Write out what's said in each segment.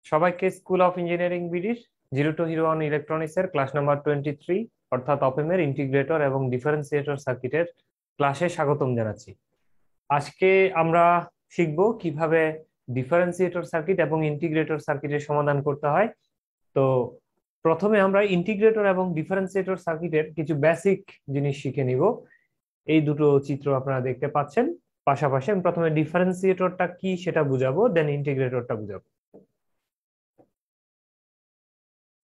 সবাইকে school of engineering বিডির zero to hero on electronics এর ক্লাস নাম্বার 23 অর্থাৎ অপেমের ইন্টিগ্রেটর এবং ডিফারেন্সিয়েটর সার্কিটের ক্লাসে স্বাগতম জানাচ্ছি। আজকে আমরা শিখব কিভাবে ডিফারেন্সিয়েটর সার্কিট এবং ইন্টিগ্রেটর সার্কিটের সমাধান করতে হয়। তো প্রথমে আমরা ইন্টিগ্রেটর এবং ডিফারেন্সিয়েটর সার্কিটের কিছু বেসিক জিনিস শিখে নিব। এই দুটো চিত্র আপনারা দেখতে পাচ্ছেন পাশাপাশি। আমি প্রথমে ডিফারেন্সিয়েটরটা কি সেটা বুঝাবো, দেন ইন্টিগ্রেটরটা বুঝাবো।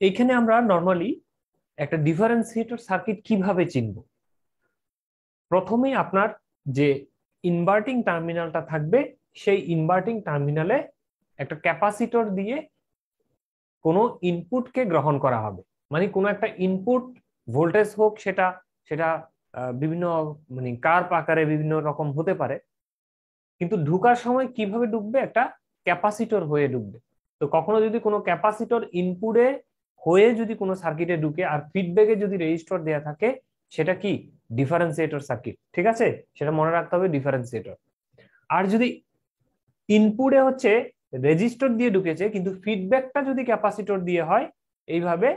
এইখানে আমরা নর্মালি একটা ডিফারেন্সিয়েটর সার্কিট কিভাবে চিনব। প্রথমেই আপনার যে ইনভার্টিং টার্মিনালটা থাকবে সেই ইনভার্টিং টার্মিনালে একটা ক্যাপাসিটর দিয়ে কোনো ইনপুটকে গ্রহণ করা হবে। মানে কোনো একটা ইনপুট ভোল্টেজ হোক, সেটা সেটা বিভিন্ন মানে কার্ভ আকারে বিভিন্ন রকম হতে পারে, কিন্তু ঢুকার সময় কিভাবে ঢুকবে, একটা ক্যাপাসিটর হয়ে ঢুকবে। তো কখনো যদি কোনো ক্যাপাসিটর ইনপুটে হয়ে যদি কোনো সার্কিটে ঢুকে আর ফিডব্যাকে যদি রেজিস্টর দেয়া থাকে, সেটা কি ডিফারেন্সিয়েটর সার্কিট। ঠিক আছে, সেটা মনে রাখতে হবে, ডিফারেন্সিয়েটর। আর যদি ইনপুটে হচ্ছে রেজিস্টর দিয়ে ঢুকেছে কিন্তু ফিডব্যাকটা যদি ক্যাপাসিটর দিয়ে হয় এইভাবে,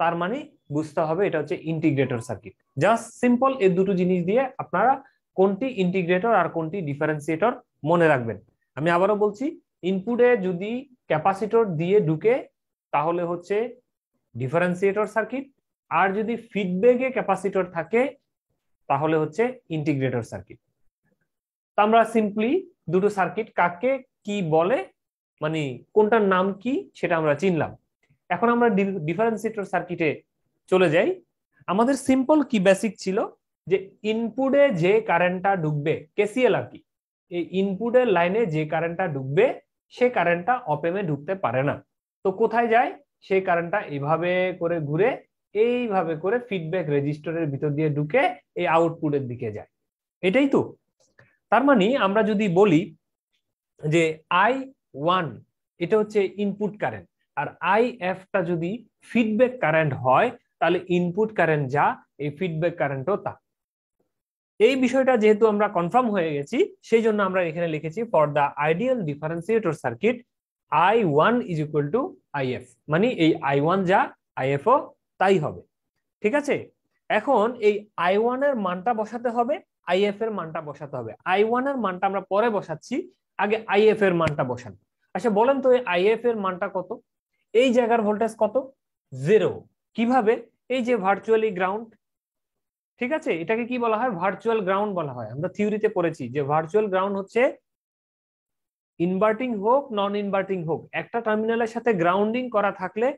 তার মানে বুঝতে হবে এটা হচ্ছে ইন্টিগ্রেটর সার্কিট। জাস্ট সিম্পল এই দুটো জিনিস দিয়ে আপনারা কোনটি ইন্টিগ্রেটর আর কোনটি ডিফারেন্সিয়েটর মনে রাখবেন। আমি আবারও বলছি, ইনপুটে যদি ক্যাপাসিটর দিয়ে ঢুকে তাহলে হচ্ছে ডিফারেন্সিয়েটর সার্কিট, আর যদি ফিডব্যাকে ক্যাপাসিটর থাকে তাহলে হচ্ছে ইন্টিগ্রেটর সার্কিট। তো আমরা সিম্পলি দুটো সার্কিট কাকে কি বলে, মানে কোনটার নাম কি সেটা আমরা চিনলাম। এখন আমরা ডিফারেন্সিয়েটর সার্কিটে চলে যাই। আমাদের সিম্পল কি বেসিক ছিল যে ইনপুটে যে কারেন্টটা ঢুকবে, কেসিএল আর কি, এই ইনপুটের লাইনে যে কারেন্টটা ঢুকবে সে কারেন্টটা অপেমে ঢুকতে পারে না। তো কোথায় যায়, সেই কারেন্টটা এইভাবে করে ঘুরে এইভাবে করে ফিডব্যাক রেজিস্টরের ভিতর দিয়ে ঢুকে এই আউটপুটের দিকে যায়। এটাই তো। তার মানে আমরা যদি বলি যে I1 এটা হচ্ছে ইনপুট কারেন্ট, আর IF-টা যদি ফিডব্যাক কারেন্ট হয়, তাহলে ইনপুট কারেন্ট যা, এই ফিডব্যাক কারেন্টও তা। এই বিষয়টা যেহেতু আমরা কনফার্ম হয়ে গেছি, সেই জন্য আমরা এখানে লিখেছি for the ideal differentiator circuit I1 is equal two IF, মানে এই I1 যা IF ও তাই হবে। ঠিক আছে, এখন এই I1 এর মানটা বসাতে হবে, IF এর মানটা বসাতে হবে। I1 এর মানটা আমরা পরে বসাচ্ছি, আগে IF এর মানটা বসান। আচ্ছা বলেন তো এই IF এর মানটা কত? এই জায়গার ভোল্টেজ কত? 0। কিভাবে? এই যে ভার্চুয়ালি গ্রাউন্ড। ঠিক আছে, এটাকে কি বলা হয়? ভার্চুয়াল গ্রাউন্ড বলা হয়। আমরা থিওরিতে পড়েছি যে ভার্চুয়াল গ্রাউন্ড হচ্ছে ইনভার্টিং হোক নন ইনভার্টিং হোক, একটা টার্মিনালের সাথে গ্রাউন্ডিং করা থাকলে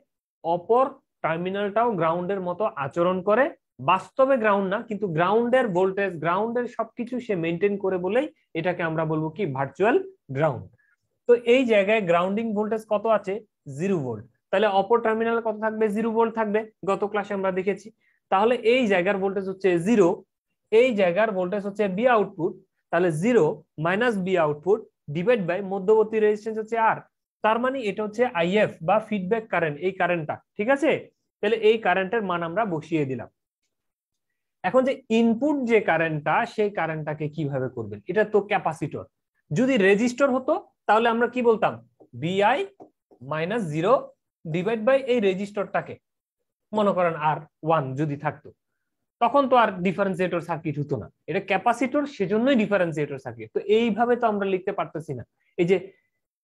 অপর টার্মিনালটাও গ্রাউন্ডের মতো আচরণ করে। বাস্তবে গ্রাউন্ড না, কিন্তু গ্রাউন্ডের ভোল্টেজ, গ্রাউন্ডের সবকিছু সে মেনটেন করে বলেই এটাকে আমরা বলবো কি ভার্চুয়াল গ্রাউন্ড। তো এই জায়গায় গ্রাউন্ডিং ভোল্টেজ কত আছে? 0 ভোল্ট। তাহলে অপর টার্মিনালে কত থাকবে? 0 ভোল্ট থাকবে, গত ক্লাসে আমরা দেখেছি। তাহলে এই জায়গার ভোল্টেজ হচ্ছে 0, এই জায়গার ভোল্টেজ হচ্ছে বি আউটপুট। তাহলে 0 minus V output divide by মধ্যবর্তী রেজিস্ট্যান্স হচ্ছে আর। তার মানে এটা হচ্ছে আইএফ বা ফিডব্যাক কারেন্ট, এই কারেন্টটা। ঠিক আছে, তাহলে এই কারেন্টের মান আমরা বসিয়ে দিলাম। এখন যে ইনপুট যে কারেন্টটা, সেই কারেন্টটাকে কিভাবে করবেন? এটা তো ক্যাপাসিটর। যদি রেজিস্টর হতো তাহলে আমরা কি বলতাম? বিআই মাইনাস 0 ডিভাইড বাই এই রেজিস্টরটাকে, মনে করেন R1 যদি থাকতো, তখন তো আর ডিফারেন্সিয়েটর সার্কিট হতো না। এটা ক্যাপাসিটর, সেজন্যই ডিফারেন্সিয়েটর সার্কিট। তো এইভাবে তো আমরা লিখতে পারতেছি না। এই যে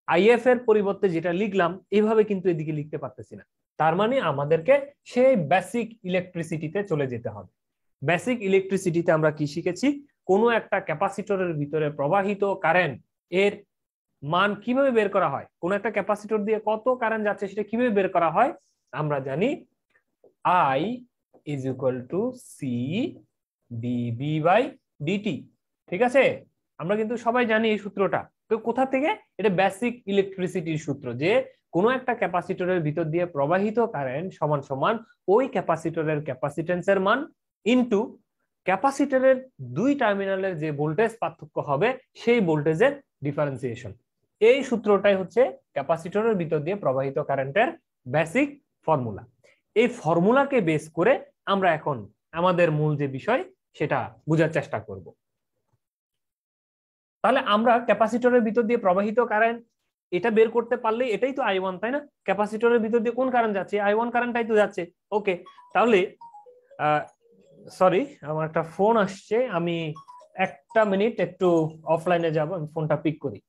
আইএফ এর পরিবর্তে যেটা লিখলাম, এইভাবে কিন্তু এদিকে লিখতে পারতেছি না। তার মানে আমাদেরকে সেই বেসিক ইলেকট্রিসিটিতে চলে যেতে হবে। বেসিক ইলেকট্রিসিটিতে আমরা কি শিখেছি? কোনো একটা ক্যাপাসিটরের ভিতরে প্রবাহিত কারেন্ট এর মান কিভাবে বের করা হয়, কোন একটা ক্যাপাসিটর দিয়ে কত কারেন্ট যাচ্ছে সেটা কিভাবে বের করা হয়। আমরা জানি I is equal to C dV by dt. ঠিক আছে, আমরা কিন্তু সবাই জানি এই সূত্রটা। তো কোথা থেকে? এটা বেসিক ইলেকট্রিসিটির সূত্র, যে কোনো একটা ক্যাপাসিটরের ভিতর দিয়ে প্রবাহিত কারেন্ট সমান সমান ওই ক্যাপাসিটরের ক্যাপাসিটেন্সের মান ইনটু ক্যাপাসিটরের দুই টার্মিনালের যে ভোল্টেজ পার্থক্য হবে সেই ভোল্টেজের ডিফারেন্সিয়েশন। এই সূত্রটাই হচ্ছে ক্যাপাসিটরের ভিতর দিয়ে প্রবাহিত কারেন্টের বেসিক ফর্মুলা। এই ফর্মুলাকে বেস করে আমরা এখন আমাদের মূল যে বিষয় সেটা বোঝার চেষ্টা করব। তাহলে আমরা ক্যাপাসিটরের ভিতর দিয়ে প্রবাহিত কারেন্ট এটা বের করতে পারলে এটাই তো I1, তাই না? ক্যাপাসিটরের ভিতর দিয়ে কোন কারেন্ট যাচ্ছে? I1 কারেন্টটাই তো যাচ্ছে। ওকে, তাহলে সরি, আমার একটা ফোন আসছে, আমি একটা মিনিট একটু অফলাইনে যাব, আমি ফোনটা পিক করি।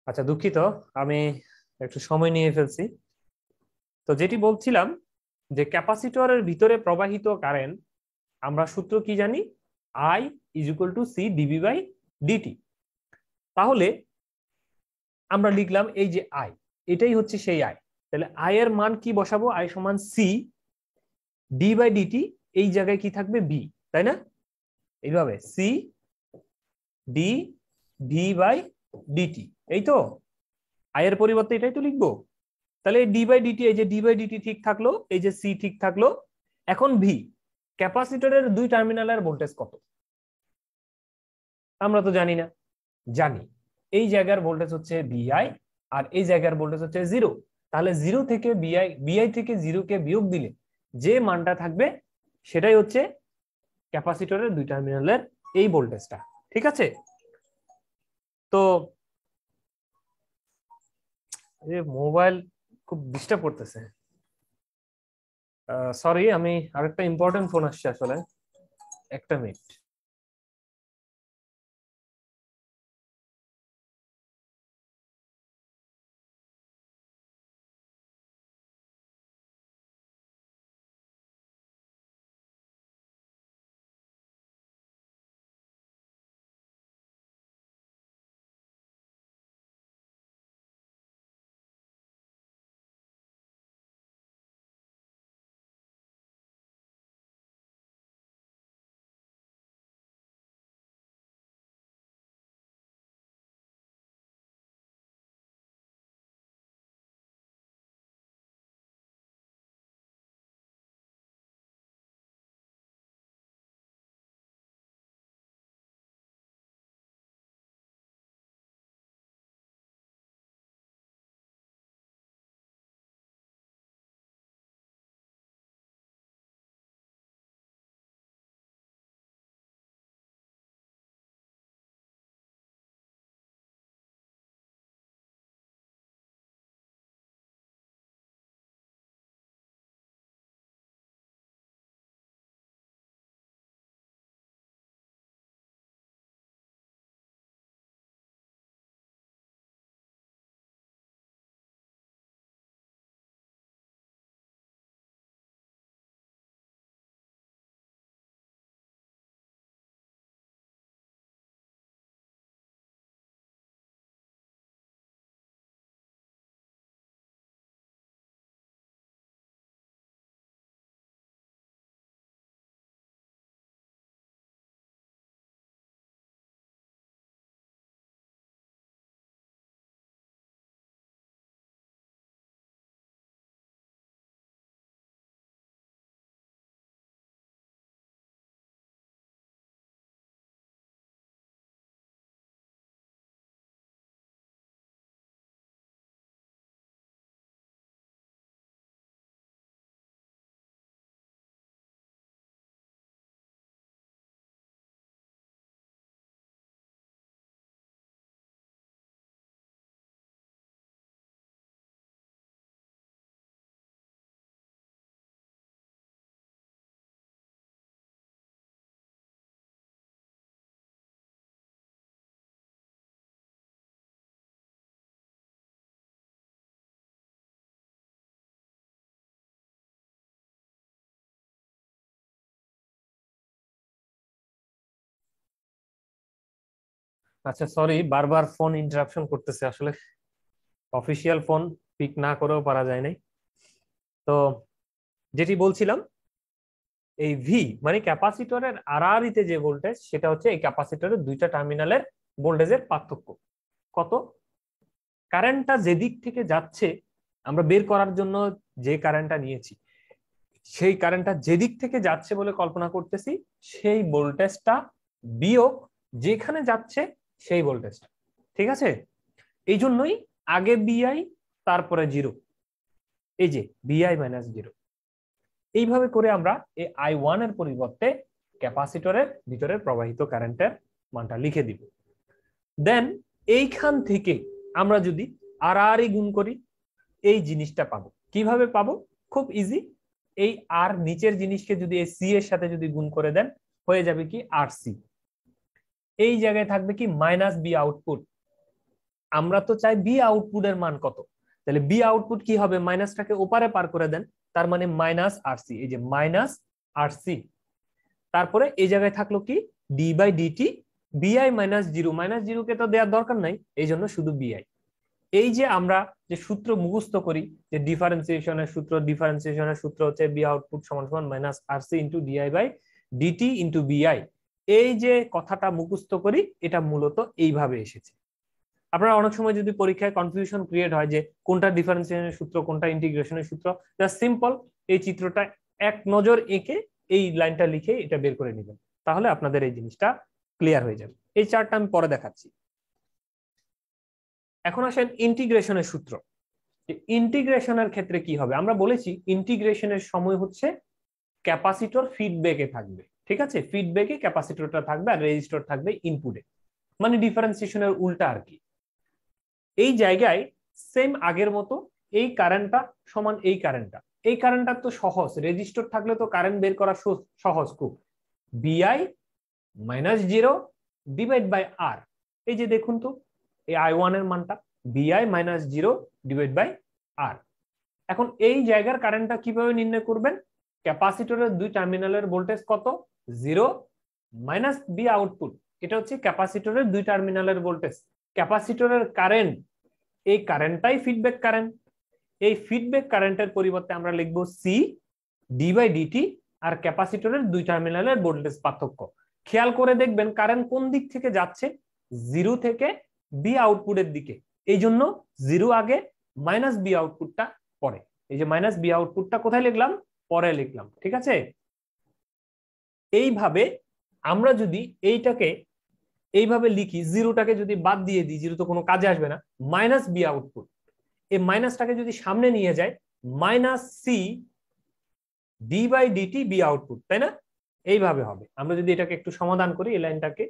আচ্ছা, দুঃখিত, আমি একটু সময় নিয়ে ফেলছি। তো যেটি বলছিলাম, যে ক্যাপাসিটরের ভিতরে প্রবাহিত কারেন্ট আমরা সূত্র কি জানি? I is equal to C dV by dt. তাহলে আমরা লিখলাম এই যে I, এটাই হচ্ছে সেই I। তাহলে I এর মান কি বসাবো? I সমান সি ডি বাই ডিটি, এই জায়গায় কি থাকবে? বি, তাই না? এইভাবে C d V by dt, এই তো। I এর পরিবর্তে এটাই তো লিখবো, তাহলে ডি বাই ডিটি, এই যে ডি বাই ডিটি ঠিক থাকলো, এই যে সি ঠিক থাকলো। এখন ভি, ক্যাপাসিটরের দুই টার্মিনালের ভোল্টেজ কত আমরা তো জানি না। জানি এই জায়গার ভোল্টেজ হচ্ছে বিআই আর এই জায়গার ভোল্টেজ হচ্ছে 0। তাহলে 0 থেকে বিআই থেকে 0 কে বিয়োগ দিলে যে মানটা থাকবে সেটাই হচ্ছে ক্যাপাসিটরের দুই টার্মিনালের এই ভোল্টেজটা। ঠিক আছে? তো মোবাইল খুব ডিস্টার্ব করতেছে, সরি। আমি আরেকটা ইম্পর্টেন্ট ফোন আসছে আসলে, একটা মিনিট। আচ্ছা, সরি, বারবার ফোন ইন্টারাপশন করতেছে আসলে, অফিসিয়াল ফোন পিক না করেও পারা যায় নাই। তো যেটি বলছিলাম, এই ভি মানে ক্যাপাসিটরের আড়াআড়িতে যে ভোল্টেজ, সেটা হচ্ছে এই ক্যাপাসিটরের দুইটা টার্মিনালের ভোল্টেজের পার্থক্য। কত? কারেন্টটা যেদিক থেকে যাচ্ছে, আমরা বের করার জন্য যে কারেন্টটা নিয়েছি, সেই কারেন্টটা যেদিক থেকে যাচ্ছে বলে কল্পনা করতেছি, সেই ভোল্টেজটা বিয়োগ যেখানে যাচ্ছে সেই ভোল্টেজটা। ঠিক আছে? এই জন্যই আগে বিআই তারপরে 0, এই যে বিআই মাইনাস 0। এইভাবে করে আমরা এই I1 এর পরিবর্তে ক্যাপাসিটরের ভিতরে প্রবাহিত কারেন্টের মানটা লিখে দিব। দেন এইখান থেকে আমরা যদি আড়াআড়ি গুণ করি, এই জিনিসটা পাবো। কিভাবে পাবো? খুব ইজি। এই আর নিচের জিনিসকে যদি এই সি এর সাথে যদি গুণ করে দেন, হয়ে যাবে কি আর সি। এই জায়গায় থাকবে কি মাইনাস বি আউটপুট। আমরা তো চাই বি আউটপুটের মান কত, তাহলে বি আউটপুট কি হবে? মাইনাসটাকে ওপারে পার করে দেন, তার মানে মাইনাস আর সি। এই যে মাইনাস আর সি। তারপরে এই জায়গায় থাকলো কি ডি বাই ডিটি, বিআই মাইনাস 0। মাইনাস 0 কে তো দেওয়ার দরকার নাই, এই জন্য শুধু বিআই। এই যে আমরা যে সূত্র মুখস্থ করি, যে ডিফারেন্সিয়েশনের সূত্র হচ্ছে বি আউটপুট সমান সমান minus R C into dI by dt into Vi. এই যে কথাটা মুখস্থ করি, এটা মূলত এইভাবে এসেছে। আপনারা অনেক সময় যদি পরীক্ষায় কনফিউশন ক্রিয়েট হয় যে কোনটা ডিফারেন্সিয়েশনের সূত্র কোনটা ইন্টিগ্রেশনের সূত্র, জাস্ট সিম্পল এই চিত্রটা এক নজর এঁকে এই লাইনটা লিখে এটা বের করে নেবেন, তাহলে আপনাদের এই জিনিসটা ক্লিয়ার হয়ে যাবে। এই চার্টটা আমি পরে দেখাচ্ছি। এখন আসেন ইন্টিগ্রেশনের সূত্র। ইন্টিগ্রেশনের ক্ষেত্রে কি হবে, আমরা বলেছি ইন্টিগ্রেশনের সময় হচ্ছে ক্যাপাসিটর ফিডব্যাকে থাকবে, ঠিক আছে, ফিডব্যাকে ক্যাপাসিটরটা থাকবে আর রেজিস্টর থাকবে ইনপুটে, মানে ডিফারেন্সিয়েশনের উল্টা আর কি। এই জায়গায় সেম আগের মতো এই কারেন্টটা সমান এই কারেন্টটা, এই কারেন্টটা তো সহজ, রেজিস্টর থাকলে তো কারেন্ট বের করা সহজ খুব, বিআই মাইনাস 0 ডিভাইড বাই আর। এই যে দেখুন তো এই I1 এর মানটা বিআই মাইনাস 0 ডিভাইড বাই আর। এখন এই জায়গার কারেন্টটা কিভাবে নির্ণয় করবেন, ক্যাপাসিটরের দুই টার্মিনালের ভোল্টেজ কত 0 মাইনাস বি আউটপুট, এটা হচ্ছে ক্যাপাসিটরের দুই টার্মিনালের ভোল্টেজ। ক্যাপাসিটরের কারেন্ট, এই কারেন্টটাই ফিডব্যাক কারেন্ট, এই ফিডব্যাক কারেন্টের পরিবর্তে আমরা লিখবো সি ডি বাই ডিটি আর ক্যাপাসিটরের দুই টার্মিনালের ভোল্টেজ পার্থক্য। খেয়াল করে দেখবেন কারেন্ট কোন দিক থেকে যাচ্ছে, 0 থেকে বি আউটপুটের দিকে, এই জন্য 0 আগে মাইনাস বি আউটপুটটা পরে। এই যে মাইনাস বি আউটপুটটা কোথায় লিখলাম, পরে লিখলাম, ঠিক আছে। এইভাবে আমরা যদি এইটাকে এইভাবে লিখি, 0টাকে যদি বাদ দিয়ে দিই, 0 তো কোনো কাজে আসবে না, মাইনাস বি আউটপুট, এই মাইনাসটাকে যদি সামনে নিয়ে যায় minus C d by dt B output, তাই না, এইভাবে হবে। আমরা যদি এটাকে একটু সমাধান করি, এই লাইনটাকে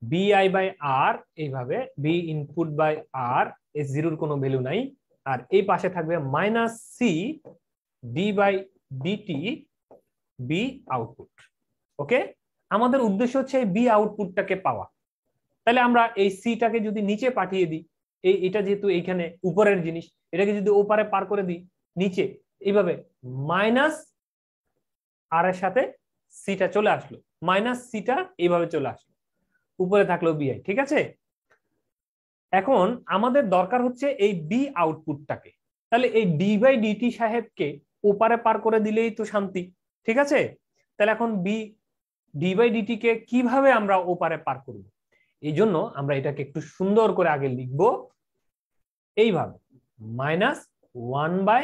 বিআই বাই আর, এইভাবে বি ইনপুট বাই আর, এই 0-র কোনো ভ্যালু নাই, আর এই পাশে থাকবে minus C d by dt B output. Okay, আমাদের উদ্দেশ্য হচ্ছে এই বি আউটপুটটাকে পাওয়া। তাহলে আমরা এই সিটাকে যদি নিচে পাঠিয়ে দিই, এটা যেহেতু এইখানে উপরের জিনিস, এটাকে যদি ওপারে পার করে দিই নিচে, এইভাবে মাইনাস আর এর সাথে সিটা চলে আসলো, মাইনাস সিটা এইভাবে চলে আসলো, উপরে থাকলো বিআই, ঠিক আছে। এখন আমাদের দরকার হচ্ছে এই বি আউটপুটটাকে, তাহলে এই ডি বাই ডিটি সাহেবকে ওপারে পার করে দিলেই তো শান্তি, ঠিক আছে। তাহলে এখন ডি বাই ডিটি কে কিভাবে আমরা ওপারে পার করব, এই জন্য আমরা এটাকে একটু সুন্দর করে আগে লিখব এইভাবে, মাইনাস 1 বাই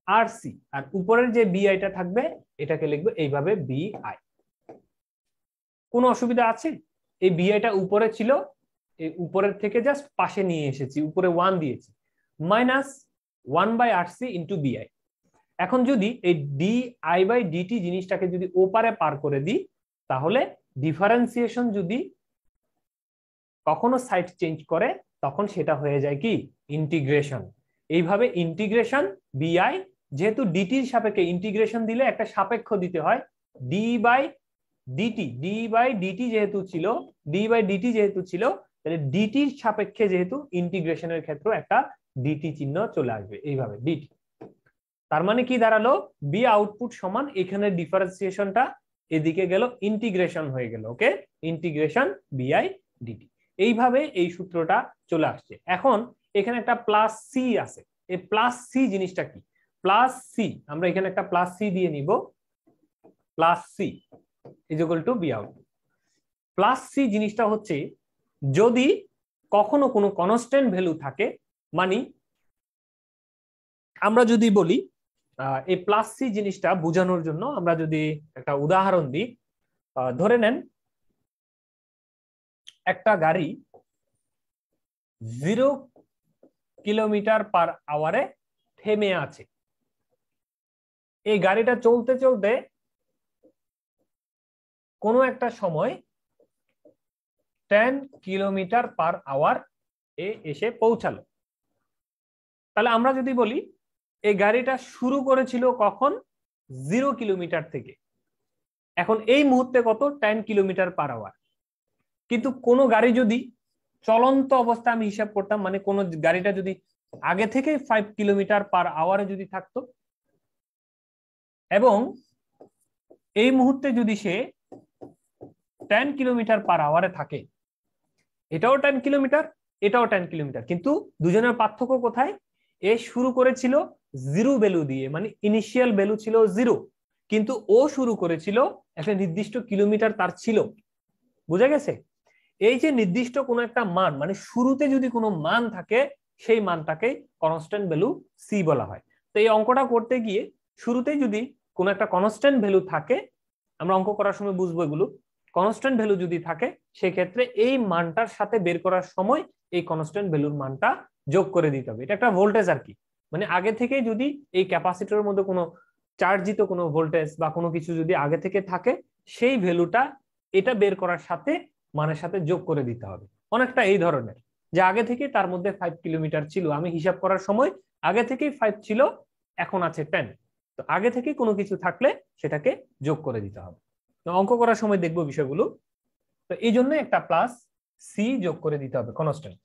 আর সি, আর উপরের যে বিআইটা থাকবে এটাকে লিখবো এইভাবে বিআই। কোনো অসুবিধা আছে, এই বিআইটা উপরে ছিল, এই উপরের থেকে জাস্ট পাশে নিয়ে এসেছি, উপরে 1 দিয়েছি, minus 1 by R C into Vi. এখন যদি এই ডি আই বাই ডিটি জিনিসটাকে যদি ওপারে পার করে দিই, তাহলে ডিফারেন্সিয়েশন যদি কখনো সাইড চেঞ্জ করে তখন সেটা হয়ে যায় কি ইন্টিগ্রেশন। এইভাবে ইন্টিগ্রেশন বিআই, যেহেতু ডিটির সাপেক্ষে ইন্টিগ্রেশন দিলে একটা সাপেক্ষ দিতে হয়, ডি বাই ডিটি যেহেতু ছিল, ডি বাই ডিটি যেহেতু ছিল, তাহলে ডিটির সাপেক্ষে যেহেতু ইন্টিগ্রেশনের ক্ষেত্রে একটা ডিটি চিহ্ন চলে আসবে, এইভাবে ডিটি। তার মানে কি দাঁড়ালো, বি আউটপুট সমান এখানে ডিফারেন্সিয়েশনটা এদিকে গেল, ইন্টিগ্রেশন হয়ে গেল। ওকে, ইন্টিগ্রেশন বিআই ডিটি, এইভাবে এই সূত্রটা চলে আসছে। এখন এখানে একটা প্লাস সি আছে, এই প্লাস সি জিনিসটা কি, প্লাস সি আমরা এখানে একটা প্লাস সি দিয়ে নিব, plus C is equal to V output. Plus C জিনিসটা হচ্ছে যদি কখনো কোনো কনস্ট্যান্ট ভ্যালু থাকে, মানে আমরা যদি বলি এই প্লাস সি জিনিসটা বোঝানোর জন্য আমরা যদি একটা উদাহরণ দিই, ধরে নেন একটা গাড়ি 0 কিলোমিটার পার আওয়ারে থেমে আছে। এই গাড়িটা চলতে চলতে কোনো একটা সময় 10 কিলোমিটার পার আওয়ার এ এসে পৌঁছালো। তাহলে আমরা যদি বলি এই গাড়িটা শুরু করেছিল কখন, 0 কিলোমিটার থেকে, এখন এই মুহূর্তে কত 10 কিলোমিটার পার আওয়ার। কিন্তু কোনো গাড়ি যদি চলন্ত অবস্থা আমি হিসাব করতাম, মানে কোন গাড়িটা যদি আগে থেকে 5 কিলোমিটার পার আওয়ারে যদি থাকতো, এবং এই মুহূর্তে যদি সে 10 কিলোমিটার পার আওয়ারে থাকে, এটাও 10 কিলোমিটার, এটাও 10 কিলোমিটার, কিন্তু দুজনের পার্থক্য কোথায়, এ শুরু করেছিল 0 ভ্যালু দিয়ে, মানে ইনিশিয়াল ভ্যালু ছিল 0, কিন্তু ও শুরু করেছিল একটা নির্দিষ্ট কিলোমিটার তার ছিল, বুঝা গেছে। এই যে নির্দিষ্ট কোনো একটা মান, মানে শুরুতে যদি কোনো মান থাকে সেই মানটাকে কনস্ট্যান্ট ভ্যালু সি বলা হয়। তো এই অঙ্কটা করতে গিয়ে শুরুতেই যদি কোনো একটা কনস্ট্যান্ট ভ্যালু থাকে, আমরা অঙ্ক করার সময় বুঝবো এগুলো, কনস্ট্যান্ট ভ্যালু যদি থাকে সেক্ষেত্রে এই মানটার সাথে বের করার সময় এই কনস্ট্যান্ট ভ্যালুর মানটা যোগ করে দিতে হবে। এটা একটা ভোল্টেজ আর কি, মানে আগে থেকে যদি এই ক্যাপাসিটরের মধ্যে কোনো চার্জিত কোনো ভোল্টেজ বা কোনো কিছু যদি আগে থেকে থাকে, সেই ভ্যালুটা এটা বের করার সাথে মানের সাথে যোগ করে দিতে হবে। অনেকটা এই ধরনের, যে আগে থেকে তার মধ্যে 5 কিলোমিটার ছিল, আমি হিসাব করার সময় আগে থেকেই 5 ছিল, এখন আছে 10। তো আগে থেকে কোনো কিছু থাকলে সেটাকে যোগ করে দিতে হবে। তো অঙ্ক করার সময় দেখবো বিষয়গুলো। তো এই জন্য একটা প্লাস সি যোগ করে দিতে হবে কনস্ট্যান্ট।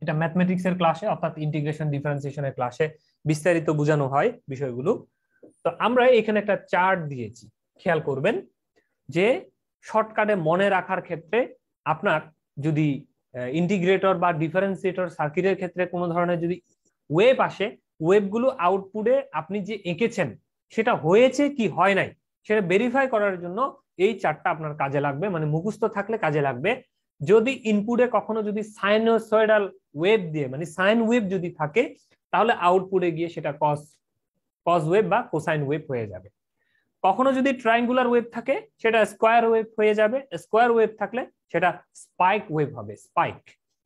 এটা ম্যাথমেটিক্স এর ক্লাসে অর্থাৎ ইন্টিগ্রেশন ডিফারেন্সিয়েশনের ক্লাসে বিস্তারিত বোঝানো হয় বিষয়গুলো। তো আমরা এখানে একটা চার্ট দিয়েছি, খেয়াল করবেন যে শর্টকাটে মনে রাখার ক্ষেত্রে আপনার যদি ইন্টিগ্রেটর বা ডিফারেন্সিয়েটর সার্কিটের ক্ষেত্রে কোনো ধরনের যদি ওয়েভ আসে, ওয়েভগুলো আউটপুটে আপনি যে এঁকেছেন সেটা হয়েছে কি হয় নাই সেটা ভেরিফাই করার জন্য এই চার্টটা আপনার কাজে লাগবে, মানে মুখস্থ থাকলে কাজে লাগবে। যদি ইনপুটে কখনো যদি সাইনোসয়েডাল ওয়েভ দিয়ে, মানে সাইন ওয়েভ যদি থাকে, তাহলে আউটপুটে গিয়ে সেটা কস ওয়েভ বা কোসাইন ওয়েভ হয়ে যাবে। কখনো যদি ট্রায়াঙ্গুলার ওয়েভ থাকে সেটা স্কোয়ার ওয়েভ হয়ে যাবে, স্কোয়ার ওয়েভ থাকলে সেটা স্পাইক ওয়েভ হবে, স্পাইক।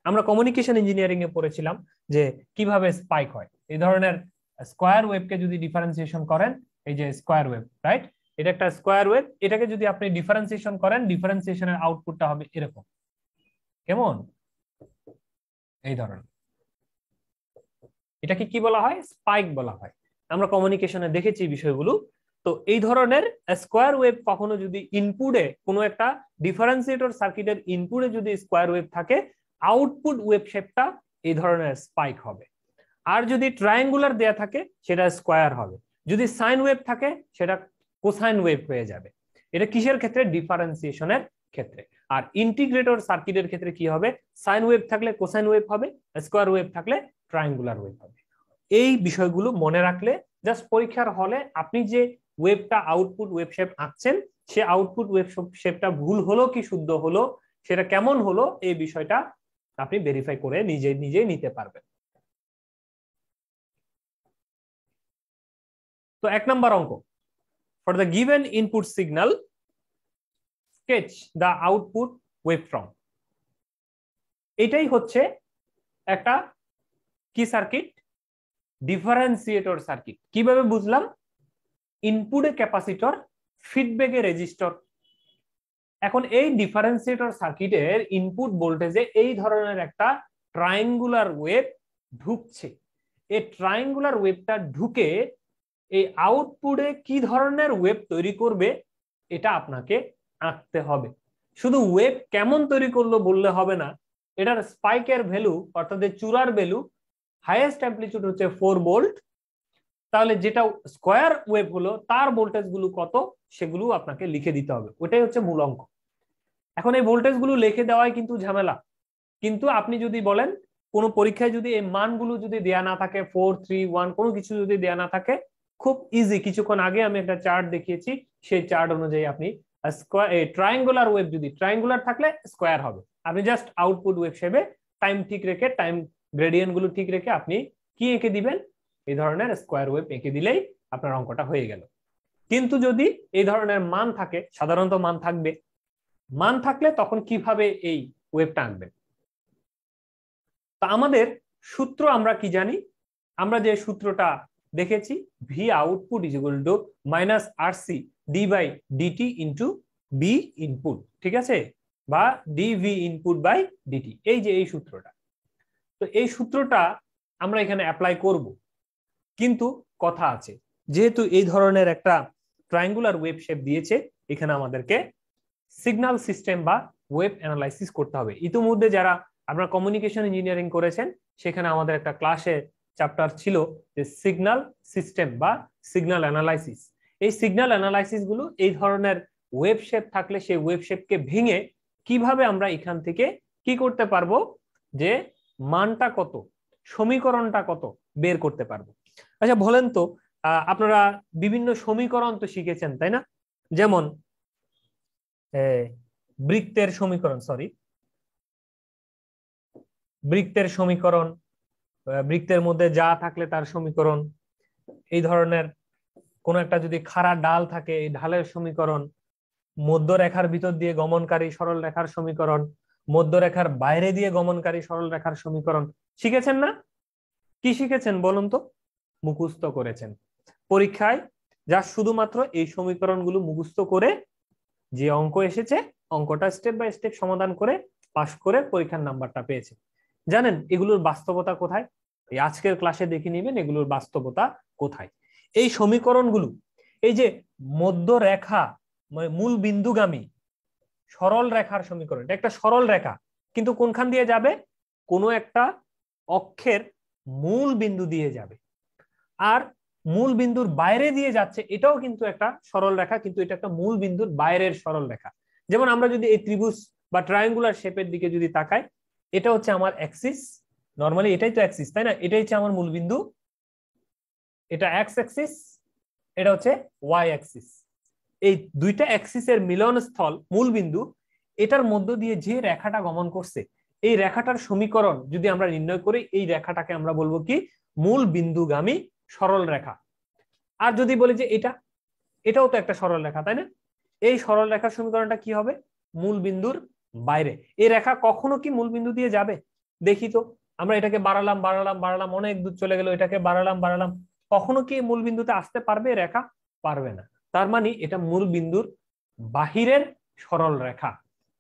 আমরা কমিউনিকেশন ইঞ্জিনিয়ারিং এ পড়েছিলাম যে কিভাবে স্পাইক হয়। এই ধরনের স্কোয়ার ওয়েভকে যদি ডিফারেন্সিয়েশন করেন, এই যে স্কোয়ার ওয়েভ, রাইট, এটা একটা স্কোয়ার ওয়েভ, এটাকে যদি আপনি ডিফারেন্সিয়েশন করেন, ডিফারেন্সিয়েশনের আউটপুটটা হবে এরকম, কেমন এই ধরনের। এটাকে কি বলা হয়? স্পাইক বলা হয়। আমরা কমিউনিকেশনে দেখেছি বিষয়গুলো। তো এই ধরনের স্কোয়ার ওয়েভ কখনো যদি ইনপুটে কোনো একটা ডিফারেন্সিয়েটর সার্কিটের ইনপুটে যদি স্কোয়ার ওয়েভ থাকে, আউটপুট ওয়েভ শেপটা এই ধরনের স্পাইক হবে। আর যদি ট্রায়াঙ্গুলার দেয়া থাকে সেটা স্কোয়ার হবে, যদি সাইন ওয়েভ থাকে সেটা কোসাইন ওয়েভ হয়ে যাবে। এটা কিসের ক্ষেত্রে? ডিফারেন্সিয়েশনের ক্ষেত্রে। আর ইন্টিগ্রেটর সার্কিটের ক্ষেত্রে কি হবে? সাইন ওয়েভ থাকলে কোসাইন ওয়েভ হবে, স্কোয়ার ওয়েভ থাকলে ট্রায়াঙ্গুলার ওয়েভ হবে। এই বিষয়গুলো মনে রাখলে জাস্ট পরীক্ষার হলে আপনি যে ওয়েভটা আউটপুট ওয়েভ শেপ আঁকছেন, সে আউটপুট ওয়েভ শেপটা ভুল হলো কি শুদ্ধ হলো, সেটা কেমন হলো, এই বিষয়টা আপনি ভেরিফাই করে নিজে নিজে নিতে পারবেন। তো 1 নম্বর অঙ্ক, for the given input signal sketch the output waveform. এটাই হচ্ছে একটা কি সার্কিট? Differentiator circuit. কিভাবে বুঝলাম? ইনপুটে ক্যাপাসিটর, ফিডব্যাকে রেজিস্টর। এখন এই ডিফারেন্সিয়েটর সার্কিটের ইনপুট ভোল্টেজে এই ধরনের একটা ট্রায়াঙ্গুলার ওয়েভ ঢুকছে। এই ট্রায়াঙ্গুলার ওয়েভটা ঢুকে এই আউটপুটে কি ধরনের ওয়েভ তৈরি করবে এটা আপনাকে আঁকতে হবে। শুধু ওয়েভ কেমন তৈরি করলো বললে হবে না, এটার স্পাইকের ভ্যালু অর্থাৎ চূড়ার ভ্যালু হাইয়েস্ট অ্যামপ্লিটিউড হচ্ছে 4 ভোল্ট, তাহলে যেটা স্কোয়ার ওয়েভ হলো তার ভোল্টেজ গুলো কত সেগুলো আপনাকে লিখে দিতে হবে। ওটাই হচ্ছে মূল অঙ্ক। এখন এই ভোল্টেজ গুলো লিখে দেওয়াই কিন্তু ঝামেলা, কিন্তু আপনি যদি বলেন কোন পরীক্ষায় যদি এই মানগুলো যদি দেয়া না থাকে, 4 3 1 কোনো কিছু যদি দেয়া না থাকে, খুব ইজি। কিছুক্ষণ আগে আমি একটা চার্ট দেখিয়েছি, সেই চার্ট অনুযায়ী আপনি ট্রায়াঙ্গুলার ওয়েভ যদি ট্রায়াঙ্গুলার থাকলে স্কোয়ার হবে, আপনি জাস্ট আউটপুট ওয়েভ হিসেবে টাইম ঠিক রেখে, টাইম গ্রেডিয়েন্ট গুলো ঠিক রেখে আপনি কি এঁকে দিবেন? এই ধরনের স্কোয়ার ওয়েভ এঁকে দিলেই আপনার অঙ্কটা হয়ে গেল। কিন্তু যদি এই ধরনের মান থাকে, সাধারণত মান থাকবে, মান থাকলে তখন কিভাবে এই ওয়েভটা আঁকবেন? তা আমাদের সূত্র আমরা কি জানি? আমরা যে সূত্রটা দেখেছি, V output is equal to minus RC d by dt into V input, ঠিক আছে, বা ডিভি ইনপুট বাই ডিটি, এই যে এই সূত্রটা। তো এই সূত্রটা আমরা এখানে অ্যাপ্লাই করব, কিন্তু কথা আছে, যেহেতু এই ধরনের একটা ট্রায়াঙ্গুলার ওয়েভ শেপ দিয়েছে, এখানে আমাদেরকে সিগন্যাল সিস্টেম বা ওয়েভ অ্যানালাইসিস করতে হবে। ইতিমধ্যে যারা আপনারা কমিউনিকেশন ইঞ্জিনিয়ারিং করেছেন, সেখানে আমাদের একটা ক্লাসে চ্যাপ্টার ছিল যে সিগন্যাল সিস্টেম বা সিগন্যাল অ্যানালাইসিস। এই সিগন্যাল অ্যানালাইসিস গুলো এই ধরনের ওয়েভ শেপ থাকলে সেই ওয়েভ শেপকে ভেঙে কিভাবে আমরা এখান থেকে কি করতে পারবো, যে মানটা কত, সমীকরণটা কত বের করতে পারবো। আচ্ছা বলেন তো, আপনারা বিভিন্ন সমীকরণ তো শিখেছেন তাই না? যেমন বৃত্তের সমীকরণ, সরি, বৃত্তের সমীকরণ, বৃত্তের মধ্যে যা থাকলে তার সমীকরণ, এই ধরনের কোন একটা যদি খাড়া ডাল থাকে এই ঢালের সমীকরণ, মধ্যরেখার ভিতর দিয়ে গমনকারী সরল রেখার সমীকরণ, মধ্যরেখার বাইরে দিয়ে গমনকারী সরল রেখার সমীকরণ, শিখেছেন না? কি শিখেছেন বলুন তো? মুখস্থ করেছেন। পরীক্ষায় যা শুধুমাত্র এই সমীকরণগুলো মুখস্থ করে যে অঙ্ক এসেছে অঙ্কটা স্টেপ বাই স্টেপ সমাধান করে পাশ করে পরীক্ষার নাম্বারটা পেয়েছে। জানেন এগুলোর বাস্তবতা কোথায়? এই আজকের ক্লাসে দেখে নেবেন এগুলোর বাস্তবতা কোথায়। এই সমীকরণগুলো, এই যে মধ্যরেখা মূল বিন্দুগামী সরল রেখার সমীকরণ, এটা একটা সরল রেখা, কিন্তু কোনখান দিয়ে যাবে? কোনো একটা অক্ষের মূল বিন্দু দিয়ে যাবে, আর মূল বিন্দুর বাইরে দিয়ে যাচ্ছে, এটাও কিন্তু একটা সরল রেখা, কিন্তু এটা একটা মূল বিন্দুর বাইরের সরল রেখা। যেমন আমরা যদি এই ত্রিভুজ বা ট্রায়াঙ্গুলার শেপের দিকে যদি তাকাই, এটা হচ্ছে আমার অ্যাক্সিস, নরমালি এটাই তো অ্যাক্সিস, তাই না? এটাই হচ্ছে আমার মূল বিন্দু, এটা এক্স অ্যাক্সিস, এটা হচ্ছে ওয়াই অ্যাক্সিস। এই দুইটা অ্যাক্সিসের মিলনস্থল মূল বিন্দু, এটার মধ্য দিয়ে যে রেখাটা গমন করছে এই রেখাটার সমীকরণ যদি আমরা নির্ণয় করি, এই রেখাটাকে আমরা বলবো কি? মূল বিন্দুগামী সরল রেখা। আর যদি বলি যে এটাও তো একটা সরল রেখা, তাই না? এই সরল রেখার সমীকরণটা কি হবে? মূল বিন্দুর বাইরে। এই রেখা কখনো কি মূল বিন্দু দিয়ে যাবে? দেখি তো, আমরা এটাকে বাড়ালাম বাড়ালাম বাড়ালাম, অনেক দূর চলে গেল, এটাকে বাড়ালাম বাড়ালাম, কখনো কি মূল বিন্দুতে আসতে পারবে রেখা? পারবে না। তার মানে এটা মূল বিন্দুর বাহিরের সরল রেখা।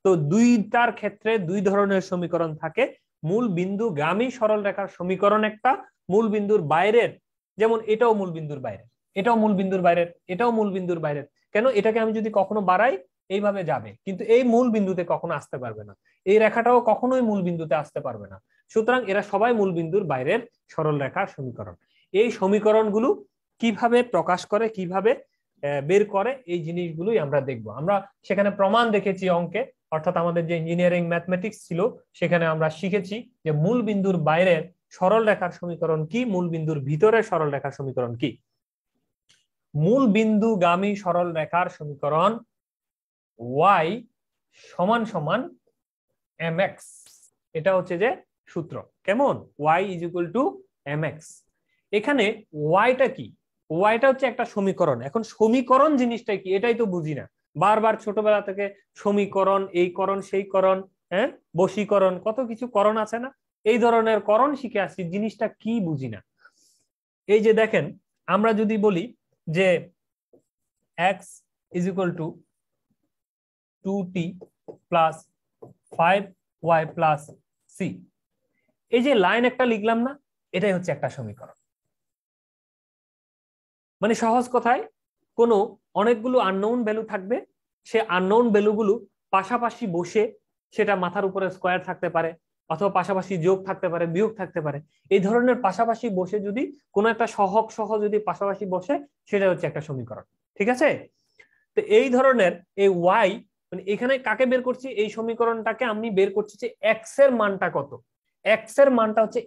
তো দুইটার ক্ষেত্রে দুই ধরনের সমীকরণ থাকে। মূল বিন্দুগামী সরল রেখার সমীকরণ একটা, মূল বিন্দুর বাইরের, যেমন এটাও মূল বিন্দুর বাইরে, এটাও মূল বিন্দুর বাইরের, এটাও মূল বিন্দুর বাইরের। কেন? এটাকে আমি যদি কখনো বাড়াই এইভাবে যাবে, কিন্তু এই মূল বিন্দুতে কখনো আসতে পারবে না, এই রেখাটাও কখনোই মূল বিন্দুতে আসতে পারবে না। সুতরাং এরা সবাই মূল বিন্দুর বাইরের সরল রেখার সমীকরণ। এই সমীকরণগুলো কিভাবে প্রকাশ করে, কিভাবে বের করে, এই জিনিসগুলোই আমরা দেখব। আমরা সেখানে প্রমাণ দেখেছি অঙ্কে, অর্থাৎ আমাদের যে ইঞ্জিনিয়ারিং ম্যাথমেটিক্স ছিল সেখানে আমরা শিখেছি যে মূল বিন্দুর বাইরের সরল রেখার সমীকরণ কি, মূল বিন্দুর ভিতরের সরল রেখার সমীকরণ কি। মূল বিন্দুগামী সরল রেখার সমীকরণ y সমান সমান mx, এটা হচ্ছে যে সূত্র। কেমন? y is equal to mx। এখানে yটা কি? yটা হচ্ছে একটা সমীকরণ। এখন সমীকরণ জিনিসটা কি এটাই তো বুঝি না। বারবার ছোটবেলা থেকে সমীকরণ, এই করণ সেই করণ, হ্যাঁ, বশীকরণ, কত কিছু করণ আছে না, এই ধরনের করণ শিখে আসছি, জিনিসটা কি বুঝি না। এই যে দেখেন, আমরা যদি বলি যে x is equal two 2t plus 5y plus c, এই যে লাইন একটা লিখলাম না, এটাই হচ্ছে একটা সমীকরণ। মানে সহজ কথায়, কোনো অনেকগুলো আননোন ভ্যালু থাকবে, সে আননোন ভ্যালুগুলো পাশাপাশি বসে, সেটা মাথার উপরে স্কোয়ার থাকতে পারে, অথবা পাশাপাশি যোগ থাকতে পারে, বিয়োগ থাকতে পারে, এই ধরনের পাশাপাশি বসে যদি কোনো একটা সহগ সহ যদি পাশাপাশি বসে, সেটা হচ্ছে একটা সমীকরণ। ঠিক আছে? তো এই ধরনের এই ওয়াই, মানে এখানে কাকে বের করছি? এই সমীকরণটাকে আমি বের করছি যে এক্স এর মানটা কত। এক্স এর মানটা হচ্ছে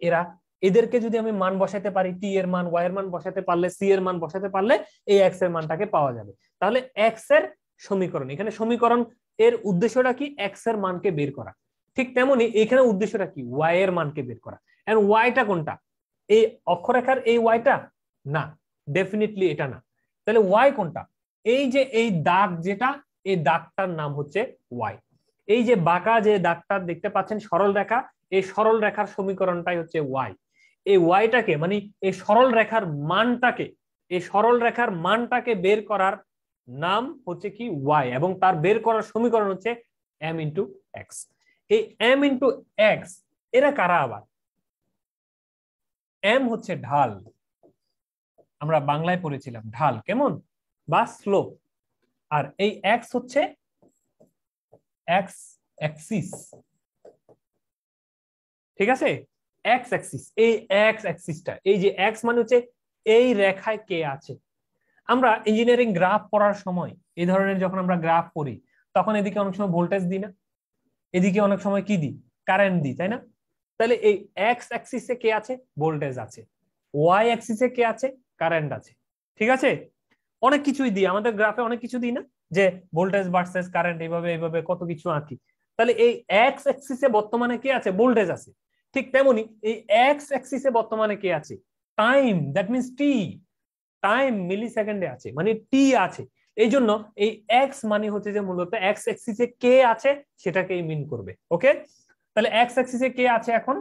এদেরকে যদি আমি মান বসাতে পারি, টি এর মান, ওয়াই এর মান বসাতে পারলে, সি এর মান বসাতে পারলে এই এক্স এর মানটাকে পাওয়া যাবে। তাহলে এক্স এর সমীকরণ, এখানে সমীকরণ এর উদ্দেশ্যটা কি? এক্স এর মানকে বের করা। ঠিক তেমনি এখানে উদ্দেশ্যটা কি? ওয়াই এর মানকে বের করা। এন্ড ওয়াইটা কোনটা? এই অক্ষরেখার এই ওয়াইটা না, ডেফিনেটলি এটা না। তাহলে ওয়াই কোনটা? এই যে এই দাগ যেটা, এই দাগটার নাম হচ্ছে ওয়াই। এই যে বাঁকা যে দাগটা দেখতে পাচ্ছেন সরল রেখা, এই সরল রেখার সমীকরণটাই হচ্ছে ওয়াই। এই ওয়াইটাকে মানে এই সরল রেখার মানটাকে, এই সরল রেখার মানটাকে বের করার নাম হচ্ছে কি? ওয়াই। এবং তার বের করার সমীকরণ হচ্ছে এম ইন্টু এক্স। এই এম ইন্টু এক্স এরা কারা আবার? এম হচ্ছে ঢাল, আমরা বাংলায় পড়েছিলাম ঢাল, কেমন, বা স্লোপ। আর এই এক্স হচ্ছে এক্স অ্যাক্সিস। ঠিক আছে? এক্স অ্যাক্সিস, এই এক্স অ্যাক্সিসটা, এই যে এক্স মানে হচ্ছে এই রেখায় কে আছে। আমরা ইঞ্জিনিয়ারিং গ্রাফ পড়ার সময় এই ধরনের যখন আমরা গ্রাফ পড়ি, তখন এদিকে অনেক সময় ভোল্টেজ দিই না, এদিকে অনেক সময় কি দিই? কারেন্ট দিই, তাই না? তাহলে এই এক্স অ্যাক্সিসে কে আছে? ভোল্টেজ আছে। ওয়াই অ্যাক্সিসে কে আছে? কারেন্ট আছে। ঠিক আছে? অনেক কিছুই দিই, আমাদের গ্রাফে অনেক কিছু দিই না, যে ভোল্টেজ ভার্সেস কারেন্ট এইভাবে এইভাবে কত কিছু আঁকি, তাহলে এই এক্স অ্যাক্সিসে বর্তমানে কি আছে? ভোল্টেজ আছে। ঠিক তেমনি এই এক্স অ্যাক্সিসে বর্তমানে কি আছে? Time, that means t. Time মিলি সেকেন্ডে আছে, মানে টি আছে। এই জন্য এই এক্স মানে হচ্ছে যে মূলত এক্স অ্যাক্সিসে কে আছে সেটাকেই মিন করবে। ওকে, তাহলে এক্স অ্যাক্সিসে কে আছে? এখন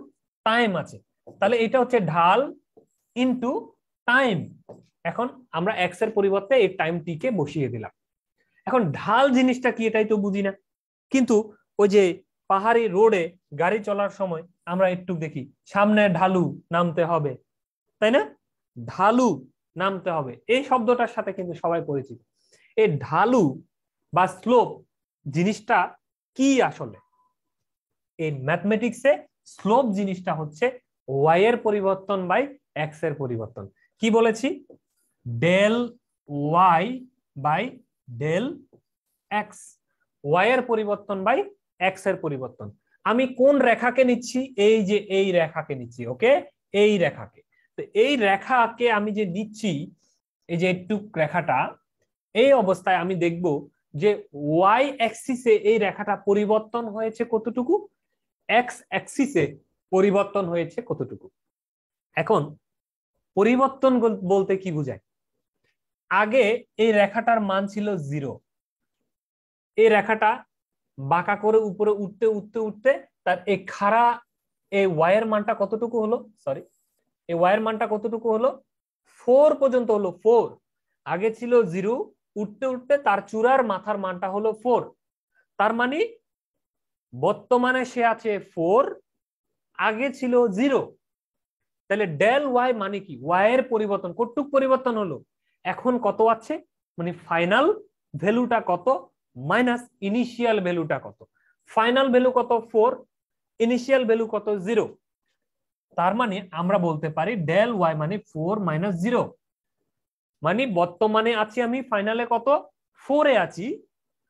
টাইম আছে। তাহলে এটা হচ্ছে ঢাল ইনটু টাইম। এখন আমরা এক্স এর পরিবর্তে এই টাইম টি কে বসিয়ে দিলাম। এখন ঢাল জিনিসটা কি এটাই তো বুঝি না, কিন্তু ওই যে পাহাড়ি রোডে গাড়ি চলার সময় আমরা একটু দেখি সামনে ঢালু নামতে হবে, তাই না? ঢালু নামতে হবে, এই শব্দটার সাথে কিন্তু সবাই পরিচিত। এই ঢালু বা স্লোপ জিনিসটা কি আসলে? এই ম্যাথমেটিক্সে স্লোপ জিনিসটা হচ্ছে ওয়াই এর পরিবর্তন বাই এক্স এর পরিবর্তন। কি বলেছি? Del Y by del X, Y এর পরিবর্তন বাই এক্স এর পরিবর্তন। আমি কোন রেখাকে নিচ্ছি? এই যে এই রেখাকে নিচ্ছি। ওকে, এই রেখাকে। তো এই রেখাকে আমি যে নিচ্ছি, এই যে একটু রেখাটা, এই অবস্থায় আমি দেখব যে ওয়াই অ্যাক্সিসে এই রেখাটা পরিবর্তন হয়েছে কতটুকু, এক্স অ্যাক্সিসে পরিবর্তন হয়েছে কতটুকু। এখন পরিবর্তন বলতে কি বোঝায়? আগে এই রেখাটার মান ছিল 0, এই রেখাটা বাঁকা করে উপরে উঠতে উঠতে উঠতে তার এই খাড়া এই ওয়াই এর মানটা কতটুকু হলো? সরি, এই ওয়াই এর মানটা কতটুকু হলো? 4 পর্যন্ত হলো। 4, আগে ছিল 0, উঠতে উঠতে তার চূড়ার মাথার মানটা হলো 4। তার মানে বর্তমানে সে আছে 4, আগে ছিল 0। তাহলে ডেল ওয়াই মানে কি? ওয়াই এর পরিবর্তন কতটুক পরিবর্তন হলো? এখন কত আছে, মানে ফাইনাল ভ্যালুটা কত মাইনাস ইনিশিয়াল ভ্যালুটা কত। ফাইনাল ভ্যালু কত? 4, ইনিশিয়াল ভ্যালু কত? 0। তার মানে আমরা বলতে পারি ডেল ওয়াই মানে 4 মাইনাস 0, মানে বর্তমানে আছি আমি ফাইনালে কত? 4 এ আছি,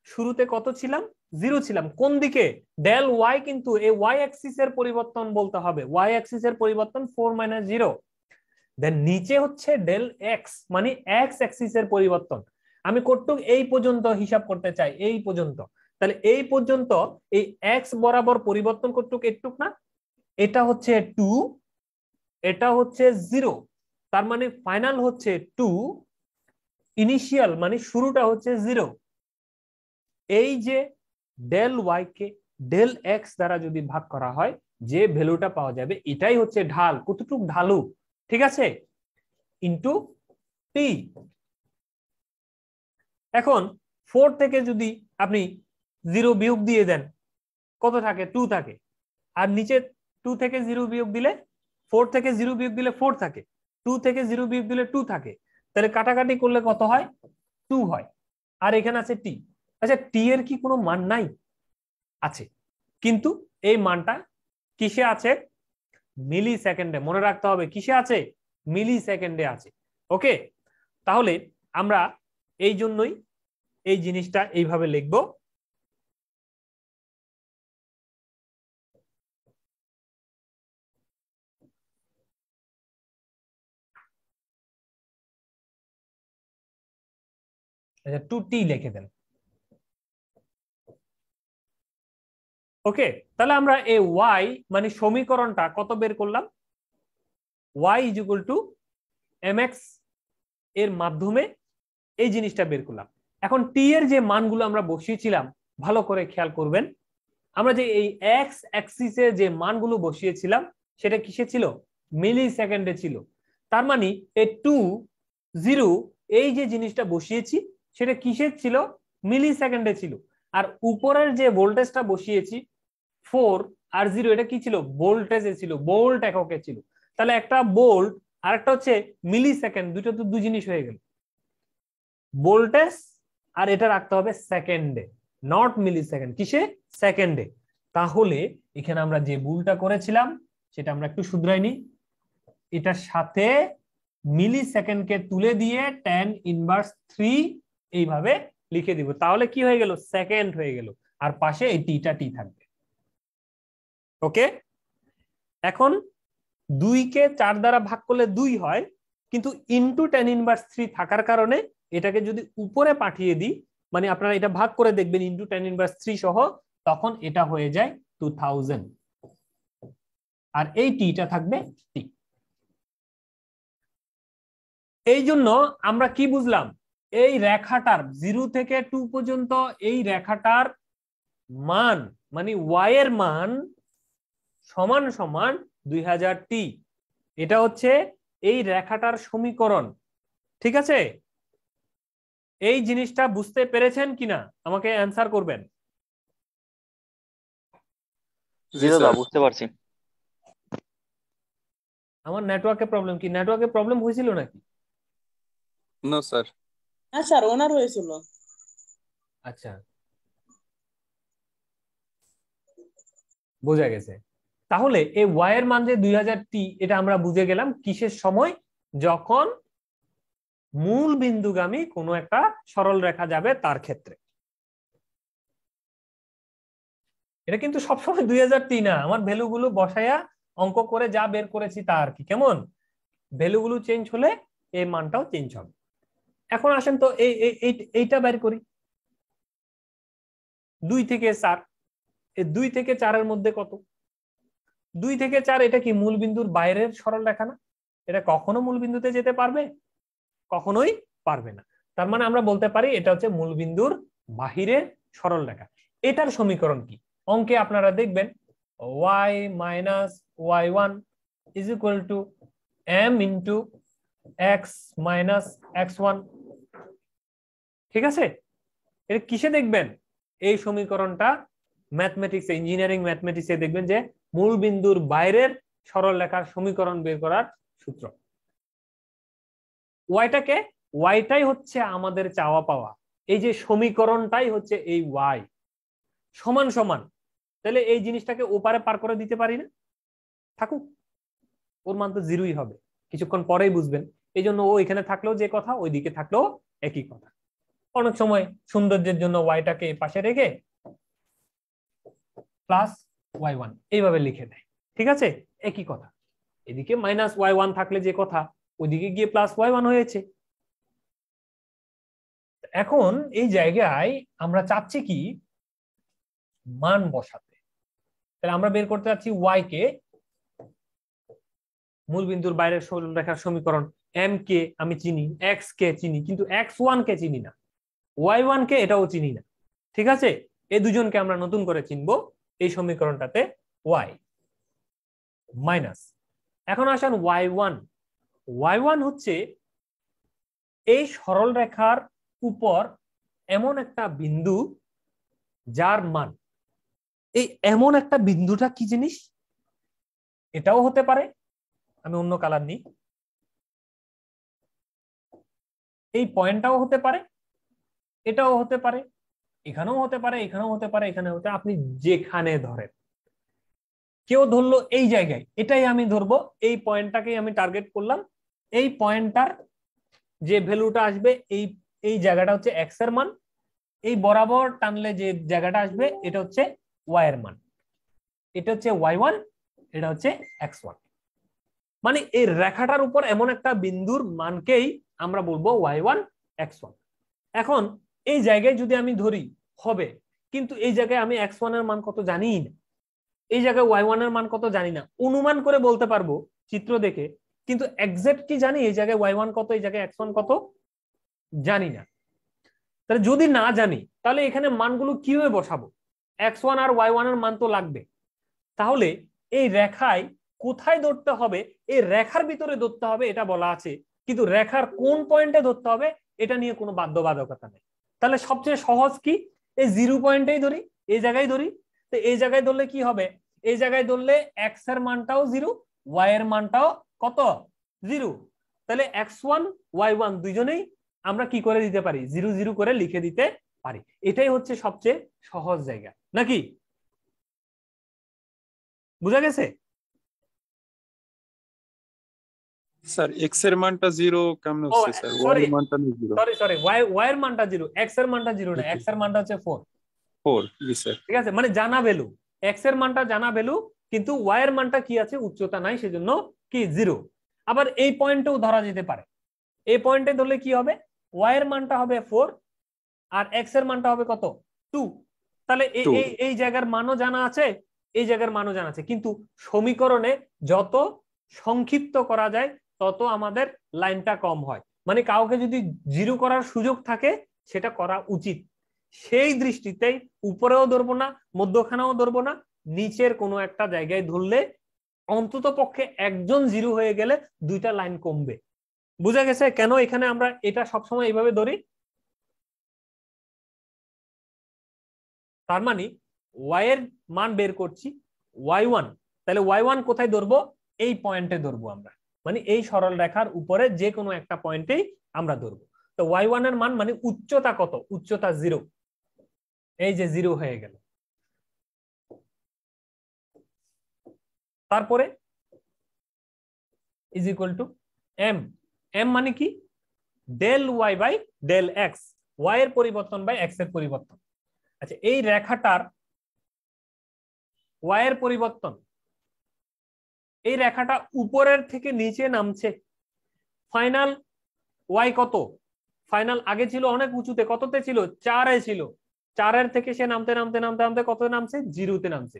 শুরুতে কত ছিলাম? 0 ছিলাম। কোন দিকে? ডেল ওয়াই কিন্তু এই ওয়াই অ্যাক্সিস এর পরিবর্তন বলতে হবে, ওয়াই অ্যাক্সিস এর পরিবর্তন 4 মাইনাস 0। দেন নিচে হচ্ছে ডেল এক্স, মানে এক্স অ্যাক্সিস এর পরিবর্তন। আমি কতটুক এই পর্যন্ত হিসাব করতে চাই, এই পর্যন্ত। তাহলে এই পর্যন্ত এই এক্স বরাবর পরিবর্তন কতটুক? একটুক না, এটা হচ্ছে 2, এটা হচ্ছে 0। তার মানে ফাইনাল হচ্ছে 2, ইনিশিয়াল মানে শুরুটা হচ্ছে 0। এই যে ডেল ওয়াই কে ডেল এক্স দ্বারা যদি ভাগ করা হয়, যে ভ্যালুটা পাওয়া যাবে এটাই হচ্ছে ঢাল। কতটুক ঢালু? ঠিক আছে, ইনটু টি। এখন 4 থেকে যদি আপনি 0 বিয়োগ দিয়ে দেন, কত থাকে? 2 থাকে। আর নিচে 2 থেকে 0 বিয়োগ দিলে, 4 থেকে 0 বিয়োগ দিলে 4 থাকে, 2 থেকে 0 বিয়োগ দিলে 2 থাকে। তাহলে কাটাকাটি করলে কত হয়? 2 হয়। আর এখানে আছে টি। আচ্ছা, টি এর কি কোনো মান নাই? আছে, কিন্তু এই মানটা কিসে আছে? মিলি সেকেন্ডে। মনে রাখতে হবে কিসে আছে? মিলি সেকেন্ডে আছে। ওকে, তাহলে আমরা এই জন্যই এই জিনিসটা এইভাবে লিখবো। আচ্ছা, 2t লিখে দেন। ওকে, তাহলে আমরা এই ওয়াই মানে সমীকরণটা কত বের করলাম? Y is equal to mx এর মাধ্যমে এই জিনিসটা বের করলাম। এখন টি এর যে মানগুলো আমরা বসিয়েছিলাম, ভালো করে খেয়াল করবেন, আমরা যে এই এক্স অ্যাক্সিসে যে মানগুলো বসিয়েছিলাম সেটা কিসে ছিল? মিলি সেকেন্ডে ছিল। তার মানে এই 2, 0 এই যে জিনিসটা বসিয়েছি সেটা কিসের ছিল? মিলি সেকেন্ডে ছিল। আর উপরের যে ভোল্টেজটা বসিয়েছি 4 আর 0, এটা কি ছিল? ভোল্টেজে ছিল, ভোল্ট এককে ছিল। তাহলে একটা ভোল্ট আর একটা হচ্ছে মিলি সেকেন্ড, দুটো তো দুই জিনিস হয়ে গেল। ভোল্টেজ আর এটা রাখতে হবে সেকেন্ডে, নট মিলি সেকেন্ড, কিসে? সেকেন্ডে। তাহলে এখানে আমরা যে ভুলটা করেছিলাম সেটা আমরা একটু শুধরাই নিই। এটার সাথে মিলি সেকেন্ডকে তুলে দিয়ে tan ইনভার্স 3 এইভাবে লিখে দিব, তাহলে কি হয়ে গেল? সেকেন্ড হয়ে গেল। আর পাশে এই টিটা টি থাকবে। ওকে, এখন 2 কে 4 দ্বারা ভাগ করলে 2 হয়, কিন্তু ইনটু tan ইনভার্স 3 থাকার কারণে এটাকে যদি উপরে পাঠিয়ে দিই মানে আপনারা এটা ভাগ করে দেখবেন ইনটু tan ইনভার্স 3 সহ, তখন এটা হয়ে যায় 2000, আর এই টিটা থাকবে টি। এই জন্য আমরা কি বুঝলাম, এই রেখাটার 0 থেকে 2 পর্যন্ত এই রেখাটার মান মানে ওয়াই এর মান সমান সমান 2000 টি। এটা হচ্ছে এই রেখাটার সমীকরণ। ঠিক আছে, এই জিনিসটা বুঝতে পেরেছেন কিনা আমাকে অ্যান্সার করবেন। জি দাদা, বুঝতে পারছি। আমার নেটওয়ার্কের প্রবলেম কি, নেটওয়ার্কের প্রবলেম হয়েছিল নাকি? No sir. হ্যাঁ স্যার, ওনার হয়েছিল। আচ্ছা, বোঝা গেছে। তাহলে এই ওয়াই এর মান যে 2000 টি, এটা আমরা বুঝে গেলাম কিসের সময়, যখন মূল বিন্দুগামী কোনো একটা সরল রেখা যাবে তার ক্ষেত্রে। এটা কিন্তু সবসময় 2000 টি না, আমার ভ্যালুগুলো বসায়া অঙ্ক করে যা বের করেছি তা আর কি। কেমন, ভ্যালুগুলো চেঞ্জ হলে এই মানটাও চেঞ্জ হবে। এখন আসেন তো এইটা বের করি, 2 থেকে 4। এই 2 থেকে 4 এর মধ্যে কত? 2 থেকে 4 এটা কি মূল বিন্দুর বাইরের সরল রেখা না? এটা কখনো মূল বিন্দুতে যেতে পারবে? কখনোই পারবে না। তার মানে আমরা বলতে পারি এটা হচ্ছে মূল বিন্দুর বাহিরের সরল রেখা। এটার সমীকরণ কি অঙ্কে আপনারা দেখবেন, y minus y1 is equal to m into x minus x1। ঠিক আছে, এটা কিসে দেখবেন এই সমীকরণটা? ম্যাথমেটিক্সে, ইঞ্জিনিয়ারিং ম্যাথমেটিক্সে দেখবেন যে মূল বিন্দুর বাইরের সরল রেখার সমীকরণ বের করার সূত্র। ওয়াইটাকে, ওয়াইটাই হচ্ছে আমাদের চাওয়া পাওয়া, এই যে সমীকরণটাই হচ্ছে এই ওয়াই সমান সমান। তাহলে এই জিনিসটাকে ওপারে পার করে দিতে পারি না? থাকুক, ওর মান তো 0ই হবে, কিছুক্ষণ পরেই বুঝবেন। এই জন্য ও এখানে থাকলেও যে কথা, ওইদিকে থাকলেও একই কথা। অনেক সময় সৌন্দর্যের জন্য ওয়াইটাকে পাশে রেখে প্লাস y1 এইভাবে লিখে দেয়। ঠিক আছে, একই কথা। এদিকে মাইনাস y1 থাকলে যে কথা, ওইদিকে গিয়ে প্লাস y1 হয়েছে। এখন এই জায়গায় আমরা চাচ্ছি কি, মান বসাতে। তাহলে আমরা বের করতে চাচ্ছি y কে, মূল বিন্দুর বাইরের সরল রেখার সমীকরণ। m কে আমি চিনি, x কে চিনি, কিন্তু x1 কে চিনি না, y1 কে এটাও চিনি না। ঠিক আছে, এই দুজনকে আমরা নতুন করে চিনবো এই সমীকরণটাতে, y মাইনাস। এখন আসেন y1। y1 হচ্ছে এই সরল রেখার উপর এমন একটা বিন্দু যার মান, এই এমন একটা বিন্দুটা কি জিনিস? এটাও হতে পারে, আমি অন্য কালার নিই, এই পয়েন্টটাও হতে পারে, এটাও হতে পারে, এখানেও হতে পারে, এখানেও হতে পারে, এখানে হতে, আপনি যেখানে ধরেন। কেউ ধরলো এই জায়গায়, এটাই আমি ধরবো, এই পয়েন্টটাকেই আমি টার্গেট করলাম। এই পয়েন্টটার যে ভ্যালুটা আসবে, এই এই জায়গাটা হচ্ছে এক্স এর মান, এই বরাবর টানলে যে জায়গাটা আসবে এটা হচ্ছে ওয়াই এর মান। এটা হচ্ছে y1, এটা হচ্ছে x1। মানে এই রেখাটার উপর এমন একটা বিন্দুর মানকেই আমরা বলবো y1 x1। এখন এই জায়গায় যদি আমি ধরি হবে, কিন্তু এই জায়গায় আমি x1 এর মান কত জানি না, এই জায়গায় y1 এর মান কত জানি না। অনুমান করে বলতে পারবো চিত্র দেখে, কিন্তু এক্সাক্ট কি জানি এই জায়গায় y1 কত, এই জায়গায় x1 কত জানি না। তাহলে যদি না জানি, তাহলে এখানে মানগুলো কিভাবে বসাবো? x1 আর y1 এর মান তো লাগবে। তাহলে এই রেখায় কোথায় ধরতে হবে, এই রেখার ভিতরে ধরতে হবে এটা বলা আছে, কিন্তু রেখার কোন পয়েন্টে ধরতে হবে এটা নিয়ে কোনো বাধ্যবাধকতা নেই। তাহলে সবচেয়ে সহজ কি, এই 0 পয়েন্টেই ধরি, এই জায়গায় ধরি। তো এই জায়গায় ধরলে কি হবে, এই জায়গায় ধরলে এক্স এর মানটাও 0, ওয়াই এর মানটাও কত 0। তাহলে x1 y1 দুইজনেই আমরা কি করে দিতে পারি, 0 0 করে লিখে দিতে পারি। এটাই হচ্ছে সবচেয়ে সহজ জায়গা, নাকি? বুঝা গেছে? স্যার এক্স এর মানটা 0 কেমন হচ্ছে স্যার? ওয়াই এর মানটা 0। সরি ওয়াই এর মানটা 0, এক্স এর মানটা 0 না, এক্স এর মানটা হচ্ছে 4। 4, জি স্যার। ঠিক আছে, মানে জানা ভ্যালু, এক্স এর মানটা জানা ভ্যালু, কিন্তু ওয়াই এর মানটা কি আছে, উচ্চতা নাই, সেজন্য কি 0। আবার এই পয়েন্টেও ধরা যেতে পারে, এই পয়েন্টে ধরলে কি হবে, ওয়াই এর মানটা হবে 4 আর এক্স এর মানটা হবে কত 2। তাহলে এই জায়গার মানও জানা আছে, এই জায়গার মানও জানা আছে, কিন্তু সমীকরণে যত সংক্ষিপ্ত করা যায় তত আমাদের লাইনটা কম হয়। মানে কাউকে যদি জিরো করার সুযোগ থাকে সেটা করা উচিত। সেই দৃষ্টিতেই উপরেও ধরবো না, মধ্যখানেও ধরবো না, নিচের কোনো একটা জায়গায় ধরলে অন্তত পক্ষে একজন জিরো হয়ে গেলে দুইটা লাইন কমবে। বুঝা গেছে কেন এখানে আমরা এটা সবসময় এইভাবে ধরি? তার মানে ওয়াই এর মান বের করছি y1, তাহলে y1 কোথায় ধরবো? এই পয়েন্টে ধরবো আমরা, মানে এই সরল রেখার উপরে যে কোনো একটা পয়েন্টেই আমরা ধরবো। তো y1 এর মান মানে উচ্চতা কত? উচ্চতা 0, এই যে 0 হয়ে গেল। তারপরে is equal to m, m মানে কি? Del Y by del X, Y এর পরিবর্তন বাই এক্স এর পরিবর্তন। আচ্ছা, এই রেখাটার ওয়াই এর পরিবর্তন, এই রেখাটা উপরের থেকে নিচে নামছে। ফাইনাল ওয়াই কত? ফাইনাল আগে ছিল অনেক উঁচুতে, কততে ছিল? 4-এ ছিল। 4-এর থেকে সে নামতে নামতে নামতে নামতে কত নামছে? 0-তে নামছে।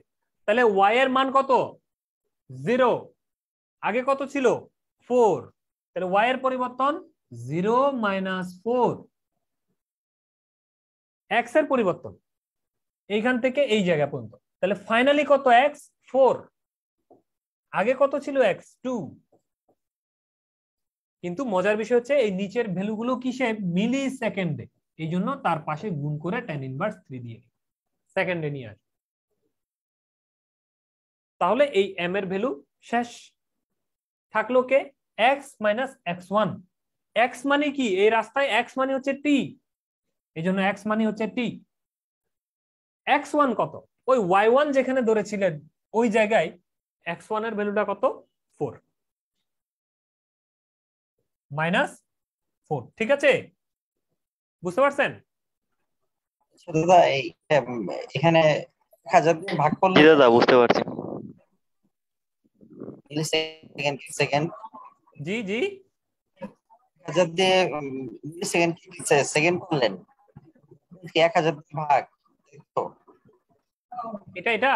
তাহলে ওয়াই এর মান কত? 0। আগে কত ছিল? 4। তাহলে ওয়াই এর পরিবর্তন 0 - 4। এক্স এর পরিবর্তন এইখান থেকে এই জায়গা পর্যন্ত, তাহলে ফাইনালি কত? এক্স 4। আগে কত ছিল? এক্স 2। কিন্তু মজার বিষয় হচ্ছে এই নিচের ভ্যালুগুলো কিসে? মিলি সেকেন্ডে, এই জন্য তার পাশে গুণ করে tan ইনভার্স 3 দিয়ে সেকেন্ডে নিয়ে আসবে। তাহলে এই m এর ভ্যালু শেষ। থাকলো কে? x - x1। x মানে কি? এই রাস্তায় x মানে হচ্ছে t, এই জন্য x মানে হচ্ছে t। x1 কত? ওই y1 যেখানে ধরেছিলেন ওই জায়গায় x1 এর ভ্যালুটা কত? 4 -4। ঠিক আছে, বুঝতে পারছেন? দাদা এখানে 1000 দিয়ে ভাগ করলে জি দাদা বুঝতে পারছি। সেকেন্ড জি জি 1000 দিয়ে সেকেন্ড সেকেন্ড করলেন কি 1000 দিয়ে ভাগ? তো এটা এটা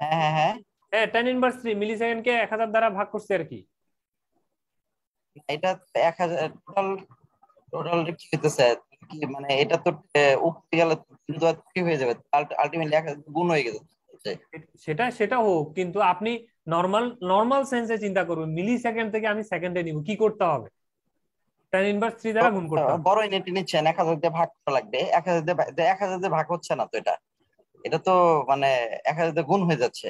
হ্যাঁ হ্যাঁ হ্যাঁ হ্যাঁ, tan ইনভার্স 3 মিলি সেকেন্ডকে 1000 দ্বারা ভাগ করছে আর কি। এটা 1000 টোটাল টোটাল কি হইতেছে? কি মানে এটা তো উপরে গেলে কি হয়ে যাবে? আলটিমেটলি 1000 গুণ হয়ে গেছে। সেটা সেটা হোক, কিন্তু আপনি নরমাল নরমাল সেন্সে চিন্তা করুন, মিলি সেকেন্ড থেকে আমি সেকেন্ডে নিব, কি করতে হবে? tan ইনভার্স 3 দ্বারা গুণ করতে হবে। বড় ইউনিট নিচ্ছেন 1000 দিয়ে ভাগ করা লাগবে। 1000 দিয়ে ভাগ হচ্ছে না তো, এটা তো মানে 1000 দিয়ে গুণ হয়ে যাচ্ছে।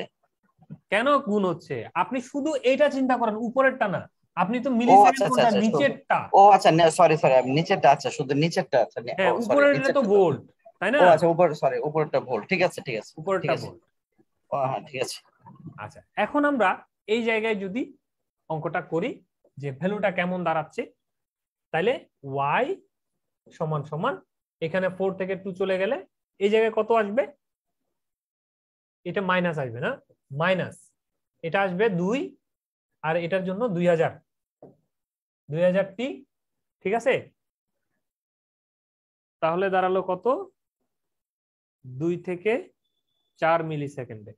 কেন গুণ হচ্ছে? আপনি শুধু এইটা চিন্তা করেন, উপরেরটা না। আপনি তো মিলি ও সেকেন্ড আচ্ছা আচ্ছা কোনটা? আচ্ছা নিচেরটা। ও আচ্ছা সরি সরি আমি নিচেরটা, আচ্ছা শুধু নিচেরটা, আচ্ছা হ্যাঁ, ও সরি উপরেরটা তো নিচেরটা। ভোল্ট, তাই না? ও আচ্ছা উপর সরি উপরটা ভোল্ট, ঠিক আছে ঠিক আছে ঠিক উপরেরটা আছে। ভোল্ট। ও হ্যাঁ ঠিক আছে। আচ্ছা, এখন আমরা এই জায়গায় যদি অঙ্কটা করি যে ভ্যালুটা কেমন দাঁড়াচ্ছে, তাইলে y সমান সমান এখানে 4 থেকে 2 চলে গেলে এই জায়গায় কত আসবে? এটা মাইনাস আসবে না? মাইনাস এটা আসবে 2, আর এটার জন্য 2000 2000t। ঠিক আছে, তাহলে দাঁড়ালো কত? 2 থেকে 4 মিলি সেকেন্ডে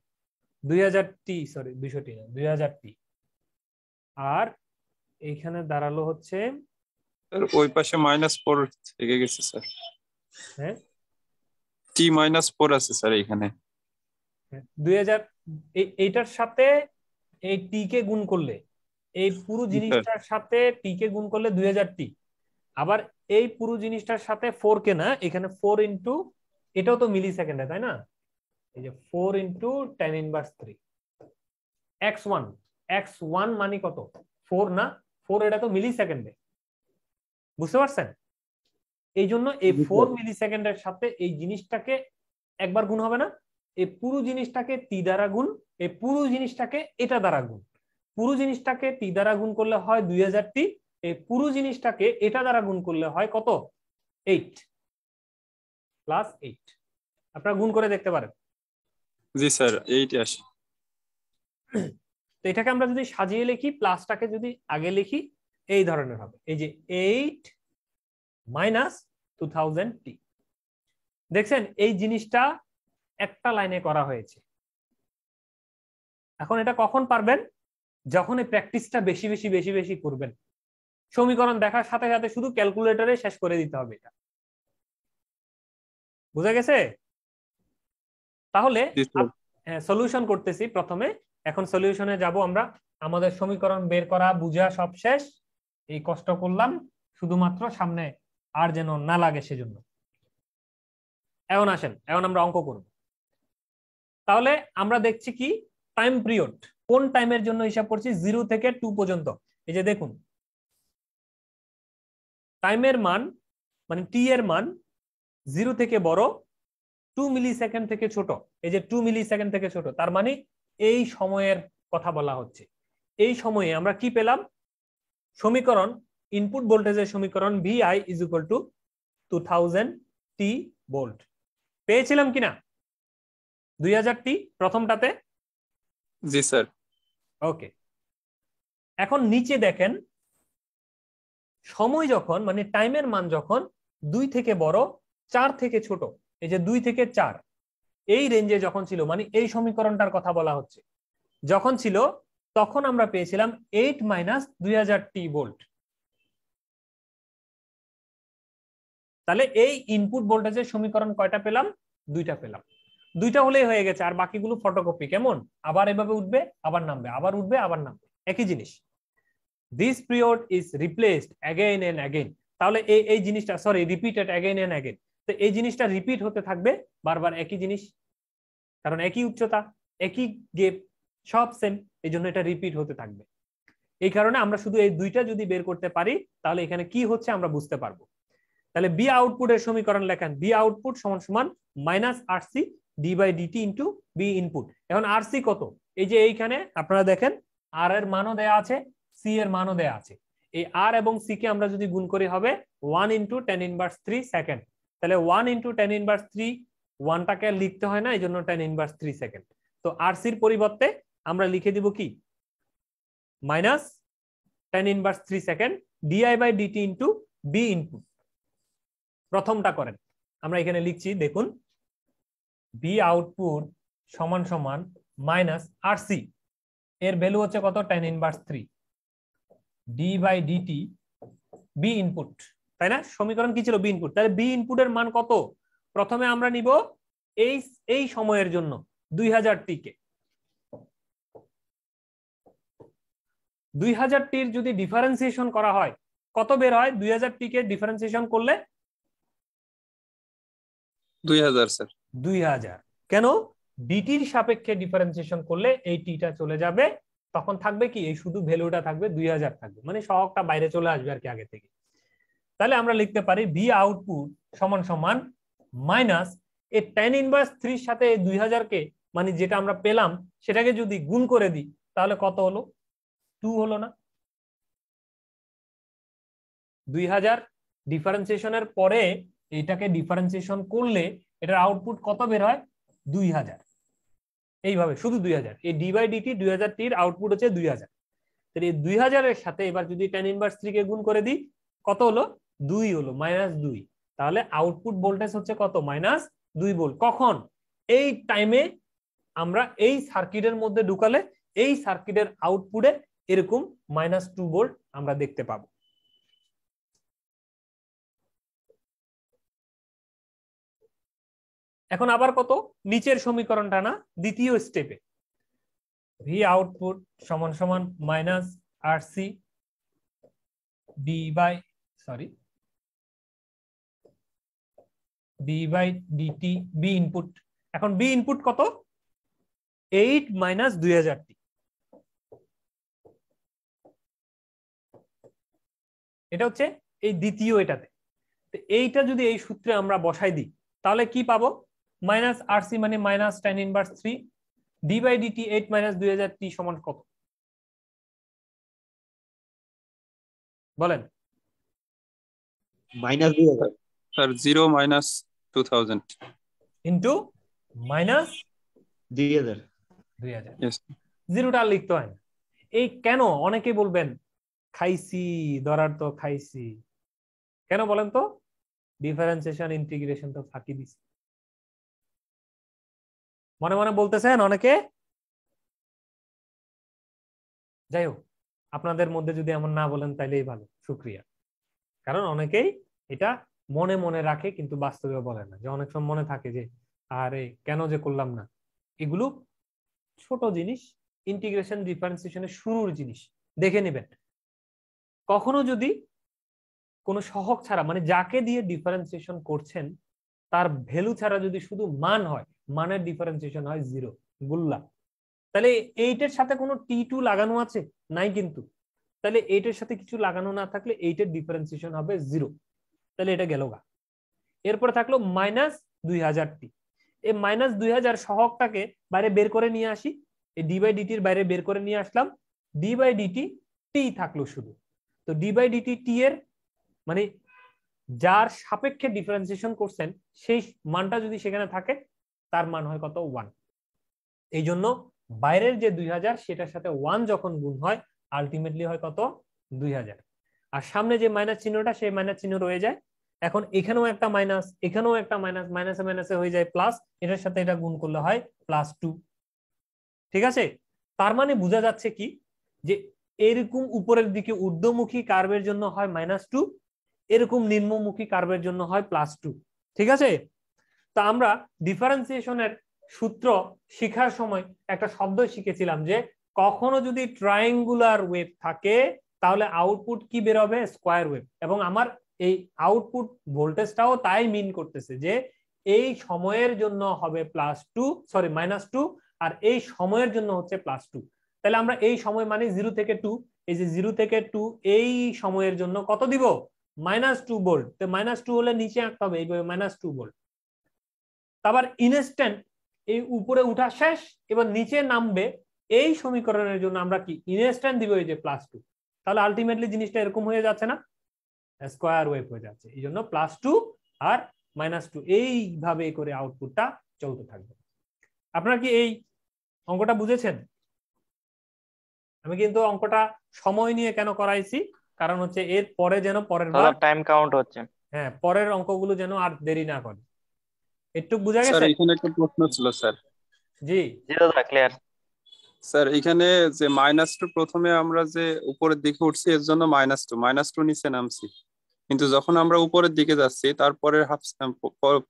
2000t, সরি 200t না, 2000t। আর এইখানে দাঁড়ালো হচ্ছে ওই পাশে -4 থেকে গেছে স্যার। হ্যাঁ t-4 আছে স্যার এখানে। 2000, এইটার সাথে এই টি কে গুণ করলে, এই পুরো জিনিসটার সাথে টি কে গুণ করলে 2000t। আবার এই পুরো জিনিসটার সাথে 4 কে না, এখানে 4 ইন্টু, এটাও তো মিলি সেকেন্ডে তাই না? এই যে 4 into tan inverse 3 x1, x1 মানে কত? 4 না? 4 এটা তো মিলি সেকেন্ডে, বুঝতে পারছেন? এই জন্য এই 4 মিলি সেকেন্ডের সাথে এই জিনিসটাকে একবার গুণ হবে না, এই পুরো জিনিসটাকে টি দ্বারা গুণ, এই পুরো জিনিসটাকে এটা দ্বারা গুণ। পুরো জিনিসটাকে টি দ্বারা গুণ করলে হয় 2000t, এই পুরো জিনিসটাকে এটা দ্বারা গুণ করলে হয় কত? 8 প্লাস 8। আপনারা গুণ করে দেখতে পারেন। জি স্যার 8 আসে। তো এটাকে আমরা যদি সাজিয়ে লিখি, প্লাসটাকে যদি আগে লিখি এই ধরনের হবে, এই যে 8 - 2000t। দেখছেন এই জিনিসটা একটা লাইনে করা হয়েছে। এখন এটা কখন পারবেন? যখন এই প্র্যাকটিসটা বেশি বেশি বেশি বেশি করবেন। সমীকরণ দেখার সাথে সাথে শুধু ক্যালকুলেটরে শেষ করে দিতে হবে। এটা বুঝা গেছে? তাহলে সলিউশন করতেছি প্রথমে। এখন সলিউশনে যাব আমরা। আমাদের সমীকরণ বের করা বুঝা সব শেষ। এই কষ্ট করলাম শুধুমাত্র সামনে আর যেন না লাগে সেজন্য। এখন আসেন, এখন আমরা অঙ্ক করব। তাহলে আমরা দেখছি কি টাইম পিরিয়ড কোন টাইমের জন্য হিসাব করছি, 0 থেকে 2 পর্যন্ত। এই যে দেখুন টাইমের মান মানে টি এর মান 0 থেকে বড়, 2 মিলি সেকেন্ড থেকে ছোট। এই যে 2 মিলি সেকেন্ড থেকে ছোট, তার মানে এই সময়ের কথা বলা হচ্ছে। এই সময়ে আমরা কি পেলাম? সমীকরণ, ইনপুট ভোল্টেজের সমীকরণ VI is equal two 2000 T volt পেয়েছিলাম কিনা? 2000 টি প্রথমটাতে। জি স্যার। ওকে, এখন নিচে দেখেন সময় যখন মানে টাইমের মান যখন 2 থেকে বড় 4 থেকে ছোট, এই যে 2 থেকে 4 এই রেঞ্জে যখন ছিল, মানে এই সমীকরণটার কথা বলা হচ্ছে, যখন ছিল তখন আমরা পেয়েছিলাম 8 মাইনাস 2000 টি ভোল্ট। তাহলে এই ইনপুট ভোল্টেজের সমীকরণ কয়টা পেলাম? 2টা পেলাম। 2টা হলেই হয়ে গেছে, আর বাকিগুলো ফটোকপি। কেমন? আবার এভাবে উঠবে আবার নামবে, আবার উঠবে আবার নামবে, একই জিনিস। This period is replaced again and again. তাহলে এই জিনিসটা sorry repeated again and again. তো এই জিনিসটা রিপিট হতে থাকবে বারবার, একই জিনিস, কারণ একই উচ্চতা একই গেপ সব সেম, এই জন্য এটা রিপিট হতে থাকবে। এই কারণে আমরা শুধু এই 2টা যদি বের করতে পারি তাহলে এখানে কি হচ্ছে আমরা বুঝতে পারবো। তাহলে বি আউটপুটের সমীকরণ লেখেন, বি আউটপুট সমান সমান minus RC d by dt into V input. এখন RC কত? এই যে এইখানে আপনারা দেখেন আর এর মানও দেয়া আছে, সি এর মানও দেয়া আছে। এই আর এবং সি কে আমরা যদি গুণ করি হবে 1 ইন্টু 10⁻³ সেকেন্ড। তাহলে 1 ইন্টু 10⁻³ 1টাকে লিখতে হয় না, এই জন্য 10⁻³ সেকেন্ড। তো RC এর পরিবর্তে আমরা লিখে দিব কি minus 10⁻³ second di by dt into V input. প্রথমটা করেন, আমরা এখানে লিখছি দেখুন বি আউটপুট সমান সমান মাইনাস RC এর ভ্যালু হচ্ছে কত? 10⁻³ d by dt V input, তাই না? সমীকরণ কি ছিল? B input. তাহলে বি ইনপুটের মান কত? প্রথমে আমরা নিব এই সময়ের জন্য 2000 টিকে। 2000 টির যদি ডিফারেন্সিয়েশন করা হয় কত বের হয়? 2000 টিকে ডিফারেন্সিয়েশন করলে 2000 স্যার। 2000। কেন? ডিটির সাপেক্ষে ডিফারেন্সিয়েশন করলে এই টিটা চলে যাবে, তখন থাকবে কি এই শুধু ভ্যালুটা থাকবে 2000 থাকবে, মানে সহগটা বাইরে চলে আসবে আর কি আগে থেকে। তাহলে আমরা লিখতে পারি বি আউটপুট সমান সমান মাইনাস এই 10⁻³ সাথে 2000 কে মানে যেটা আমরা পেলাম সেটাকে যদি গুণ করে দিই তাহলে কত হলো? 2 হলো না? 2000 ডিফারেন্সিয়েশনের পরে এটাকে ডিফারেন্সিয়েশন করলে এটার আউটপুট কত বের হয়? 2000। এইভাবে শুধু 2000, এই ডি বাই ডিটি 2000 টির আউটপুট হচ্ছে 2000। তাহলে এই 2000 এর সাথে এবার যদি 10⁻³ কে গুণ করে দিই কত হলো? 2 হলো, -2। তাহলে আউটপুট ভোল্টেজ হচ্ছে কত? -2 ভোল্ট। কখন? এই টাইমে আমরা এই সার্কিটের মধ্যে ঢুকালে এই সার্কিটের আউটপুটে এরকম -2 ভোল্ট আমরা দেখতে পাবো। এখন আবার কত? নিচের সমীকরণটা না, দ্বিতীয় স্টেপে ভি আউটপুট সমান সমান minus RC d by dt V input. এখন বি ইনপুট কত? 8 মাইনাস 2000 টি। এটা হচ্ছে এই দ্বিতীয় এটাতে। এইটা যদি এই সূত্রে আমরা বসাই দিই তাহলে কি পাবো? মাইনাস RC মানে minus 10⁻³ d by dt 8 minus 2000 T সমান কত? বলেন। -2000 sir 0 minus 2000 into minus 2000। yes জিরোটা লিখতে হয় না। এই কেন? অনেকে বলবেন খাইছি ধরার তো খাইছি, কেন বলেন তো? ডিফারেন্সিয়েশন ইন্টিগ্রেশন তো ফাঁকি দিছি। মনে মনে বলতেছেন অনেকে? যাই হোক, আপনাদের মধ্যে যদি এমন না বলেন তাইলেই ভালো, শুক্রিয়া। কারণ অনেকেই এটা মনে মনে রাখে কিন্তু বাস্তবে বলে না, যে অনেক সময় মনে থাকে যে আরে কেন যে করলাম না। এগুলো ছোট জিনিস, ইন্টিগ্রেশন ডিফারেন্সিয়েশনের শুরুর জিনিস, দেখে নেবেন। কখনো যদি কোনো সহগ ছাড়া, মানে যাকে দিয়ে ডিফারেন্সিয়েশন করছেন তার ভ্যালু ছাড়া যদি শুধু মান হয়, মানের ডিফারেন্সিয়েশন হয় 0, গুল্লা। তাহলে এইটের সাথে কোনো T2 লাগানো আছে? নাই কিন্তু। তাহলে এইটের সাথে কিছু লাগানো না থাকলে এইটের ডিফারেন্সিয়েশন হবে 0, তাহলে এটা গেল গা। এরপরে থাকলো -2000t। এই -2000 সহগটাকে বাইরে বের করে নিয়ে আসি, এই d/dt এর বাইরে বের করে নিয়ে আসলাম, d/dt t থাকলো শুধু। তো d/dt t এর মানে যার সাপেক্ষে ডিফারেন্সিয়েশন করছেন সেই মানটা যদি সেখানে থাকে, তার মান হয় কত? 1। এই জন্য বাইরের যে 2000 সেটার সাথে 1 যখন গুণ হয় আলটিমেটলি হয় কত? 2000। আর সামনে যে মাইনাস চিহ্নটা, সেই মাইনাস চিহ্ন রয়ে যায়। এখন এখানেও একটা মাইনাস, এখানেও একটা মাইনাস, মাইনাসে মাইনাসে হয়ে যায় প্লাস, এটার সাথে এটা গুণ করলে হয় +2। ঠিক আছে? তার মানে বোঝা যাচ্ছে কি, যে এরকম উপরের দিকে ঊর্ধ্বমুখী কার্ভের জন্য হয় -2, এরকম নিম্নমুখী কার্ভের জন্য হয় +2। ঠিক আছে? তা আমরা ডিফারেন্সিয়েশনের সূত্র শেখার সময় একটা শব্দ শিখেছিলাম, যে কখনো যদি ট্রায়াঙ্গুলার ওয়েভ থাকে তাহলে আউটপুট কি বের হবে? Square wave. এবং আমার এই আউটপুট ভোল্টেজটাও তাই মিন করতেছে, যে এই সময়ের জন্য হবে -2, আর এই সময়ের জন্য হচ্ছে +2। তাহলে আমরা এই সময় মানে 0 থেকে 2, এই যে 0 থেকে 2 এই সময়ের জন্য কত দিব? -2 ভোল্ট। তো -2 হলে নিচে আঁকতে হবে এইভাবে -2 ভোল্ট। আবার ইনস্ট্যান্ট এই উপরে উঠা শেষ, এবার নিচে নামবে, এই সমীকরণের জন্য আমরা কি ইনস্ট্যান্ট দিব? এই যে +2। তাহলে আলটিমেটলি জিনিসটা এরকম হয়ে যাচ্ছে না? স্কয়ার ওয়েভ হয়ে যাচ্ছে। এই জন্য +2 আর -2 এইভাবে করে আউটপুটটা চলতে থাকবে। আপনারা কি এই অঙ্কটা বুঝেছেন? আমি কিন্তু অঙ্কটা সময় নিয়ে কেন করাইছি, কারণ হচ্ছে এর পরে যেন পরের বার টাইম কাউন্ট হচ্ছে। হ্যাঁ, পরের অঙ্কগুলো যেন আর দেরি না করে। একটু বুঝা স্যার গেছে? এখানে একটা প্রশ্ন ছিল স্যার। জি জি দাদা, ক্লিয়ার। স্যার এখানে যে -2 প্রথমে আমরা যে উপরের দিকে উঠছি এর জন্য -2 নিচে নামছি, কিন্তু যখন আমরা উপরের দিকে যাচ্ছি তারপরে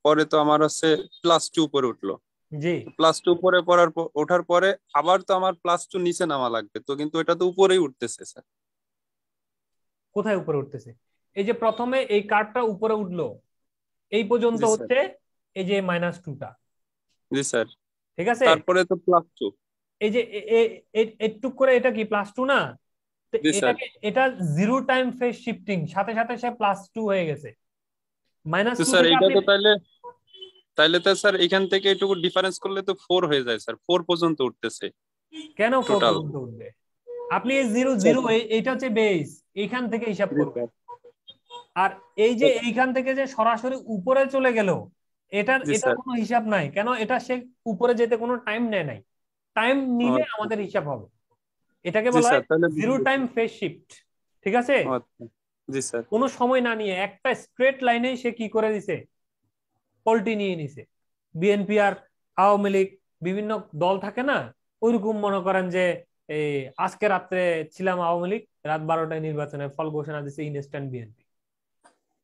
পরে তো আমার হচ্ছে +2 উপরে উঠলো। জি +2 উপরে ওঠার পরে আবার তো আমার +2 নিচে নামা লাগবে, তো কিন্তু এটা তো উপরেই উঠতেছে স্যার। কোথায় উপরে উঠতেছে? এই যে প্রথমে এই কার্ভটা উপরে উঠলো, এই পর্যন্ত জি স্যার। হচ্ছে এই যে -2টা। জি স্যার। ঠিক আছে? তারপরে তো +2। এই যে একটু করে এটা কি +2 না? তো জি স্যার। এটাকে, এটা 0 টাইম ফেজ শিফটিং, সাথে সাথে সে +2 হয়ে গেছে। তো -2 স্যার থেকে এটা আপনি তো তাইলে তো স্যার এখান থেকে একটু ডিফারেন্স করলে তো 4 হয়ে যায় স্যার, 4 পর্যন্ত উঠতেছে কেন 4 টোটাল। পর্যন্ত উঠবে? আপনি এই 0 এইটা হচ্ছে বেস, এইখান থেকে হিসাব করবেন। আর এই যে এইখান থেকে যে সরাসরি উপরে চলে গেল, এটার জি এটার স্যার। কোনো হিসাব নাই। কেন? এটা সে উপরে যেতে কোনো টাইম নেয় নাই। টাইম নিলে আচ্ছা। আমাদের হিসাব হবে। এটাকে জি বলা হয় স্যার তাহলে 0 টাইম ফেজ শিফট। ঠিক আছে? আচ্ছা। জি স্যার। কোনো সময় না নিয়ে একটা স্ট্রেট লাইনে সে কি করে দিছে? পল্টি নিয়ে নিছে। বিএনপি আর আওয়ামী লীগ বিভিন্ন দল থাকে না, ওইরকম মনে করেন যে এই আজকে রাত্রে ছিলাম আওয়ামী লীগ, রাত 12টায় নির্বাচনের ফল ঘোষণা দিছে ইনস্ট্যান্ট বিএনপি।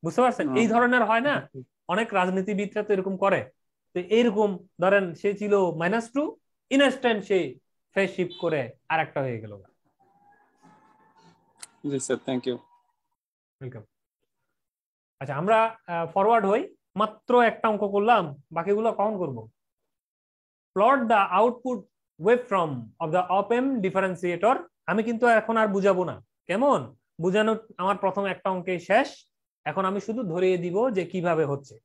বুঝতে পারছেন? এই ধরনের হয় না, অনেক রাজনীতিবিদরা তো এরকম করে। তো এইরকম ধরেন সে ছিল -2, ইনস্ট্যান্ট সে ফেজ শিফট করে আর একটা হয়ে গেল। জি স্যার, থ্যাংক ইউ। ওয়েলকাম। আচ্ছা, আমরা ফরওয়ার্ড হই। মাত্র একটা অঙ্ক করলাম, বাকিগুলো কখন করব? Plot the output waveform of the op amp differentiator. আমি কিন্তু এখন আর বুঝাবো না, কেমন? বুঝানো আমার প্রথম একটা অঙ্কে শেষ। এখন আমি শুধু ধরিয়ে দিব যে কিভাবে হচ্ছে।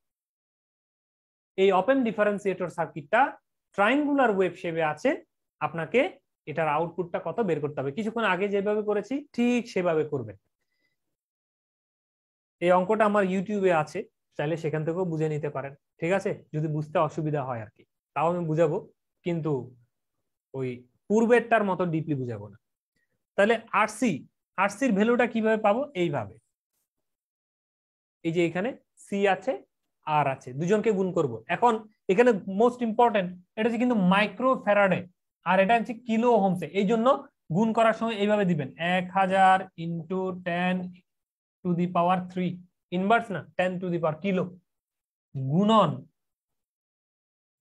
এই অপ-এম্প ডিফারেন্সিয়েটর সার্কিটটা ট্রায়াঙ্গুলার ওয়েভ শেপে আছে। আপনাকে এটার আউটপুটটা কত বের করতে হবে। কিছুক্ষণ আগে যেভাবে করেছি ঠিক সেভাবে করবেন। এই অঙ্কটা আমার ইউটিউবে আছে, চাইলে সেখান থেকেও বুঝে নিতে পারেন। ঠিক আছে? যদি বুঝতে অসুবিধা হয় আর কি, তাও আমি বুঝাবো, কিন্তু ওই পূর্বেরটার মতো ডিপলি বুঝাবো না। তাহলে আরসির ভ্যালুটা কিভাবে পাবো? এইভাবে, এই যে এখানে সি আছে আর আছে, দুজনকে গুণ করব। এখন এখানে মোস্ট ইম্পর্টেন্ট, এটা হচ্ছে কিন্তু মাইক্রো ফ্যারাডে আর এটা হচ্ছে কিলো ওহমসে। এই জন্য গুণ করার সময় এইভাবে দিবেন 1000 into 10 to the power 3, inverse না, 10 টু দি পাওয়ার কিলো গুণন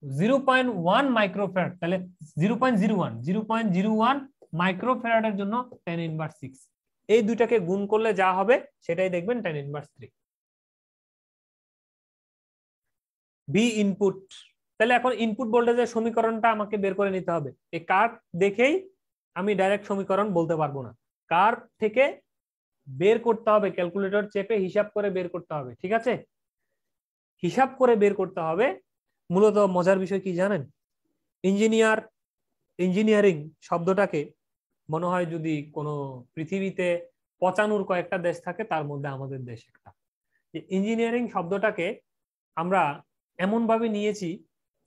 0.1 মাইক্রোফ্যারাড, তাহলে 0.01 মাইক্রোফ্যারাডের জন্য 10 ইনভার্স 6। এই দুইটাকে গুণ করলে যা হবে সেটাই দেখবেন 10 ইনভার্স 3। বি ইনপুট, তাহলে এখন ইনপুট ভোল্টেজের সমীকরণটা আমাকে বের করে নিতে হবে। এই কার্ভ দেখেই আমি ডাইরেক্ট সমীকরণ বলতে পারবো না, কার্ভ থেকে বের করতে হবে, ক্যালকুলেটর চেপে হিসাব করে বের করতে হবে। ঠিক আছে, হিসাব করে বের করতে হবে। মূলত মজার বিষয় কি জানেন, ইঞ্জিনিয়ারিং শব্দটাকে মনে হয় যদি কোনো পৃথিবীতে 95 কয়েকটা দেশ থাকে তার মধ্যে আমাদের দেশ একটা। ইঞ্জিনিয়ারিং শব্দটাকে আমরা এমন ভাবে নিয়েছি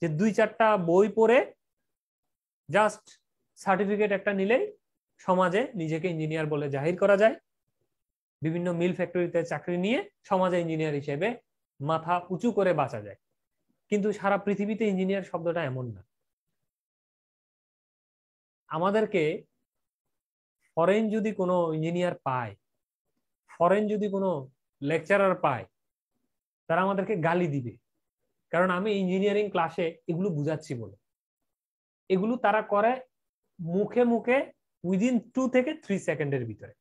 যে 2-4টা বই পড়ে জাস্ট সার্টিফিকেট একটা নিলেই সমাজে নিজেকে ইঞ্জিনিয়ার বলে জাহির করা যায়, বিভিন্ন মিল ফ্যাক্টরিতে চাকরি নিয়ে সমাজে ইঞ্জিনিয়ার হিসেবে মাথা উঁচু করে বাঁচা যায়। কিন্তু সারা পৃথিবীতে ইঞ্জিনিয়ার শব্দটা এমন না। আমাদেরকে ফরেন যদি কোনো ইঞ্জিনিয়ার পায়, ফরেন যদি কোনো লেকচারার পায়, তারা আমাদেরকে গালি দিবে, কারণ আমি ইঞ্জিনিয়ারিং ক্লাসে এগুলো বুঝাচ্ছি বলে। এগুলো তারা করে মুখে মুখে উইদিন 2 থেকে 3 সেকেন্ডের ভিতরে,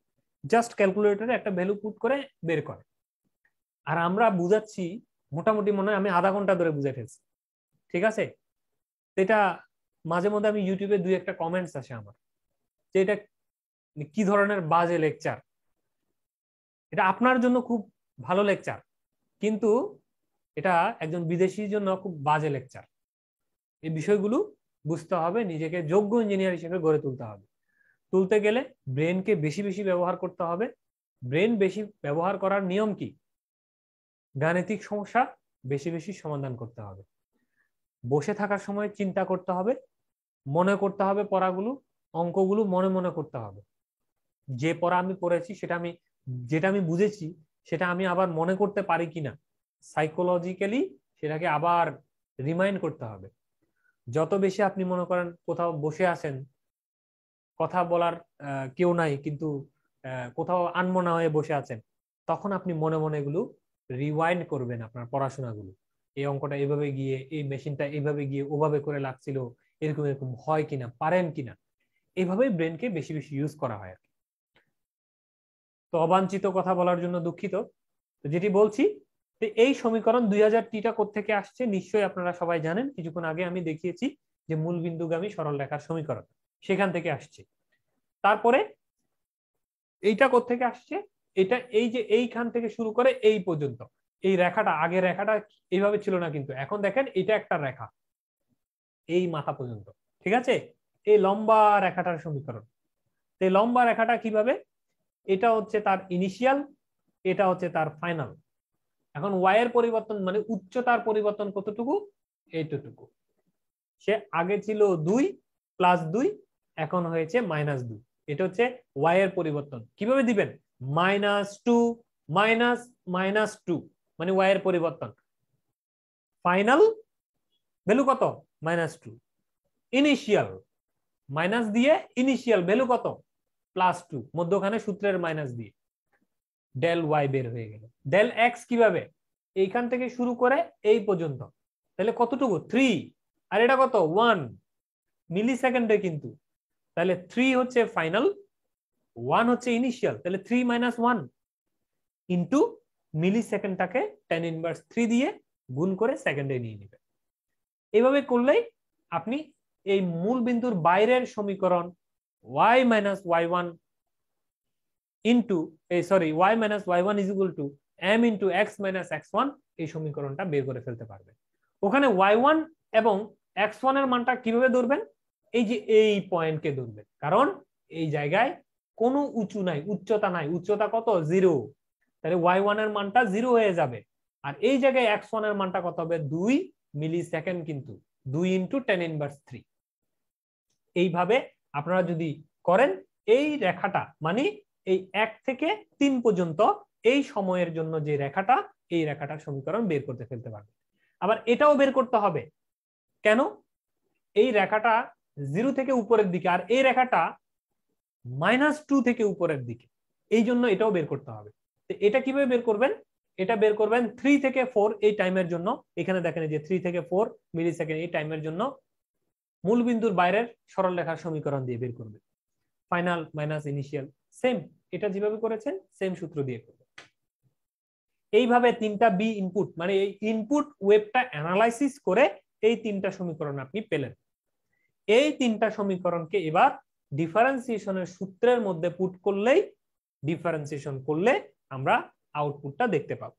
জাস্ট ক্যালকুলেটরে একটা ভ্যালু পুট করে বের করে। আর আমরা বুঝাচ্ছি মোটামুটি মনে হয় আমি আধা ঘন্টা ধরে বুঝে ফেলছি। ঠিক আছে, এটা মাঝে মধ্যে আমি ইউটিউবে 2-1টা কমেন্টস আসে আমার যে এটা কি ধরনের বাজে লেকচার, এটা আপনার জন্য খুব ভালো লেকচার কিন্তু এটা একজন বিদেশির জন্য খুব বাজে লেকচার। এই বিষয়গুলো বুঝতে হবে, নিজেকে যোগ্য ইঞ্জিনিয়ার হিসেবে গড়ে তুলতে হবে। তুলতে গেলে ব্রেনকে বেশি বেশি ব্যবহার করতে হবে। ব্রেন বেশি ব্যবহার করার নিয়ম কি, গাণিতিক সমস্যা বেশি বেশি সমাধান করতে হবে, বসে থাকার সময় চিন্তা করতে হবে, মনে করতে হবে পড়াগুলো, অঙ্কগুলো মনে মনে করতে হবে। যে পড়া আমি পড়েছি যেটা আমি বুঝেছি সেটা আমি আবার মনে করতে পারি কিনা, সাইকোলজিক্যালি সেটাকে আবার রিমাইন্ড করতে হবে। যত বেশি আপনি মনে করেন কোথাও বসে আছেন, কথা বলার কেউ নাই কিন্তু কোথাও আনমনা হয়ে বসে আছেন, তখন আপনি মনে মনে এগুলো রিওয়াইন্ড করবেন আপনার পড়াশোনাগুলো। এই অঙ্কটা এইভাবে গিয়ে, এই মেশিনটা এইভাবে গিয়ে ওভাবে করে লাগছিল, এরকম এরকম হয় কিনা, পারেন কিনা, এইভাবেই ব্রেনকে বেশি বেশি ইউজ করা হয় আর কি। তো অবাঞ্ছিত কথা বলার জন্য দুঃখিত। তো যেটি বলছি, এই সমীকরণ 2000টা কোত্থেকে আসছে নিশ্চয়ই আপনারা সবাই জানেন, কিছুক্ষণ আগে আমি দেখিয়েছি যে মূল বিন্দুগামী সরল রেখার সমীকরণ, সেখান থেকে আসছে। তারপরে এইটা কোত্থেকে আসছে, এটা এই যে এইখান থেকে শুরু করে এই পর্যন্ত, এই রেখাটা, আগে রেখাটা এইভাবে ছিল না কিন্তু এখন দেখেন এটা একটা রেখা এই মাথা পর্যন্ত। ঠিক আছে, এই লম্বা রেখাটার সমীকরণ। এই লম্বা রেখাটা কিভাবে, এটা হচ্ছে তার ইনিশিয়াল, এটা হচ্ছে তার ফাইনাল। এখন ওয়াই এর পরিবর্তন মানে উচ্চতার পরিবর্তন কতটুকু, এইটুকু। সে আগে ছিল 2 + 2, এখন হয়েছে -2। এটা হচ্ছে ওয়াই এর পরিবর্তন। কিভাবে দিবেন, -2 -2 মানে ওয়াই এর পরিবর্তন। ফাইনাল ভ্যালু কত, -2, ইনিশিয়াল মাইনাস দিয়ে ইনিশিয়াল ভ্যালু কত, +2, মধ্যখানে সূত্রের মাইনাস দিয়ে ডেল ওয়াই বের হয়ে গেল। ডেল এক্স কিভাবে, এইখান থেকে শুরু করে এই পর্যন্ত, তাহলে কতটুকু 3, আর এটা কত 1 মিলি সেকেন্ডে কিন্তু, তাহলে 3 হচ্ছে ফাইনাল, 1 হচ্ছে ইনিশিয়াল, তাহলে 3 - 1 ইন্টু মিলি সেকেন্ডটাকে 10 ইনভার্স 3 দিয়ে গুণ করে সেকেন্ডে নিয়ে নেবেন। এইভাবে করলেই আপনি এই মূল বিন্দুর বাইরের সমীকরণ y - y1 into y - y1 = m × x - x1, এই সমীকরণটা বের করে ফেলতে পারবেন। ওখানে y1 এবং x1 এর মানটা কিভাবে ধরবেন, এই যে এই পয়েন্টকে ধরবেন, কারণ এই জায়গায় কোনো উঁচু নাই, উচ্চতা নাই, উচ্চতা কত 0, তাহলে y1 এর মানটা 0 হয়ে যাবে। আর এই জায়গায় x1 এর মানটা কত হবে, 2 মিলি সেকেন্ড, কিন্তু 2 × 10 ইনভার্স 3। এইভাবে আপনারা যদি করেন, এই রেখাটা মানে এই 1 থেকে 3 পর্যন্ত এই সময়ের জন্য যে রেখাটা, এই রেখাটার সমীকরণ বের করতে ফেলতে পারবে। আবার এটাও বের করতে হবে কেন? এই রেখাটা 0 থেকে উপরের দিকে আর এই রেখাটা -2 থেকে উপরের দিকে, এই জন্য এটাও বের করতে হবে। তো এটা কিভাবে বের করবেন? এটা বের করবেন 3 থেকে 4 এই টাইমের জন্য। এখানে দেখেন যে 3 থেকে 4 মিলি সেকেন্ড এই টাইমের জন্য মূল বিন্দুর বাইরের সরলরেখার সমীকরণ দিয়ে বের করবেন। ফাইনাল মাইনাস ইনিশিয়াল, সেম এটা যেভাবে করেছেন সেম সূত্র দিয়ে করবেন। এইভাবে 3টা বি ইনপুট, মানে এই ইনপুট ওয়েবটা অ্যানালাইসিস করে এই 3টা সমীকরণ আপনি পেলেন। এই 3টা সমীকরণকে এবার ডিফারেন্সিয়েশনের সূত্রের মধ্যে পুট করলেই, ডিফারেন্সিয়েশন করলে আমরা আউটপুটটা দেখতে পাবো।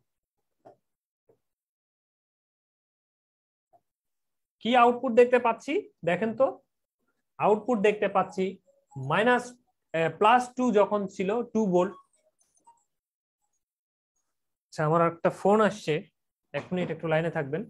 কি আউটপুট দেখতে পাচ্ছি দেখেন তো। আউটপুট দেখতে পাচ্ছি +2 যখন ছিল 2 ভোল্ট। আচ্ছা, আমার একটা ফোন আসছে, 1 মিনিট একটু লাইনে থাকবেন।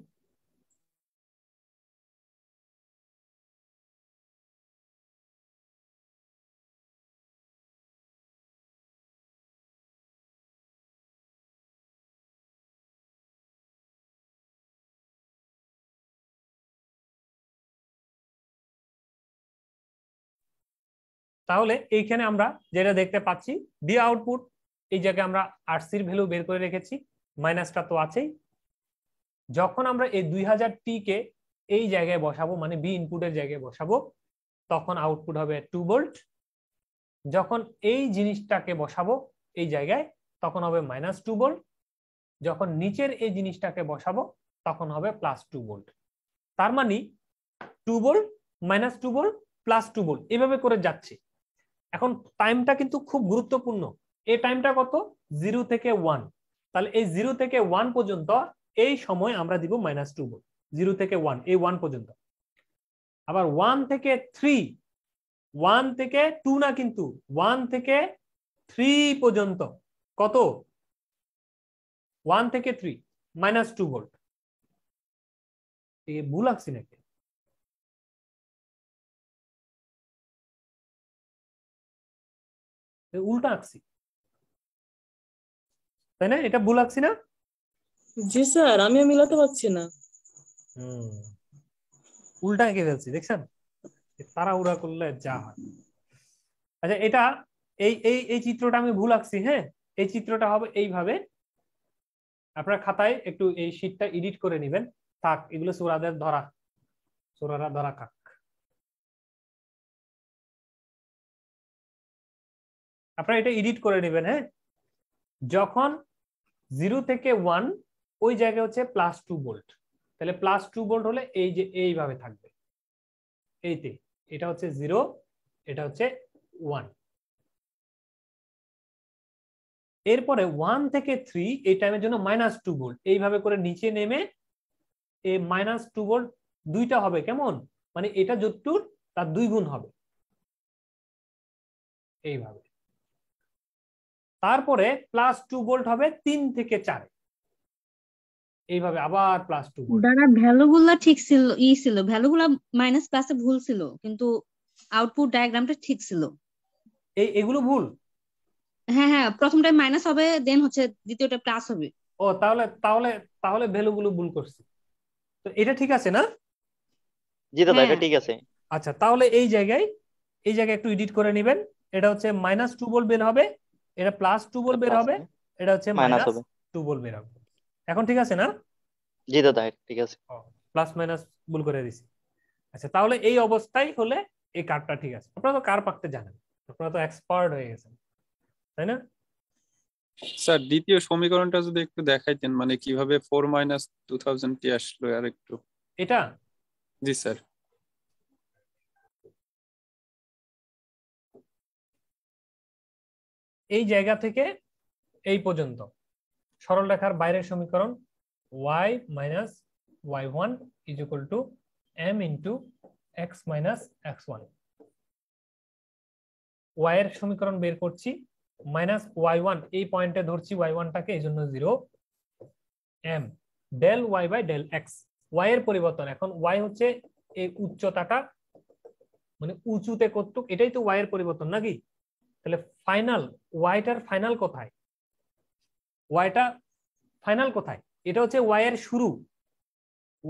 তাহলে এইখানে আমরা যেটা দেখতে পাচ্ছি, ডি আউটপুট, এই জায়গায় আমরা আরসির ভ্যালু বের করে রেখেছি, মাইনাসটা তো আছেই। যখন আমরা এই 2000t কে এই জায়গায় বসাবো, মানে বি ইনপুটের জায়গায় বসাবো, তখন আউটপুট হবে 2 ভোল্ট। যখন এই জিনিসটাকে বসাবো এই জায়গায়, তখন হবে -2 ভোল্ট। যখন নিচের এই জিনিসটাকে বসাবো তখন হবে +2 ভোল্ট। তার মানে 2 ভোল্ট, -2 ভোল্ট, +2 ভোল্ট, এভাবে করে যাচ্ছে। এখন টাইমটা কিন্তু খুব গুরুত্বপূর্ণ। এই টাইমটা কত? 0 থেকে 1। তাহলে এই 0 থেকে 1 পর্যন্ত এই সময় আমরা দিব -2 ভোল্ট। 0 থেকে 1, এই 1 পর্যন্ত। আবার 1 থেকে 3, 1 থেকে 2 না, কিন্তু 1 থেকে 3 পর্যন্ত কত? 1 থেকে 3 -2 ভোল্ট। এই ভুল লাগছে নাকি? উল্টা আঁকছি, তাই না? এটা ভুল আঁকছি না? জি স্যার, আমিও মিলাতে পারছি না। উল্টা এঁকে ফেলছি, দেখছেন? তাড়াহুড়া করলে যা হয়। আচ্ছা, এটা এই এই এই চিত্রটা আমি ভুল আঁকছি। হ্যাঁ, এই চিত্রটা হবে এইভাবে। আপনার খাতায় একটু এই শীটটা এডিট করে নেবেন। থাক, এগুলো সূরাদের ধরা, সূরারা ধরা কাক। আপনারা এটা এডিট করে নেবেন। হ্যাঁ, যখন 0 থেকে 1 ওই জায়গায় হচ্ছে +2 ভোল্ট, তাহলে +2 ভোল্ট হলে এই যে এইভাবে থাকবে, এইতে। এটা হচ্ছে 0, এটা হচ্ছে 1। এরপরে 1 থেকে 3 এই টাইমের জন্য -2 ভোল্ট, এইভাবে করে নিচে নেমে এই -2 ভোল্ট দুইটা হবে। কেমন? মানে এটা যতটুর তার 2 গুণ হবে, এইভাবে। তারপরে +2 ভোল্ট হবে 3 থেকে 4, এইভাবে আবার +2 ভোল্ট। দাদা ভ্যালুগুলা ঠিক ছিল, ছিল ভ্যালুগুলা মাইনাস প্লাসে ভুল ছিল, কিন্তু আউটপুট ডায়াগ্রামটা ঠিক ছিল। এগুলো ভুল? হ্যাঁ হ্যাঁ, প্রথমটা মাইনাস হবে, দেন হচ্ছে দ্বিতীয়টা প্লাস হবে। ও, তাহলে তাহলে তাহলে ভ্যালুগুলো ভুল করছি। তো এটা ঠিক আছে না? জি দাদা, হ্যাঁ এটা ঠিক আছে। আচ্ছা, তাহলে এই জায়গায় একটু এডিট করে নেবেন। এটা হচ্ছে -2 ভোল্ট বের হবে, এটা +2 ভোল্ট বের প্লাস হবে, এটা হচ্ছে মাইনাস হবে। -2 ভোল্ট বের হবে। এখন ঠিক আছে না? জি দাদা, ঠিক আছে। প্লাস মাইনাস ভুল করে দিছি। আচ্ছা, তাহলে এই অবস্থায় হলে এই কার্ডটা ঠিক আছে। আপনারা তো কার্ভ আঁকতে জানেন, আপনারা তো এক্সপার্ট হয়ে গেছেন, তাই না? স্যার দ্বিতীয় সমীকরণটা যদি একটু দেখাইতেন, মানে কিভাবে 4 - 2000t আসলো আর একটু। এটা জি স্যার। এই জায়গা থেকে এই পর্যন্ত সরল রেখার বাইরের সমীকরণ y - y1 = m × x - x1। y এর সমীকরণ বের করছি, -y1 এই পয়েন্টে ধরছি y1টাকে, এই জন্য 0, m del y/del x, y এর পরিবর্তন। এখন y হচ্ছে এই উচ্চতাটা, মানে উঁচুতে কতটুক, এটাই তো y এর পরিবর্তন নাকি? তাহলে ফাইনাল ওয়াইটার ফাইনাল কোথায়? ওয়াইটা ফাইনাল কোথায়? এটা হচ্ছে ওয়াই এর শুরু,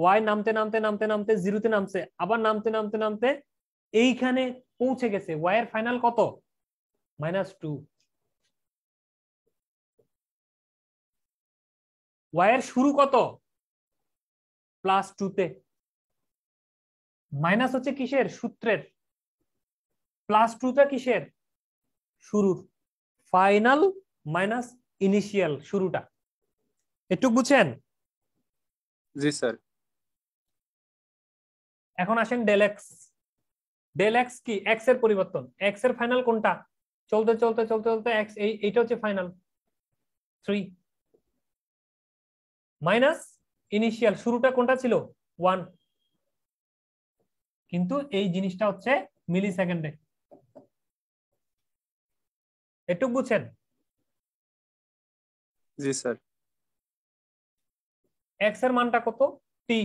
ওয়াই নামতে নামতে নামতে নামতে জিরোতে নামছে, আবার নামতে নামতে নামতে এইখানে পৌঁছে গেছে। ওয়াই এর ফাইনাল কত? -2। ওয়াই এর শুরু কত? +2 তে। মাইনাস হচ্ছে কিসের? সূত্রের। +2টা কিসের? শুরুর। ফাইনাল মাইনাস ইনিশিয়াল, শুরুটা। একটু বুঝছেন? জি স্যার। এখন আসেন ডেল এক্স। ডেল এক্স কি? এক্স এর পরিবর্তন। এক্স এর ফাইনাল কোনটা? চলতে চলতে চলতে চলতে এক্স, এইটা হচ্ছে ফাইনাল 3 মাইনাস ইনিশিয়াল, শুরুটা কোনটা ছিল? 1। কিন্তু এই জিনিসটা হচ্ছে মিলি সেকেন্ডে। একটু বুঝছেন? জি স্যার। এক্স এর মানটা কত? টি।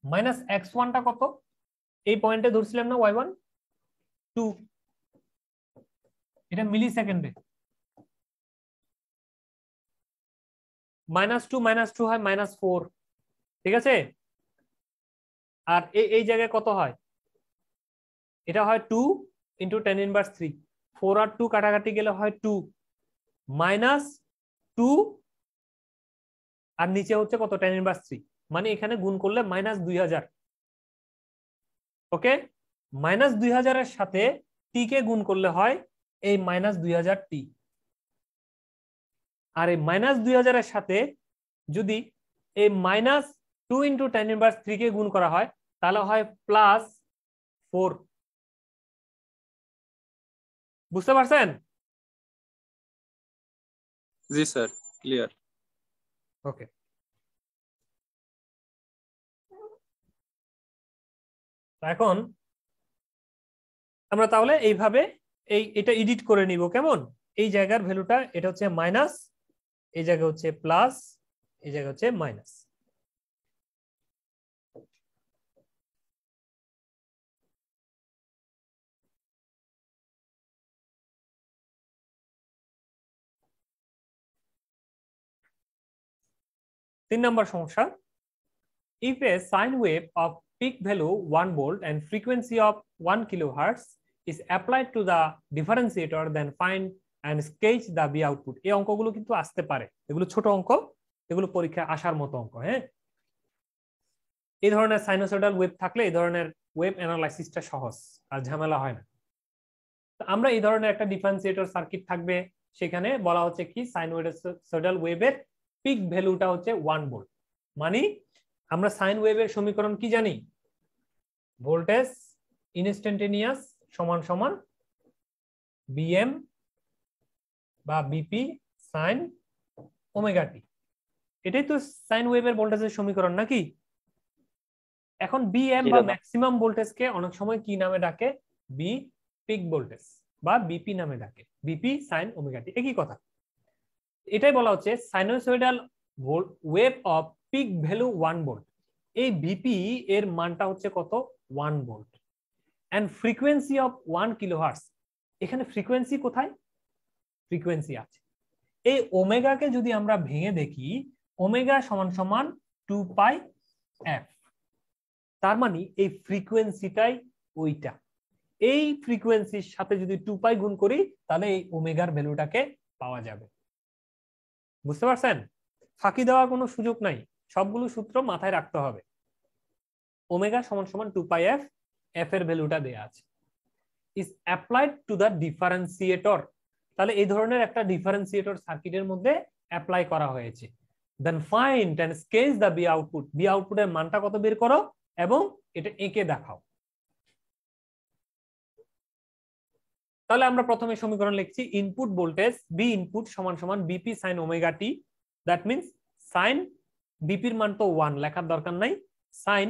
মাইনাস x1টা কত? এই পয়েন্টে ধরছিলাম না y1 2, এটা মিলি সেকেন্ডে। -2 হয় -4, ঠিক আছে? আর এই জায়গায় কত হয়? এটা হয় 2 × 10⁻3। 4 আর 2 কাটাকাটি গেলে হয় 2 -2 আর নিচে হচ্ছে কত? 10⁻3। মানে এখানে গুণ করলে -2000। ওকে, -2000 এর সাথে টি কে গুণ করলে হয় এই -2000t। আর এই -2000 এর সাথে যদি এই -2 × 10⁻3 কে গুণ করা হয় তাহলে হয় +4। বুঝতে পারছেন? জি স্যার, ক্লিয়ার। ওকে, এখন আমরা তাহলে এইভাবে এটা এডিট করে নিব। কেমন? এই জায়গার ভ্যালুটা, এটা হচ্ছে মাইনাস, এই জায়গা হচ্ছে প্লাস, এই জায়গা হচ্ছে মাইনাস। তিন নম্বর সমস্যা, if a sine wave of peak value 1 volt and frequency of 1 kilohertz is applied to the differentiator, then find and sketch the B output। এই অঙ্কগুলো কিন্তু আসতে পারে, এগুলো ছোট অঙ্ক, এগুলো পরীক্ষায় আসার মতো অঙ্ক। হ্যাঁ, এই ধরনের সাইনোসয়েডাল ওয়েভ থাকলে এই ধরনের ওয়েভ অ্যানালাইসিসটা সহজ, আর ঝামেলা হয় না। আমরা এই ধরনের একটা ডিফারেন্সিয়েটর সার্কিট থাকবে, সেখানে বলা হচ্ছে কি সাইনোসয়েডাল ওয়েভের পিক ভ্যালুটা হচ্ছে 1 ভোল্ট। মানে আমরা সাইন ওয়েভের সমীকরণ কি জানি? ভোল্টেজ ইনস্ট্যান্টেনিয়াস সমান সমান বিএম বা বিপি সাইন ওমেগা টি। এটাই তো সাইন ওয়েভের ভোল্টেজের সমীকরণ নাকি? এখন বিএম বা ম্যাক্সিমাম ভোল্টেজকে অনেক সময় কি নামে ডাকে? বি পিক ভোল্টেজ বা বিপি নামে ডাকে, বিপি সাইন ওমেগা টি, একই কথা। এটাই বলা হচ্ছে sinusoidal wave of peak value 1 volt. এই ভিপি এর মানটা হচ্ছে কত? 1 volt. And frequency of 1 kilohertz. এখানে ফ্রিকোয়েন্সি কোথায়? ফ্রিকোয়েন্সি আছে। এই ওমেগাকে যদি আমরা ভেঙে দেখি, ওমেগা সমান সমান 2πf। তার মানে এই ফ্রিকোয়েন্সিটাই ওইটা। এই ফ্রিকোয়েন্সির সাথে যদি 2π গুণ করি তাহলে এই ওমেগার ভ্যালুটাকে পাওয়া যাবে। বুঝতে পারছেন? ফাঁকি দেওয়ার কোনো সুযোগ নাই, সবগুলো সূত্র মাথায় রাখতে হবে। ওমেগা সমান সমান 2πf, এফ এর ভ্যালুটা দেয়া আছে। Is applied to the differentiator. তাহলে এই ধরনের একটা ডিফারেন্সিয়েটর সার্কিটের মধ্যে অ্যাপ্লাই করা হয়েছে। Then find and sketch the V output. V আউটপুটের মানটা কত বের করো এবং এটা এঁকে দেখাও। তাহলে আমরা প্রথমে সমীকরণ লিখছি, ইনপুট ভোল্টেজ বি ইনপুট সমান সমান vp sine omega t. That means sine, বিপির মান তো 1, লেখার দরকার নাই। সাইন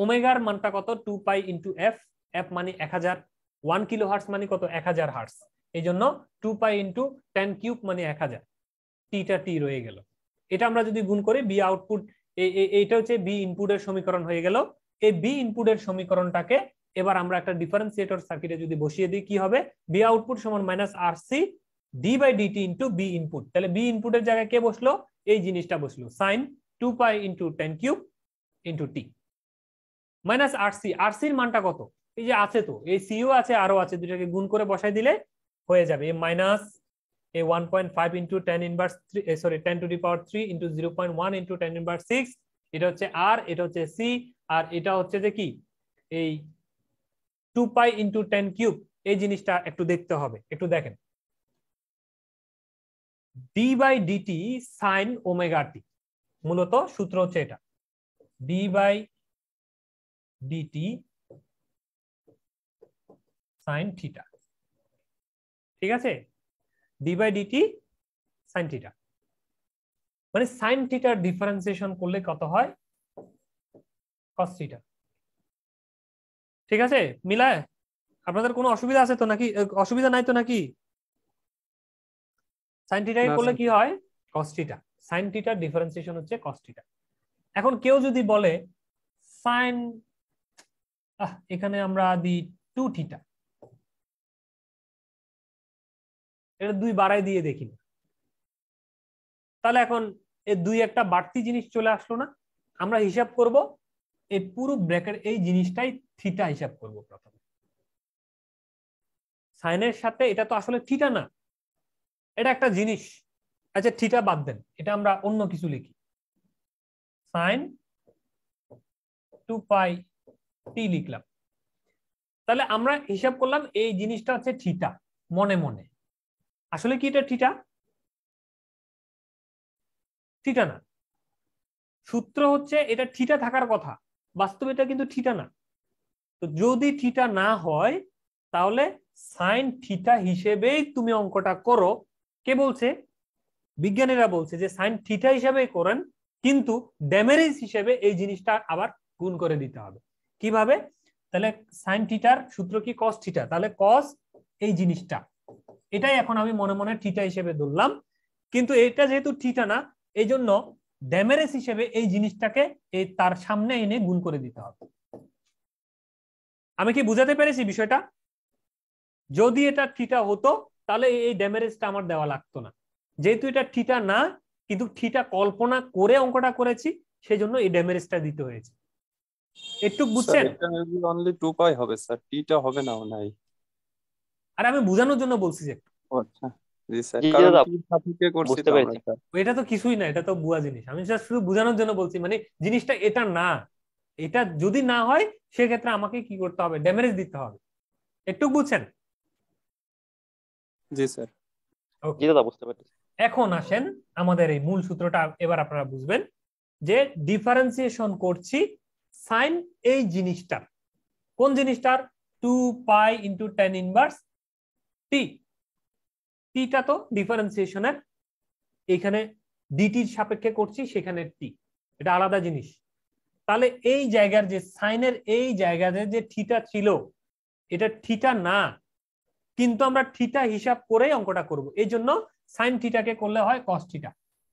ওমেগার মানটা কত? 2π × f, f মানে 1000, 1 কিলো হার্টজ মানে কত? 1000 হার্টজ। এই জন্য 2π × 10³ মানে 1000, টিটা টি রয়ে গেল। এটা আমরা যদি গুণ করি বি আউটপুট, এইটা হচ্ছে বি ইনপুটের সমীকরণ হয়ে গেল। এই বি ইনপুটের সমীকরণটাকে এবার আমরা একটা ডিফারেন্সিয়েটর সার্কিটে যদি বসিয়ে দিই, কি হবে? বি আউটপুট সমান -RC d/dt × বি ইনপুট। তাহলে বি ইনপুটের জায়গায় কে বসলো? এই জিনিসটা বসলো, sine 2 pi into 10 cube into t minus RC. আরসির মানটা কত? এই যে আছে তো, এই সিও আছে আরো আছে, দুটাকে গুণ করে বসাই দিলে হয়ে যাবে। এই মাইনাস এই 1.5 into 10 inverse 3 sorry 10 to the power 3 into 0.1 into 10 inverse 6, এটা হচ্ছে আর, এটা হচ্ছে সি, আর এটা হচ্ছে যে কি এই 2 পাই ইন্টু 10 কিউব। এই জিনিসটা একটু দেখতে হবে, একটু দেখেন। D by dt sine omega t, মূলত সূত্র হচ্ছে এটা, d by dt sine theta. ঠিক আছে, d by dt sine theta, মানে সাইন থিটার ডিফারেন্সিয়েশন করলে কত হয়? Cos theta. ঠিক আছে, মিলায়? আপনাদের কোনো অসুবিধা আছে তো নাকি? অসুবিধা নাই তো নাকি? সাইন থিটা করলে কি হয়? Cos theta. সাইন থিটার ডিফারেন্সিয়েশন হচ্ছে কস থিটা। এখন কেউ যদি বলে সাইন, এখানে আমরা দিই 2 থিটা, এটা 2 বাড়াই দিয়ে দেখি, তাহলে এখন এই 2 একটা বাড়তি জিনিস চলে আসলো না? আমরা হিসাব করব এই পুরো ব্র্যাকেট, এই জিনিসটাই থিটা হিসাব করব প্রথমে। সাইনের সাথে এটা তো আসলে থিটা না, এটা একটা জিনিস। আচ্ছা থিটা বাদ দেন, এটা আমরা অন্য কিছু লিখি, সাইন 2 পাই টি লিখলাম। তাহলে আমরা হিসাব করলাম এই জিনিসটা হচ্ছে থিটা মনে মনে। আসলে কি এটা থিটা? থিটা না। সূত্র হচ্ছে এটা থিটা থাকার কথা, বাস্তবে এটা কিন্তু থিটা না। তো যদি থিটা না হয় তাহলে সাইন থিটা হিসেবেই তুমি অঙ্কটা করো। কে বলছে? বিজ্ঞানীরা বলছে যে সাইন থিটা হিসেবেই করেন, কিন্তু ড্যামেরেজ হিসেবে এই জিনিসটা আবার গুণ করে দিতে হবে। কিভাবে? তাহলে সাইন থিটার সূত্র কি? Cos theta. তাহলে কস এই জিনিসটা, এটাই এখন আমি মনে মনে থিটা হিসেবে ধরলাম, কিন্তু এটা যেহেতু থিটা না, এই জন্য ড্যামেরেজ হিসেবে এই জিনিসটাকে এই তার সামনে এনে গুণ করে দিতে হবে। আমি কি বুঝাতে পেরেছি বিষয়টা? যদি এটা থিটা হতো তাহলে এই ড্যামেরেজটা আমার দেওয়া লাগতো না। যেহেতু এটা থিটা না, কিন্তু থিটা কল্পনা করে অঙ্কটা করেছি, সেই জন্য এই ড্যামেরেজটা দিতে হয়েছে। একটু বুঝছেন? এটা অনলি 2 পাই হবে স্যার, টিটা হবে না নাই। আর আমি বোঝানোর জন্য বলছি যে আচ্ছা জি স্যার, জি কারণ দাদা, টি সাপেক্ষে করছি বুঝতে তো আমরা পেরেছি। স্যার। এটা তো কিছুই না, এটা তো বুয়া জিনিস। আমি জাস্ট শুধু বোঝানোর জন্য বলছি, মানে জিনিসটা এটা না। এটা যদি না হয় সেক্ষেত্রে আমাকে কি করতে হবে? ড্যামেরেজ দিতে হবে। একটু বুঝছেন? জি স্যার। জি দাদা, বুঝতে পেরেছি। এখন আসেন আমাদের এই মূল সূত্রটা এবার আপনারা বুঝবেন, যে ডিফারেন্সিয়েশন করছি সাইন এই জিনিসটার। কোন জিনিসটার? 2 পাই ইন্টু 10 ইনভার্স টি। টিটা তো ডিফারেন্সিয়েশনের, এখানে ডিটির সাপেক্ষে করছি, সেখানে টি, এটা আলাদা জিনিস। তাহলে এই জায়গার যে সাইনের এই জায়গাতে যে থিটা ছিল, এটা থিটা না, কিন্তু আমরা থিটা হিসাব করে অঙ্কটা করব। এই জন্য সাইন থিটাকে করলে হয় কস থিটা।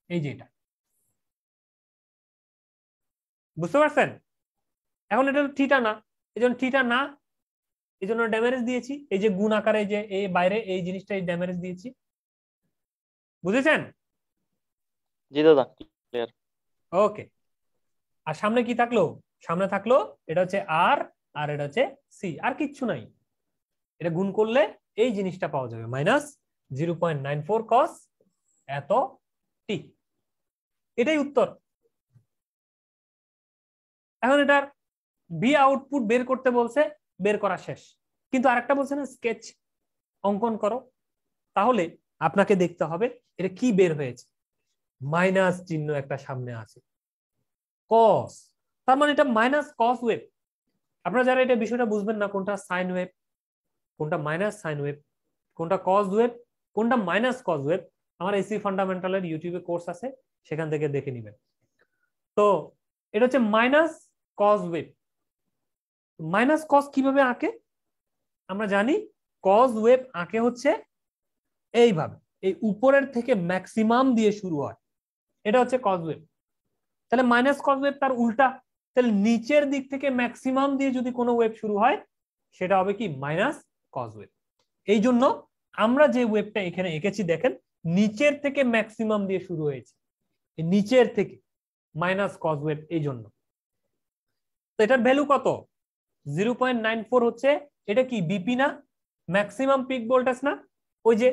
এই যে এটা, বুঝতে পারছেন? এখন এটা থিটা না, এই জন্য থিটা না, এই জন্য ড্যামেরেজ দিয়েছি। এই যে গুণ আকারে যে এই বাইরে এই জিনিসটা ড্যামেরেজ দিয়েছি। বুঝেছেন? জি দাদা, ক্লিয়ার। ওকে। আর সামনে কি থাকলো? সামনে থাকলো এটা হচ্ছে আর, আর এটা হচ্ছে সি, আর কিচ্ছু নাই। এটা গুণ করলে এই জিনিসটা পাওয়া যাবে, মাইনাস 0.94 কস এত টি। এটাই উত্তর। এখন এটার বি আউটপুট বের করতে বলছে, বের করা শেষ, কিন্তু আরেকটা বলছে না স্কেচ অঙ্কন করো। তাহলে আপনাকে দেখতে হবে এটা কি বের হয়েছে। মাইনাস চিহ্ন একটা সামনে আছে, কস, তার মানে এটা মাইনাস কস ওয়েভ। আপনারা যারা এটা বিষয়টা বুঝবেন না, কোনটা সাইন ওয়েভ, কোনটা মাইনাস সাইন ওয়েভ, কোনটা কস ওয়েভ, কোনটা মাইনাস কস ওয়েভ, আমার এসি ফান্ডামেন্টালের ইউটিউবে কোর্স আছে, সেখান থেকে দেখে নেবেন। তো এটা হচ্ছে minus cos wave. Minus cos কিভাবে আঁকে? আমরা জানি কস ওয়েভ আঁকে হচ্ছে এইভাবে, এই উপরের থেকে ম্যাক্সিমাম দিয়ে শুরু হয়, এটা হচ্ছে কস ওয়েভ। তাহলে মাইনাস কস ওয়েভ তার উল্টা, তাহলে নিচের দিক থেকে ম্যাক্সিমাম দিয়ে যদি কোনো ওয়েভ শুরু হয় সেটা হবে কি? Minus cos wave. এই জন্য আমরা যে ওয়েভটা এখানে এঁকেছি দেখেন, নিচের থেকে ম্যাক্সিমাম দিয়ে শুরু হয়েছে, নিচের থেকে। মাইনাস কজ ওয়েভ, এই জন্য। তো এটার ভ্যালু কত? 0.94 হচ্ছে, এটা কি বিপি না, ম্যাক্সিমাম পিক ভোল্টেজ না? ওই যে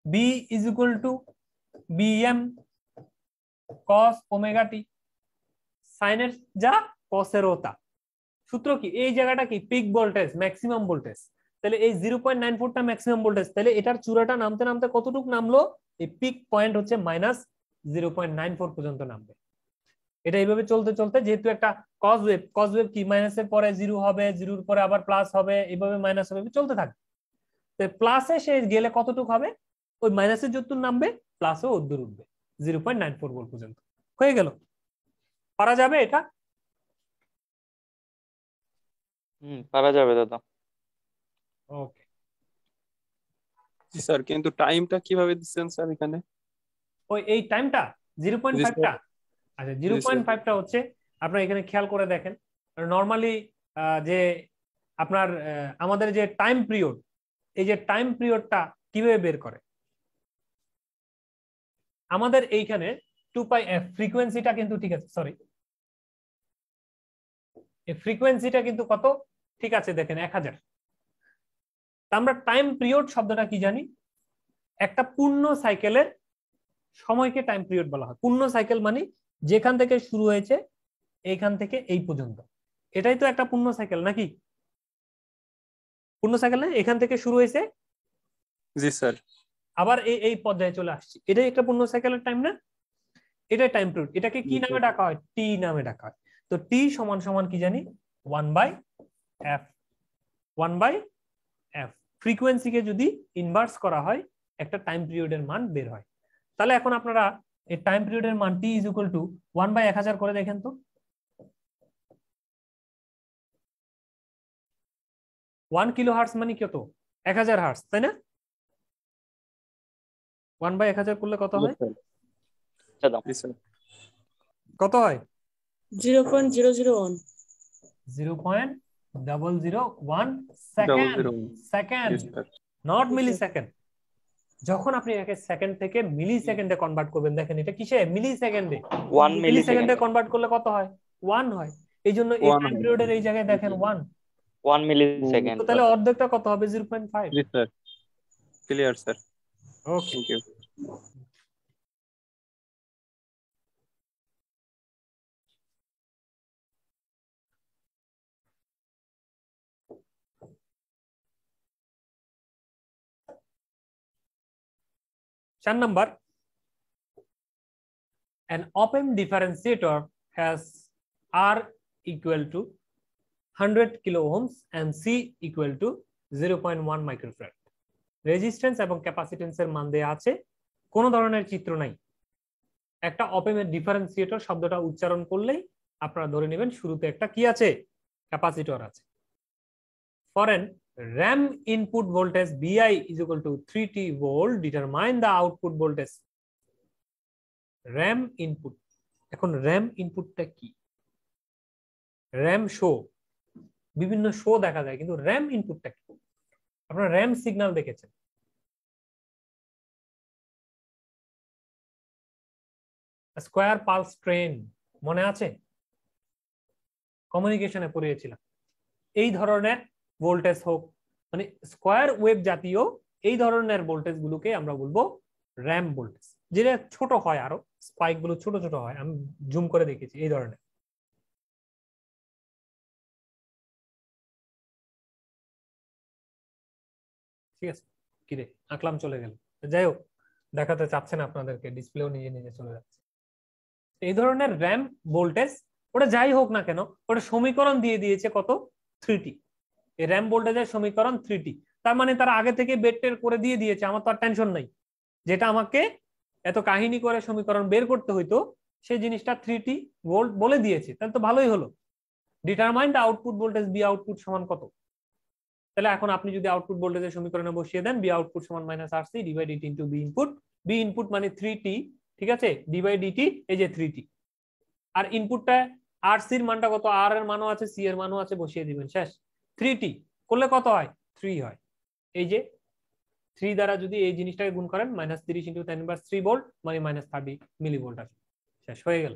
v is equal to vm cos omega t, সাইনের যা কসেরও তা। সূত্র কি? এই জায়গাটা কি পিক ভোল্টেজ, ম্যাক্সিমাম ভোল্টেজ। তাহলে এই 0.94টা ম্যাক্সিমাম ভোল্টেজ, তাহলে এটার চূড়াটা নামতে নামতে কতটুকু নামলো? এই পিক পয়েন্ট হচ্ছে মাইনাস 0.94 পর্যন্ত নামবে। এটা এইভাবে চলতে চলতে, যেহেতু একটা কজ ওয়েভ কি মাইনাসের পরে জিরো হবে, জিরোর পরে আবার প্লাস হবে, এইভাবে মাইনাস হবে, চলতে থাকবে। তো প্লাসে সে গেলে কতটুকু হবে? ওই মাইনাসের যতটুকু নামবে প্লাসও ওর উঠবে, 0.94 ভোল্ট পর্যন্ত। হয়ে গেল? পারা যাবে এটা? পারা যাবে দাদা। ওকে স্যার, কিন্তু টাইমটা কিভাবে দিচ্ছেন স্যার এখানে? ওই এই টাইমটা 0.5টা, আচ্ছা জি স্যার। 0.5টা হচ্ছে আপনার এখানে খেয়াল করে দেখেন, নর্মালি যে আপনার আমাদের যে টাইম পিরিয়ড, এই যে টাইম পিরিয়ডটা কিভাবে বের করে? আমাদের এইখানে 2πf ফ্রিকোয়েন্সিটা কিন্তু ঠিক আছে, সরি এই ফ্রিকোয়েন্সিটা কিন্তু কত? ঠিক আছে দেখেন 1000। আমরা টাইম পিরিয়ড শব্দটা কি জানি? একটা পূর্ণ সাইকেলের সময়কে টাইম পিরিয়ড বলা হয়। পূর্ণ সাইকেল মানে যেখান থেকে শুরু হয়েছে এইখান থেকে এই পর্যন্ত, এটাই তো একটা পূর্ণ সাইকেল নাকি? পূর্ণ সাইকেল না, এখান থেকে শুরু হয়েছে জি স্যার। আবার এই এই পর্যায়ে চলে আসছে, এটাই একটা পূর্ণ সাইকেলের টাইম না? এটাই টাইম পিরিয়ড। এটাকে কি নামে ডাকা হয়? টি নামে ডাকা হয়। তো টি সমান সমান কি জানি? 1/f। 1/f ফ্রিকোয়েন্সিকে যদি ইনভার্স করা হয় একটা টাইম পিরিয়ডের মান বের হয়। তাহলে এখন আপনারা এই টাইম পিরিয়ডের মান টি ইজ ইকুয়াল টু 1/1000 করে দেখেন তো। 1 কিলো হার্টজ মানে কত? 1000 হার্টজ, তাই না? 1/1000 করলে কত হয়? কত হয়? 0.001 0.001 second. Second, not millisecond. যখন আপনি একে সেকেন্ড থেকে মিলি সেকেন্ডে কনভার্ট করবেন, দেখেন এটা কিসে? মিলি সেকেন্ডে। 1 মিলি সেকেন্ডে মিলিসেকেন্ড। কনভার্ট করলে কত হয়? 1 হয়। এই জন্য এই টাইম পিরিয়ডের এই জায়গায় দেখেন 1। 1 মিলিসেকেন্ড। তো তাহলে অর্ধেকটা কত হবে? 0.5। জি sir, clear sir. Okay, thank you. চার number, an op-amp differentiator has R equal to 100 kilo ohms and C equal to 0.1 microfarad. Resistance এবং ক্যাপাসিটেন্সের মান দেয়া আছে, কোনো ধরনের চিত্র নাই। একটা অপেমের ডিফারেন্সিয়েটর শব্দটা উচ্চারণ করলেই আপনারা ধরে নেবেন শুরুতে একটা কি আছে? ক্যাপাসিটর আছে। For an RAM input voltage Vi is equal to 3t volt, determine the output voltage. RAM input, এখন RAM ইনপুটটা কি? RAM শো, বিভিন্ন শো দেখা যায়, কিন্তু RAM ইনপুটটা কি? আপনারা RAM সিগন্যাল দেখেছেন, স্কয়ার পালস ট্রেন মনে আছে? কমিউনিকেশনে পড়িয়েছিলাম। এই ধরনের ভোল্টেজ হোক, মানে স্কয়ার ওয়েভ জাতীয় এই ধরনের ভোল্টেজ গুলোকে আমরা বলবো র্যাম ভোল্টেজ। যেটা ছোট হয়, আরো স্পাইক গুলো ছোট ছোট হয়, আমি জুম করে দেখেছি এই ধরনের। ঠিক আছে, কিরে আঁকলাম চলে গেল, যাই হোক দেখাতে চাচ্ছেন আপনাদেরকে, ডিসপ্লেও নিজে নিজে চলে যাচ্ছে। এই ধরনের র্যাম ভোল্টেজ, ওটা যাই হোক না কেন, ওটা সমীকরণ দিয়ে দিয়েছে কত? 3t। এই র্যাম ভোল্টেজের সমীকরণ 3t। তার মানে তারা আগে থেকে বের টের করে দিয়ে দিয়েছে, আমার তো আর টেনশন নাই। যেটা আমাকে এত কাহিনী করে সমীকরণ বের করতে হইতো, সেই জিনিসটা 3t ভোল্ট বলে দিয়েছে, তাহলে তো ভালোই হলো। Determine the output voltage, V output সমান কত? তাহলে এখন আপনি যদি আউটপুট ভোল্টেজের সমীকরণে বসিয়ে দেন, বি আউটপুট সমান minus RC divide dt into V input. V input মানে 3t, ঠিক আছে, ডিভাইড ডিটি, এই যে 3t। আর ইনপুটটা RC এর মানটা কত? আর এর মানও আছে, সি এর মানও আছে, বসিয়ে দিবেন, শেষ। 3t করলে কত হয়? 3 হয়। এই যে 3 দ্বারা যদি এই জিনিসটাকে গুণ করেন, -30 × 10⁻³ ভোল্ট মানে -30 মিলি ভোল্ট আসবে, শেষ হয়ে গেল।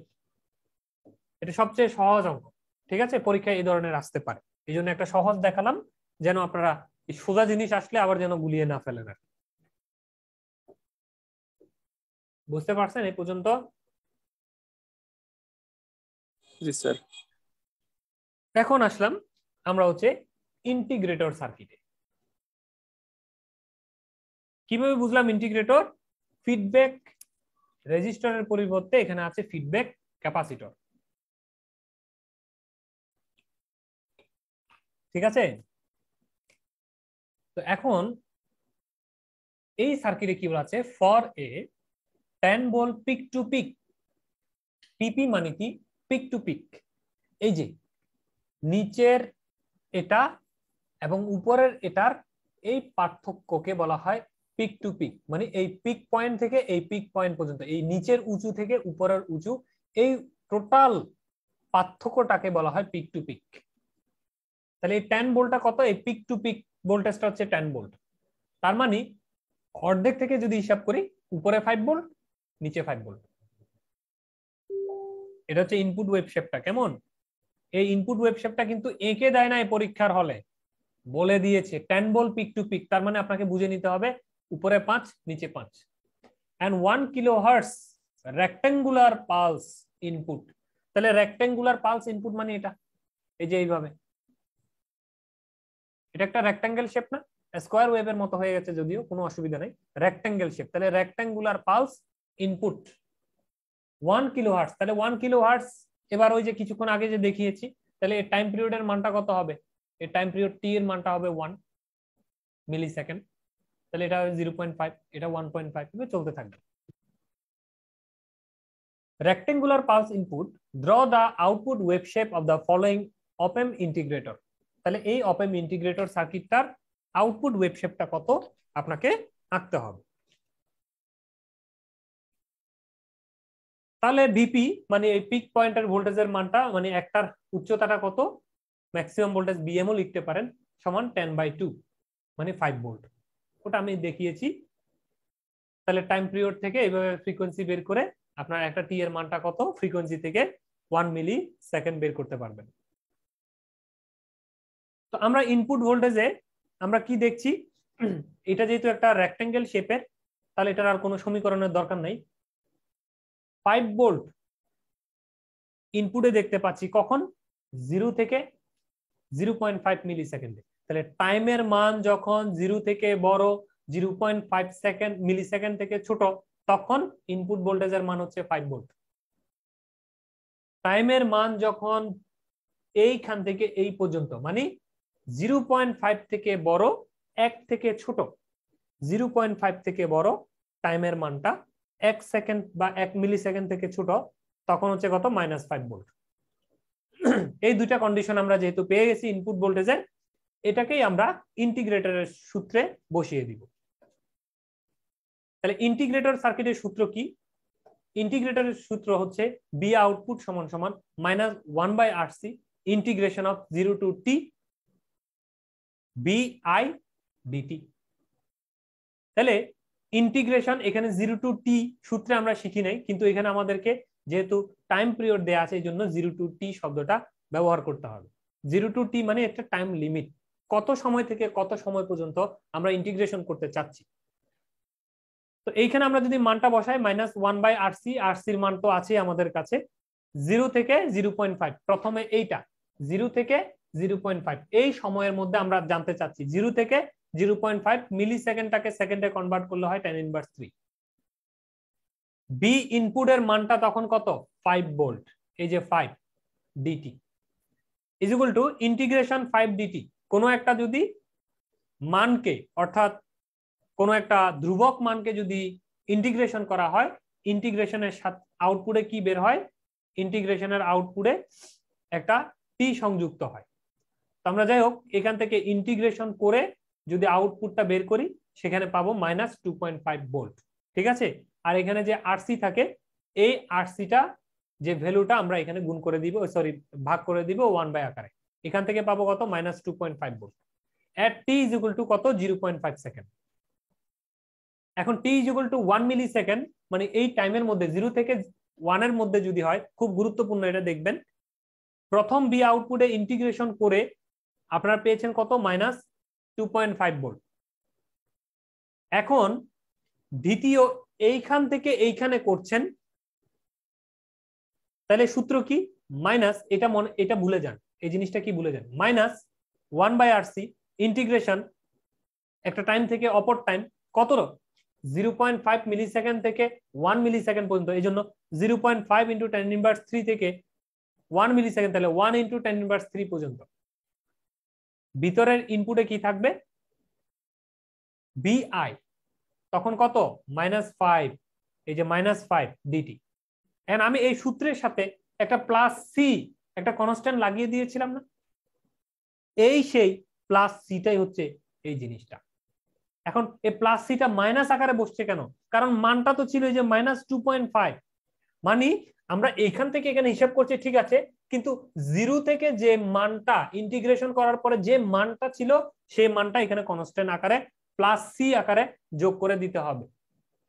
এটা সবচেয়ে সহজ অঙ্ক, ঠিক আছে, পরীক্ষায় এই ধরনের আসতে পারে, এই জন্য একটা সহজ দেখালাম যেন আপনারা এই সোজা জিনিস আসলে আবার যেন গুলিয়ে না ফেলেন আর। বুঝতে পারছেন এই পর্যন্ত? জি স্যার। এখন আসলাম আমরা হচ্ছে ইন্টিগ্রেটর সার্কিটে। কিভাবে বুঝলাম ইন্টিগ্রেটর? ফিডব্যাক রেজিস্টরের পরিবর্তে এখানে আছে ফিডব্যাক ক্যাপাসিটর, ঠিক আছে। তো এখন এই সার্কিটে কি বলা আছে, for a 10 volt peak to peak, pp মানে কি, পিক টু পিক, এই যে নিচের এটা এবং উপরের এটার এই পার্থক্যকে বলা হয় পিক টু পিক, মানে এই পিক পয়েন্ট থেকে এই পিক পয়েন্ট পর্যন্ত, এই নিচের উঁচু থেকে উপরের উঁচু, এই টোটাল পার্থক্যটাকে বলা হয় পিক টু পিক। তাহলে এই 10 ভোল্টটা কত, এই পিক টু পিক ভোল্টেজটা হচ্ছে 10 ভোল্ট। তার মানে অর্ধেক থেকে যদি হিসাব করি, উপরে 5 ভোল্ট, নিচে 5 ভোল্ট। এটা হচ্ছে ইনপুট ওয়েভ শেপটা। কেমন? এই ইনপুট ওয়েভ শেপটা কিন্তু এঁকে দেয় না এই পরীক্ষার হলে, বলে দিয়েছে 10 ভোল্ট পিক টু পিক। তার মানে আপনাকে বুঝে নিতে হবে উপরে 5 নিচে 5, and 1 kilohertz rectangular pulse input. তাহলে রেক্টেঙ্গুলার পালস ইনপুট মানে এটা, এই যে এইভাবে, এটা একটা রেক্টেঙ্গেল শেপ না, স্কোয়ার ওয়েভের মতো হয়ে গেছে যদিও, কোনো অসুবিধা নাই, রেক্টেঙ্গেল শেপ। তাহলে রেক্টেঙ্গুলার পালস ইনপুট 1 কিলোহার্টজ। তাহলে 1 কিলোহার্টজ, এবার ওই যে কিছুক্ষণ আগে যে দেখিয়েছি, তাহলে এই টাইম পিরিয়ডের মানটা কত হবে, এই টাইম পিরিয়ড টি এর মানটা হবে 1 মিলি সেকেন্ড। তাহলে এটা 0.5, এটা 1.5, চলতে থাকবে। Rectangular pulse input, draw the output wave shape of the following op amp integrator. তাহলে এই অপ-এম্প ইন্টিগ্রেটর সার্কিটটার আউটপুট ওয়েভ শেপটা কত আপনাকে আঁকতে হবে। তাহলে ভিপি মানে এই পিক পয়েন্টের ভোল্টেজের মানটা, মানে একটার উচ্চতাটা কত, ম্যাক্সিমাম ভোল্টেজ বিএমও লিখতে পারেন, সমান 10/2 মানে 5 ভোল্ট। ওটা আমি দেখিয়েছি। তাহলে টাইম পিরিয়ড থেকে এইভাবে ফ্রিকোয়েন্সি বের করে আপনার একটা টি এর মানটা কত, ফ্রিকোয়েন্সি থেকে 1 মিলি সেকেন্ড বের করতে পারবেন। তো আমরা ইনপুট ভোল্টেজে আমরা কি দেখছি, এটা যেহেতু একটা রেক্টেঙ্গেল শেপের, তাহলে এটার আর কোনো সমীকরণের দরকার নাই। 5 ভোল্ট ইনপুটে দেখতে পাচ্ছি কখন, 0 থেকে 0.5 মিলি সেকেন্ডে। তাহলে টাইমের মান যখন 0 থেকে বড়, 0.5 সেকেন্ড মিলি সেকেন্ড থেকে ছোট, তখন ইনপুট ভোল্টেজের মান হচ্ছে 5 ভোল্ট। টাইমের মান যখন এইখান থেকে এই পর্যন্ত, মানে 0.5 থেকে বড়, 1 থেকে ছোট, 0.5 থেকে বড়, টাইমের মানটা 1 সেকেন্ড বা 1 মিলি সেকেন্ড থেকে ছোট, তখন হচ্ছে কত, -5 ভোল্ট। এই দুইটা কন্ডিশন আমরা যেহেতু পেয়ে গেছি ইনপুট ভোল্টেজের, এটাকেই আমরা ইন্টিগ্রেটরের সূত্রে বসিয়ে দিব। তাহলে ইন্টিগ্রেটর সার্কিটের সূত্র কি? ইন্টিগ্রেটরের সূত্র হচ্ছে বি আউটপুট সমান সমান -1/RC integration of 0 to t bi dt। তাহলে ইন্টিগ্রেশন এখানে 0 to t সূত্রে আমরা শিখি নাই, কিন্তু এখানে আমাদেরকে যেহেতু টাইম পিরিয়ড দেয়া আছে, এই জন্য 0 to t শব্দটা ব্যবহার করতে হবে। 0 to t মানে একটা টাইম লিমিট, কত সময় থেকে কত সময় পর্যন্ত আমরা ইন্টিগ্রেশন করতে চাচ্ছি। তো এইখানে আমরা যদি মানটা বসাই -1/RC, RC-র মান তো আছে আমাদের কাছে, 0 থেকে 0.5, প্রথমে এইটা 0 থেকে 0.5 এই সময়ের মধ্যে আমরা জানতে চাচ্ছি। 0 থেকে 0.5 মিলি সেকেন্ডটাকে সেকেন্ডে কনভার্ট করলে হয় 10⁻3। বি ইনপুটের মানটা তখন কত, 5 ভোল্ট, এই যে 5 dt is equal two integration 5 dt। কোনো একটা যদি মানকে, অর্থাৎ কোনো একটা ধ্রুবক মানকে যদি ইন্টিগ্রেশন করা হয়, ইন্টিগ্রেশনের সাথে আউটপুটে কি বের হয়, ইন্টিগ্রেশনের আউটপুটে একটা টি সংযুক্ত হয়। তো আমরা যাই হোক এখান থেকে ইন্টিগ্রেশন করে যদি আউটপুটটা বের করি, সেখানে পাবো -2.5 ভোল্ট, ঠিক আছে। আর এখানে যে আরসি থাকে, এই আরসিটা যে ভ্যালুটা আমরা এখানে গুণ করে দিব, সরি ভাগ করে দিব 1 আকারে, এখান থেকে পাবো কত, -2.5 volt at t is equal to কত, 0.5 সেকেন্ড। এখন t is equal to 1 millisecond, মানে এই টাইমের মধ্যে 0 থেকে 1 এর মধ্যে যদি হয়, খুব গুরুত্বপূর্ণ এটা দেখবেন, প্রথম বি আউটপুটে ইন্টিগ্রেশন করে আপনারা পেয়েছেন কত? -2.5 ভোল্ট। এখন দ্বিতীয় এইখান থেকে এইখানে করছেন, তাহলে সূত্র কি? মাইনাস, এটা ভুলে যান, এই জিনিসটা কি ভুলে যান, -1/RC ইন্টিগ্রেশন একটা টাইম থেকে অপর টাইম কত? 0.5 মিলিসেকেন্ড থেকে 1 মিলিসেকেন্ড পর্যন্ত, এই জন্য 0.5 × 10⁻³ থেকে 1 মিলিসেকেন্ড, তাহলে 1 × 10⁻³ পর্যন্ত। ভিতরের ইনপুটে কি থাকবে? বিআই, তখন কত? -5, এই যে -5 ডিটি। এখন আমি এই সূত্রের সাথে একটা প্লাস সি, একটা কনস্ট্যান্ট লাগিয়ে দিয়েছিলাম না? এই সেই প্লাস সিটাই হচ্ছে এই জিনিসটা। এখন এই প্লাস সিটা মাইনাস আকারে বসছে কেন? কারণ মানটা তো ছিল এই যে -2.5, মানে আমরা এইখান থেকে এখানে হিসাব করছি ঠিক আছে, কিন্তু 0 থেকে যে মানটা ইন্টিগ্রেশন করার পরে যে মানটা ছিল সেই মানটা এখানে কনস্ট্যান্ট আকারে প্লাস সি আকারে যোগ করে দিতে হবে।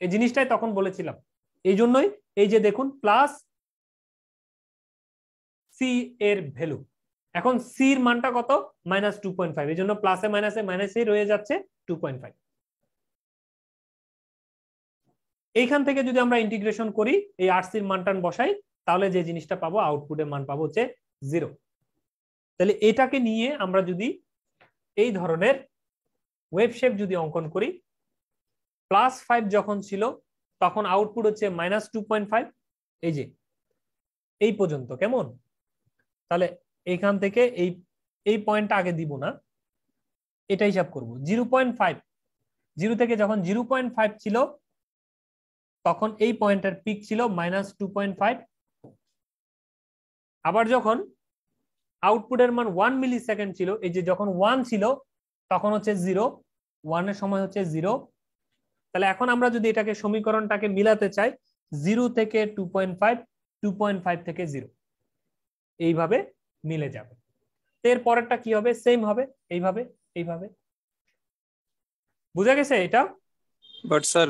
এই জিনিসটাই তখন বলেছিলাম। এই জন্যই এই যে দেখুন প্লাস সি এর ভ্যালু, এখন সির মানটা কত? -2.5, এই জন্য প্লাসে মাইনাসে মাইনাসে রয়ে যাচ্ছে 2.5। এইখান থেকে যদি আমরা ইন্টিগ্রেশন করি, এই আরসির মানটান বসাই, তাহলে যে জিনিসটা পাবো, আউটপুটের মান পাবো হচ্ছে 0। তাহলে এটাকে নিয়ে আমরা যদি এই ধরনের ওয়েভ শেপ যদি অঙ্কন করি, +5 যখন ছিল তখন আউটপুট হচ্ছে -2.5, এই যে এই পর্যন্ত, কেমন? তাহলে এইখান থেকে এই পয়েন্টটা আগে দিব না, এটা হিসাব করব। 0.5, 0 থেকে যখন 0.5 ছিল তখন এই পয়েন্টের পিক ছিল -2.5। আবার যখন আউটপুটের মান 1 মিলিসেকেন্ড ছিল, এই যে যখন 1 ছিল তখন হচ্ছে 0, 1 এর সময় হচ্ছে 0। তাহলে এখন আমরা যদি এটাকে সমীকরণটাকে মিলাতে চাই, 0 থেকে 2.5, 2.5 থেকে 0, এইভাবে মিলে যাবে। এর পরেরটা কি হবে? সেম হবে, এইভাবে এইভাবে। বুঝা গেছে এটা? বাট স্যার,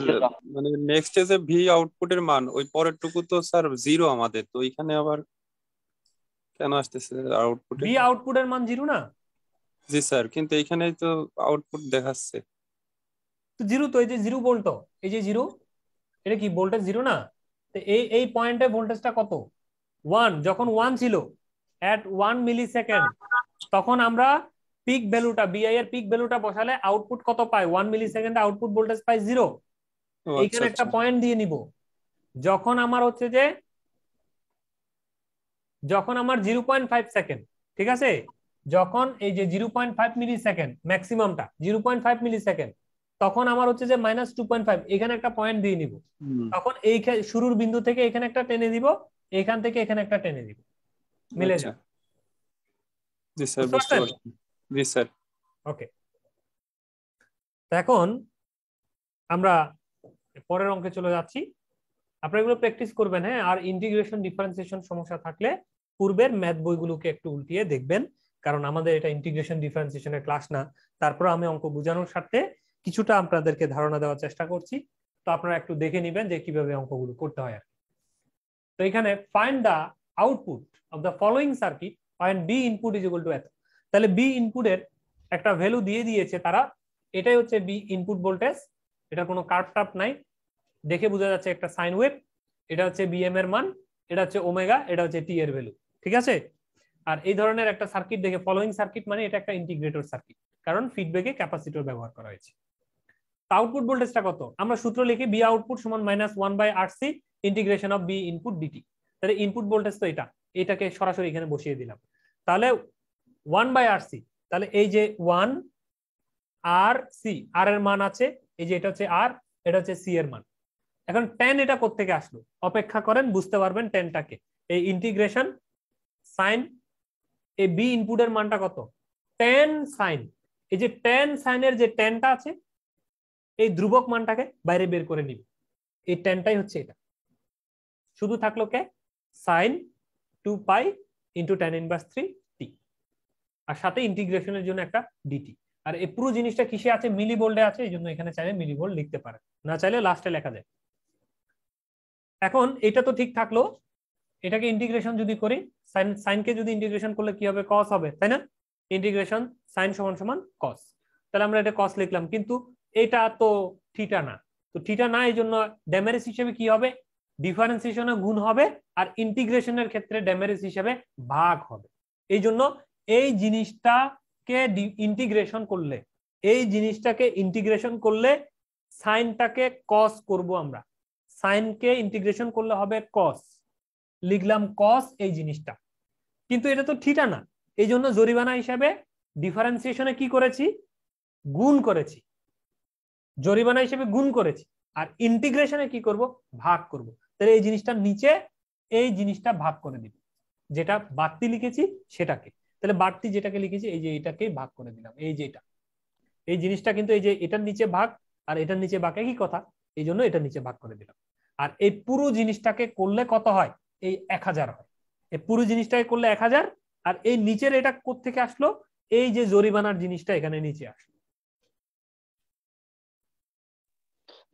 মানে নেক্সট যে ভি আউটপুটের মান, ওই পরের টুকু তো স্যার 0 আমাদের, তো এখানে আবার কেন আসতেছে আউটপুটে? বি আউটপুটের মান 0 না? জি স্যার, কিন্তু এইখানে তো আউটপুট দেখাচ্ছে তো 0, তো এই যে 0 ভোল্ট, এই যে 0, এটা কি ভোল্টেজ 0 না? তো এই পয়েন্টে ভোল্টেজটা কত? 1। যখন 1 ছিল এট 1 মিলিসেকেন্ড, তখন আমরা পিক ভ্যালুটা, বিআই এর পিক ভ্যালুটা বসালে আউটপুট কত পাই? 1 মিলিসেকেন্ডে আউটপুট ভোল্টেজ পাই 0। এইখানে একটা পয়েন্ট দিয়ে নিব, যখন আমার হচ্ছে যে, যখন আমার 0.5 সেকেন্ড, ঠিক আছে, যখন এই যে 0.5 মিলিসেকেন্ড ম্যাক্সিমামটা 0.5 মিলিসেকেন্ড, তখন আমার হচ্ছে যে -2.5, এখানে একটা পয়েন্ট দিয়ে নিব। তখন এই শুরুর বিন্দু থেকে এখানে একটা টেনে দিব, এখান থেকে এখানে একটা টেনে দিব, মিলে যাবে। জি স্যার, বুঝতে পারছি। জি স্যার। ওকে, এখন আমরা পরের অঙ্কে চলে যাচ্ছি। আপনারা এগুলো প্র্যাকটিস করবেন, হ্যাঁ। আর ইন্টিগ্রেশন ডিফারেন্সিয়েশন সমস্যা থাকলে পূর্বের ম্যাথ বইগুলোকে একটু উল্টিয়ে দেখবেন, কারণ আমাদের এটা ইন্টিগ্রেশন ডিফারেন্সিয়েশনের ক্লাস না। তারপর আমি অঙ্ক বোঝানোর স্বার্থে কিছুটা আপনাদেরকে ধারণা দেওয়ার চেষ্টা করছি, তো আপনারা একটু দেখে নিবেন যে কিভাবে অঙ্কগুলো করতে হয়। তো এখানে find the output of the following circuit find V input is equal to এত। তাহলে বি ইনপুটের একটা ভ্যালু দিয়ে দিয়েছে তারা, এটাই হচ্ছে বি ইনপুট ভোল্টেজ। এটা কোনো কার্ভ টার্ভ নাই, দেখে বোঝা যাচ্ছে একটা সাইন ওয়েভ। এটা হচ্ছে বিএম এর মান, এটা হচ্ছে ওমেগা, এটা হচ্ছে টি এর ভ্যালু, ঠিক আছে। আর এই ধরনের একটা সার্কিট দেখে, ফলোইং সার্কিট মানে এটা একটা ইন্টিগ্রেটর সার্কিট, কারণ ফিডব্যাকে ক্যাপাসিটর ব্যবহার করা হয়েছে। আউটপুট ভোল্টেজটা কত? আমরা সূত্র লিখি, বি আউটপুট সমান -1/RC integration of V input dt. তাহলে ইনপুট ভোল্টেজ তো এটা, এটাকে সরাসরি এখানে বসিয়ে দিলাম। তাহলে 1/RC, তাহলে এই যে 1 RC, আর এর মান আছে, এই যে এটা হচ্ছে আর, এটা হচ্ছে সি এর মান। এখন 10 এটা কোত্থেকে আসলো? অপেক্ষা করেন, বুঝতে পারবেন 10টাকে। এই ইন্টিগ্রেশন সাইন, এই বি ইনপুটের মানটা কত? 10 সাইন। এই যে 10 সাইনের যে 10টা আছে, এই ধ্রুবক মানটাকে বাইরে বের করে নিব। এই 10টাই হচ্ছে এটা। শুধু থাকলো কে? সাইন 2π × 10⁻³ আর সাথে ইন্টিগ্রেশনের জন্য একটা ডিটি। আর এই পুরো জিনিসটা কিসে আছে? মিলি ভোল্টে আছে, এই জন্য এখানে চাইলে মিলি ভোল্ট লিখতে পারে, না চাইলে লাস্টে লেখা যায়। এখন এটা তো ঠিক থাকলো, এটাকে ইন্টিগ্রেশন যদি করি, সাইনকে যদি ইন্টিগ্রেশন করলে কি হবে, কস হবে, তাই না? ইন্টিগ্রেশন সাইন সমান সমান কস, তাহলে আমরা এটা কস লিখলাম, কিন্তু এটা তো থিটা না, তো থিটা না, এই জন্য ডেমেরিস হিসেবে কি হবে, ডিফারেন্সিয়েশনে গুণ হবে, আর ইন্টিগ্রেশনের ক্ষেত্রে ডেমেরিস হিসেবে ভাগ হবে। এই জন্য এই জিনিসটাকে ইন্টিগ্রেশন করলে, এই জিনিসটাকে ইন্টিগ্রেশন করলে সাইনটাকে কস করব আমরা, সাইনকে ইন্টিগ্রেশন করলে হবে কস, লিখলাম কস এই জিনিসটা, কিন্তু এটা তো থিটা না, এই জন্য জরিমানা হিসাবে ডিফারেন্সিয়েশনে কি করেছি, গুণ করেছি, জরিমানা হিসেবে গুণ করেছি, আর ইন্টিগ্রেশনে কি করব, ভাগ করব। তাহলে এই জিনিসটার নিচে এই জিনিসটা ভাগ করে দিব, যেটা বাড়তি লিখেছি সেটাকে, তাহলে বাড়তি যেটাকে লিখেছি এই যে এটাকে ভাগ করে দিলাম, এই যে এটা, এই জিনিসটা কিন্তু এই যে এটার নিচে ভাগ আর এটার নিচে ভাগ একই কথা, এই জন্য এটার নিচে ভাগ করে দিলাম। আর এই পুরো জিনিসটাকে করলে কত হয়, এই 1000 হয়, এই পুরো জিনিসটাকে করলে 1000, আর এই নিচের এটা কোত্থেকে আসলো, এই যে জরিমানার জিনিসটা এখানে নিচে আসলো।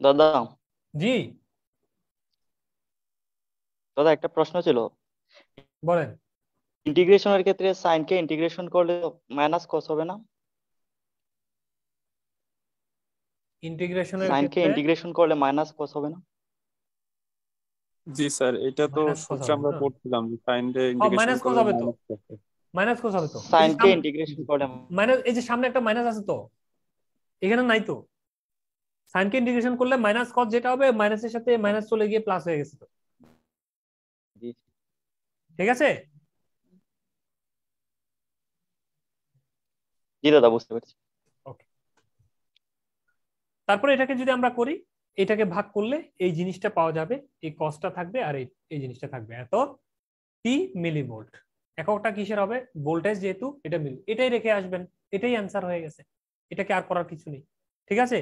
দাদা জি দাদা একটা প্রশ্ন ছিল, বলেন। ইন্টিগ্রেশনের ক্ষেত্রে সাইনকে ইন্টিগ্রেশন করলে মাইনাস কস হবে না? ইন্টিগ্রেশনের সাইনকে ক্ষেত্রে ইন্টিগ্রেশন করলে মাইনাস কস হবে না? জি স্যার, এটা তো মাইনাস কস সূত্রে হবে আমরা না, পড়ছিলাম যে সাইনটা হ্যাঁ ইন্টিগ্রেশন মাইনাস কস করলে হবে তো, মাইনাস করতে। মাইনাস কস হবে তো, সাইনকে ইন্টিগ্রেশন করলে মাইনাস, এই যে সামনে একটা মাইনাস আছে তো, এখানে নাই তো, সাইনকে ইন্টিগ্রেশন করলে মাইনাস কস যেটা হবে, মাইনাসের সাথে মাইনাস চলে গিয়ে প্লাস হয়ে গেছে তো, জি ঠিক আছে? জি দাদা বুঝতে পারছি। তারপরে এটাকে যদি আমরা করি, এটাকে ভাগ করলে এই জিনিসটা পাওয়া যাবে, এই কসটা থাকবে আর এই জিনিসটা থাকবে, এত টি মিলিভোল্ট। এককটা কিসের হবে, ভোল্টেজ, যেহেতু এটা মিলি, এটাই রেখে আসবেন, এটাই অ্যান্সার হয়ে গেছে, এটাকে আর করার কিছু নেই, ঠিক আছে?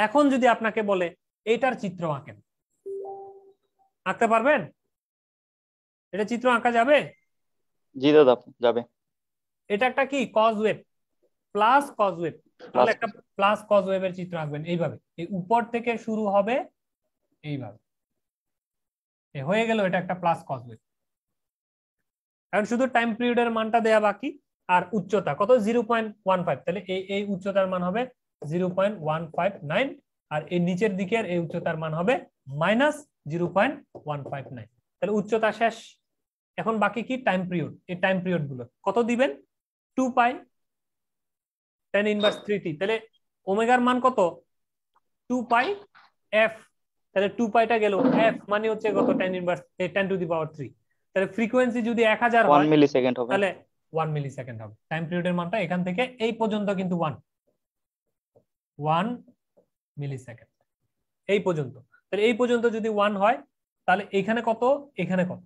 এখন যদি আপনাকে বলে এটার চিত্র আঁকেন, আঁকতে পারবেন? এটা চিত্র আঁকা যাবে? জি দাদা যাবে। এটা একটা কি cos wave, plus cos wave, তাহলে একটা প্লাস কজ ওয়েভের চিত্র আঁকবেন এইভাবে, এই উপর থেকে শুরু হবে এইভাবে, হয়ে গেল এটা একটা প্লাস কজ ওয়েভ। এখন শুধু টাইম পিরিয়ডের মানটা দেয়া বাকি, আর উচ্চতা কত, 0.15, তাহলে এই উচ্চতার মান হবে 0.159, আর এই নিচের দিকের এই উচ্চতার মান হবে -0.159, তাহলে উচ্চতা শেষ। এখন বাকি কি, টাইম পিরিয়ড, এই টাইম পিরিয়ড গুলো কত দিবেন, 2π tan ইনভার্স 3t, তাহলে ওমেগার মান কত, 2π f, তাহলে 2πটা গেল, f মানে হচ্ছে কত, tan ইনভার্স 10⁻3, তাহলে ফ্রিকোয়েন্সি যদি 1000 হয় 1 মিলিসেকেন্ড হবে, তাহলে 1 মিলিসেকেন্ড হবে। টাইম পিরিয়ডের মানটা এখান থেকে এই পর্যন্ত কিন্তু 1 মিলিসেকেন্ড, এই পর্যন্ত, তাহলে এই পর্যন্ত যদি 1 হয়, তাহলে এখানে কত, এখানে কত,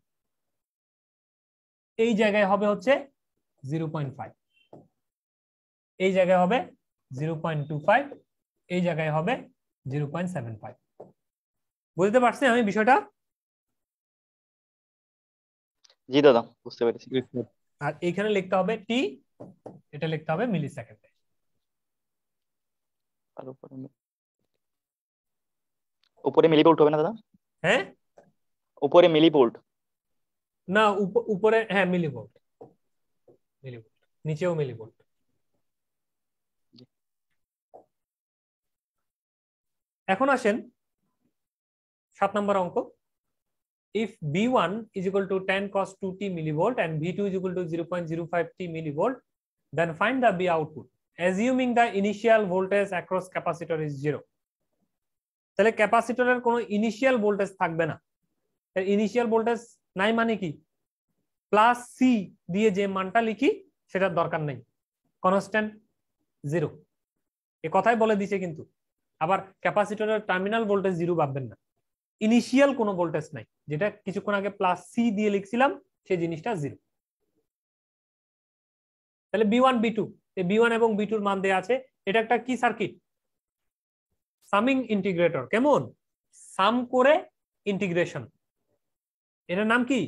এই জায়গায় হবে হচ্ছে 0.5, এই জায়গায় হবে 0.25, এই জায়গায় হবে 0.75। বুঝতে পারছি আমি বিষয়টা? জি দাদা বুঝতে পেরেছি। জি স্যার। আর এইখানে লিখতে হবে টি, এটা লিখতে হবে মিলিসেকেন্ডে। আর উপরে মিলিভোল্ট হবে না দাদা? হ্যাঁ উপরে মিলিভোল্ট, না, উপরে হ্যাঁ মিলিভোল্ট, মিলিভোল্ট, নিচেও মিলিভোল্ট। এখন আসেন 7 নম্বর অঙ্ক। If B1 is equal to 10 cos 2t millivolt and B2 is equal to 0.05t millivolt, then find the B output, assuming the initial voltage across capacitor is 0. তাহলে ক্যাপাসিটরের কোনো ইনিশিয়াল ভোল্টেজ থাকবে না, initial voltage নাই মানে কি, plus C দিয়ে যে মানটা লিখি সেটার দরকার নেই, কনস্ট্যান্ট 0, এ কথাই বলে দিছে। কিন্তু আবার ক্যাপাসিটরের টার্মিনাল ভোল্টেজ 0 ভাববেন না, ইনিশিয়াল কোনো ভোল্টেজ নাই, যেটা কিছুক্ষণ আগে প্লাস সি দিয়ে লিখছিলাম সেই জিনিসটা 0। তাহলে B1 B2, এই B1 এবং B2 এর মান দেয়া আছে, এটা একটা কি সার্কিট, সামিং ইন্টিগ্রেটর। কেমন, সাম করে ইন্টিগ্রেশন, এটার নাম কি,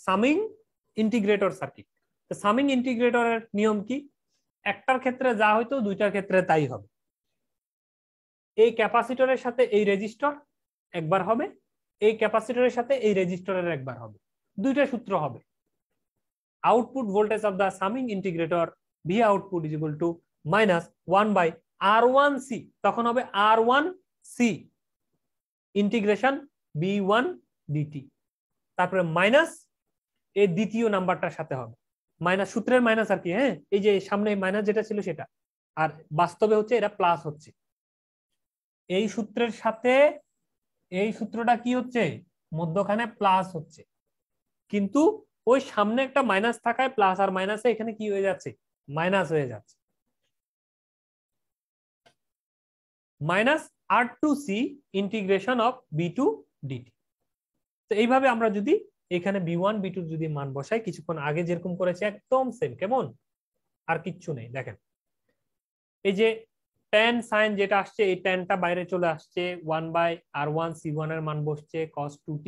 সামিং ইন্টিগ্রেটর সার্কিট। তো সামিং ইন্টিগ্রেটরের নিয়ম কি, একটার ক্ষেত্রে যা হয়তো দুইটার ক্ষেত্রে তাই হবে। এই ক্যাপাসিটরের সাথে এই রেজিস্টর একবার হবে, এই ক্যাপাসিটরের সাথে এই রেজিস্টরের একবার হবে, দুইটা সূত্র হবে। Output voltage of the summing integrator V output is equal to minus 1/R1C, তখন হবে R1C ইন্টিগ্রেশন B1 DT, তারপরে মাইনাস এই দ্বিতীয় নাম্বারটার সাথে হবে মাইনাস, সূত্রের মাইনাস আর কি, হ্যাঁ এই যে সামনে মাইনাস যেটা ছিল সেটা, আর বাস্তবে হচ্ছে এটা প্লাস হচ্ছে। এই সূত্রের সাথে এই সূত্রটা কি হচ্ছে, মধ্যখানে প্লাস হচ্ছে, কিন্তু ওই সামনে একটা মাইনাস থাকায় প্লাস আর মাইনাসে এখানে কি হয়ে যাচ্ছে, মাইনাস হয়ে যাচ্ছে। Minus R2C integration of B2 DT। তো এইভাবে আমরা যদি এখানে B1 B2 যদি মান বসাই, কিছুক্ষণ আগে যেরকম করেছে একদম সেম, কেমন, আর কিচ্ছু নেই। দেখেন এই যে tan sin যেটা আসছে, এই tanটা বাইরে চলে আসছে, 1/R1C1 এর মান বসছে cos 2t।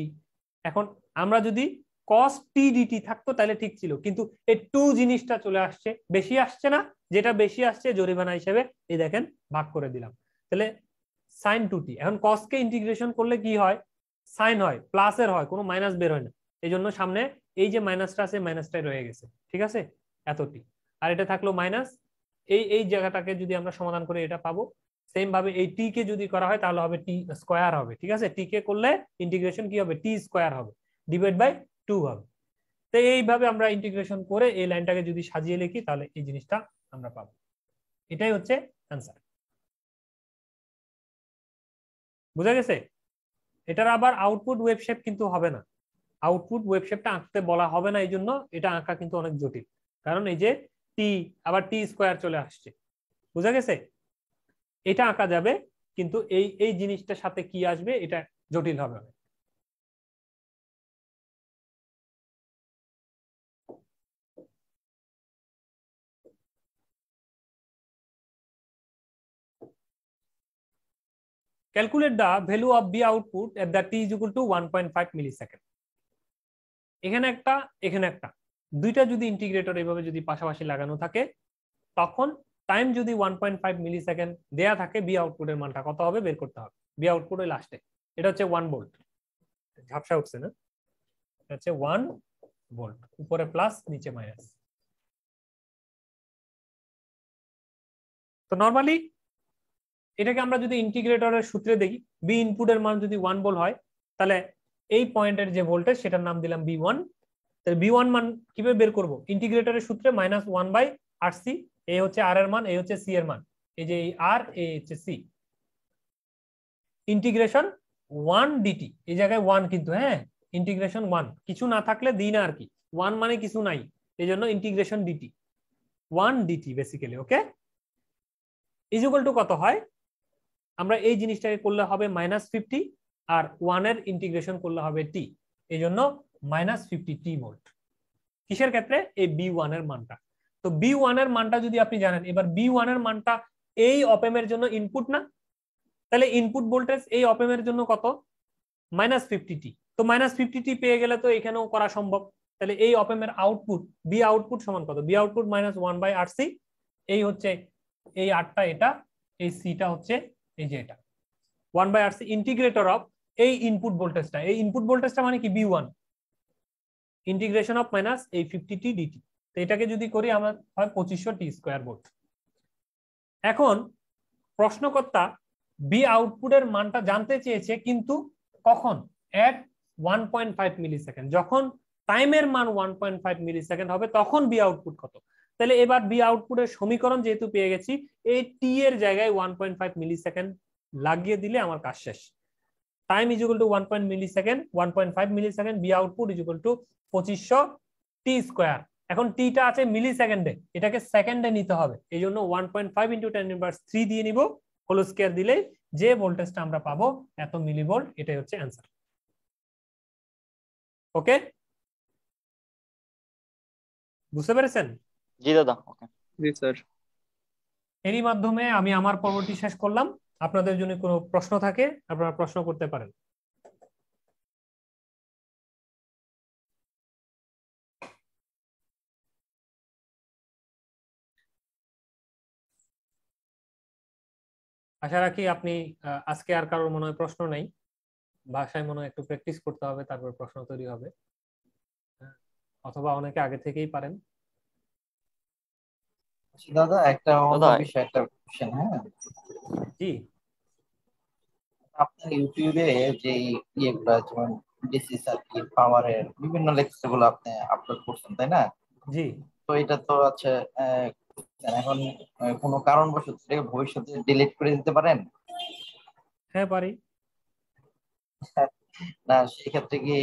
এখন আমরা যদি cos t dt থাকতো তাহলে ঠিক ছিল, কিন্তু এই 2 জিনিসটা চলে আসছে, বেশি আসছে না, যেটা বেশি আসছে জরিমানা হিসেবে এই দেখেন ভাগ করে দিলাম, তাহলে sin 2t। এখন cos কে ইন্টিগ্রেশন করলে কি হয়, sin হয়, প্লাসের হয়, কোনো মাইনাস বের হয় না, এই জন্য সামনে এই যে মাইনাসটা আছে মাইনাসটাই রয়ে গেছে, ঠিক আছে, এতটি। আর এটা থাকলো মাইনাস, এই জায়গাটাকে যদি আমরা সমাধান করে এটা পাবো। সেম ভাবে এই টি কে যদি করা হয় তাহলে হবে টি স্কয়ার হবে, ঠিক আছে, টি কে করলে ইন্টিগ্রেশন কি হবে, টি স্কয়ার হবে, ডিভাইড বাই 2 হবে। তো এইভাবে আমরা ইন্টিগ্রেশন করে এই লাইনটাকে যদি সাজিয়ে লিখি তাহলে এই জিনিসটা আমরা পাবো। এটাই হচ্ছে অ্যান্সার। বুঝা গেছে? এটার আবার আউটপুট ওয়েভ শেপ কিন্তু হবে না, আউটপুট ওয়েভ শেপটা আঁকতে বলা হবে না, এই জন্য এটা আঁকা কিন্তু অনেক জটিল, কারণ এই যে টি আবার টি স্কয়ার চলে আসছে, বুঝা গেছে? এটা আঁকা যাবে, কিন্তু এই জিনিসটার সাথে কি আসবে এটা জটিল হবে। Calculate the value of B output at the t is equal to 1.5 millisecond. এখানে একটা এখানে একটা, দুইটা যদি ইন্টিগ্রেটর এইভাবে যদি পাশাপাশি লাগানো থাকে, তখন টাইম যদি 1.5 মিলিসেকেন্ড দেয়া থাকে, বি আউটপুটের মানটা কত হবে বের করতে হবে। বি আউটপুট ওই লাস্টে, এটা হচ্ছে 1 ভোল্ট, ঝাপসা উঠছে না, এটা হচ্ছে 1 ভোল্ট, উপরে প্লাস নিচে মাইনাস। তো নরমালি এটাকে আমরা যদি ইন্টিগ্রেটরের সূত্রে দেখি, বি ইনপুটের মান যদি 1 ভোল্ট হয়, তাহলে এই পয়েন্টের যে ভোল্টেজ সেটার নাম দিলাম B1। তাহলে B1 মান কিভাবে বের করব, ইন্টিগ্রেটরের সূত্রে -1/RC, এই হচ্ছে R এর মান, এই হচ্ছে C এর মান, এই যে R, এই হচ্ছে C, ইন্টিগ্রেশন 1 dt, এই জায়গায় 1 কিন্তু, হ্যাঁ ইন্টিগ্রেশন 1, কিছু না থাকলে দিই না আর কি, 1 মানে কিছু নাই, এই জন্য integration dt, 1 dt basically, okay, is equal to কত হয়, আমরা এই জিনিসটাকে করলে হবে -50, আর 1 এর ইন্টিগ্রেশন করলে হবে t, এই জন্য -50t ভোল্ট। কিসের ক্ষেত্রে, এই B1 এর মানটা। তো B1 এর মানটা যদি আপনি জানেন, এবার B1 এর মানটা এই অপেমের জন্য ইনপুট না, তাহলে ইনপুট ভোল্টেজ এই অপেমের জন্য কত, -50t। তো -50t পেয়ে গেলে তো এখানেও করা সম্ভব, তাহলে এই অপেমের আউটপুট বি আউটপুট সমান কত, বি আউটপুট -1/RC, এই হচ্ছে এই আরটা, এটা এই সিটা হচ্ছে এই যে এটা 1/RC ইন্টিগ্রেটর অফ এই ইনপুট ভোল্টেজটা, এই ইনপুট ভোল্টেজটা মানে কি B1 ইন্টিগ্রেশন অফ মাইনাস এই 50t dt। তো এটাকে যদি করি আমার হয় 2500 t স্কয়ার ভোল্ট। এখন প্রশ্নকর্তা বি আউটপুটের মানটা জানতে চেয়েছে, কিন্তু কখন, এট 1.5 মিলিসেকেন্ড, যখন টাইমের মান 1.5 মিলিসেকেন্ড হবে তখন বি আউটপুট কত। তাহলে এবার বি আউটপুটের সমীকরণ যেহেতু পেয়ে গেছি, এই টি এর জায়গায় 1.5 মিলিসেকেন্ড লাগিয়ে দিলে আমার কাজ শেষ। Time is equal to 1.5 millisecond, V output is equal to 2500 T square. এখন টিটা আছে মিলিসেকেন্ডে, এটাকে সেকেন্ডে নিতে হবে, এই জন্য 1.5 × 10⁻³ দিয়ে নিব, হোল স্কয়ার দিলে যে ভোল্টেজটা আমরা পাবো এত মিলিভোল্ট, এটাই হচ্ছে অ্যান্সার। ওকে, বুঝতে পেরেছেন? জি দাদা, ওকে। জি স্যার। এরই মাধ্যমে আমি আমার পর্বটি শেষ করলাম। আপনাদের জন্য কোনো প্রশ্ন থাকে আপনারা প্রশ্ন করতে পারেন। আশা রাখি আপনি আজকে আর কারোর মনে হয় প্রশ্ন নাই। ভাষায় মনে হয় একটু প্র্যাকটিস করতে হবে, তারপর প্রশ্ন তৈরি হবে। হ্যাঁ, অথবা অনেকে আগে থেকেই পারেন। দাদা একটা অন্য দাদা বিষয়, একটা কোশ্চেন। হ্যাঁ, জি আপনার ইউটিউবে যে ইয়েগুলা যেমন ডিসি সার্কিট পাওয়ারের বিভিন্ন লেকচার গুলো আপনি আপলোড করছেন, তাই না? জি তো এটা তো আছে এখন কোনো কারণবশত এটাকে ভবিষ্যতে ডিলিট করে দিতে পারেন? হ্যাঁ পারি। না সেই ক্ষেত্রে কি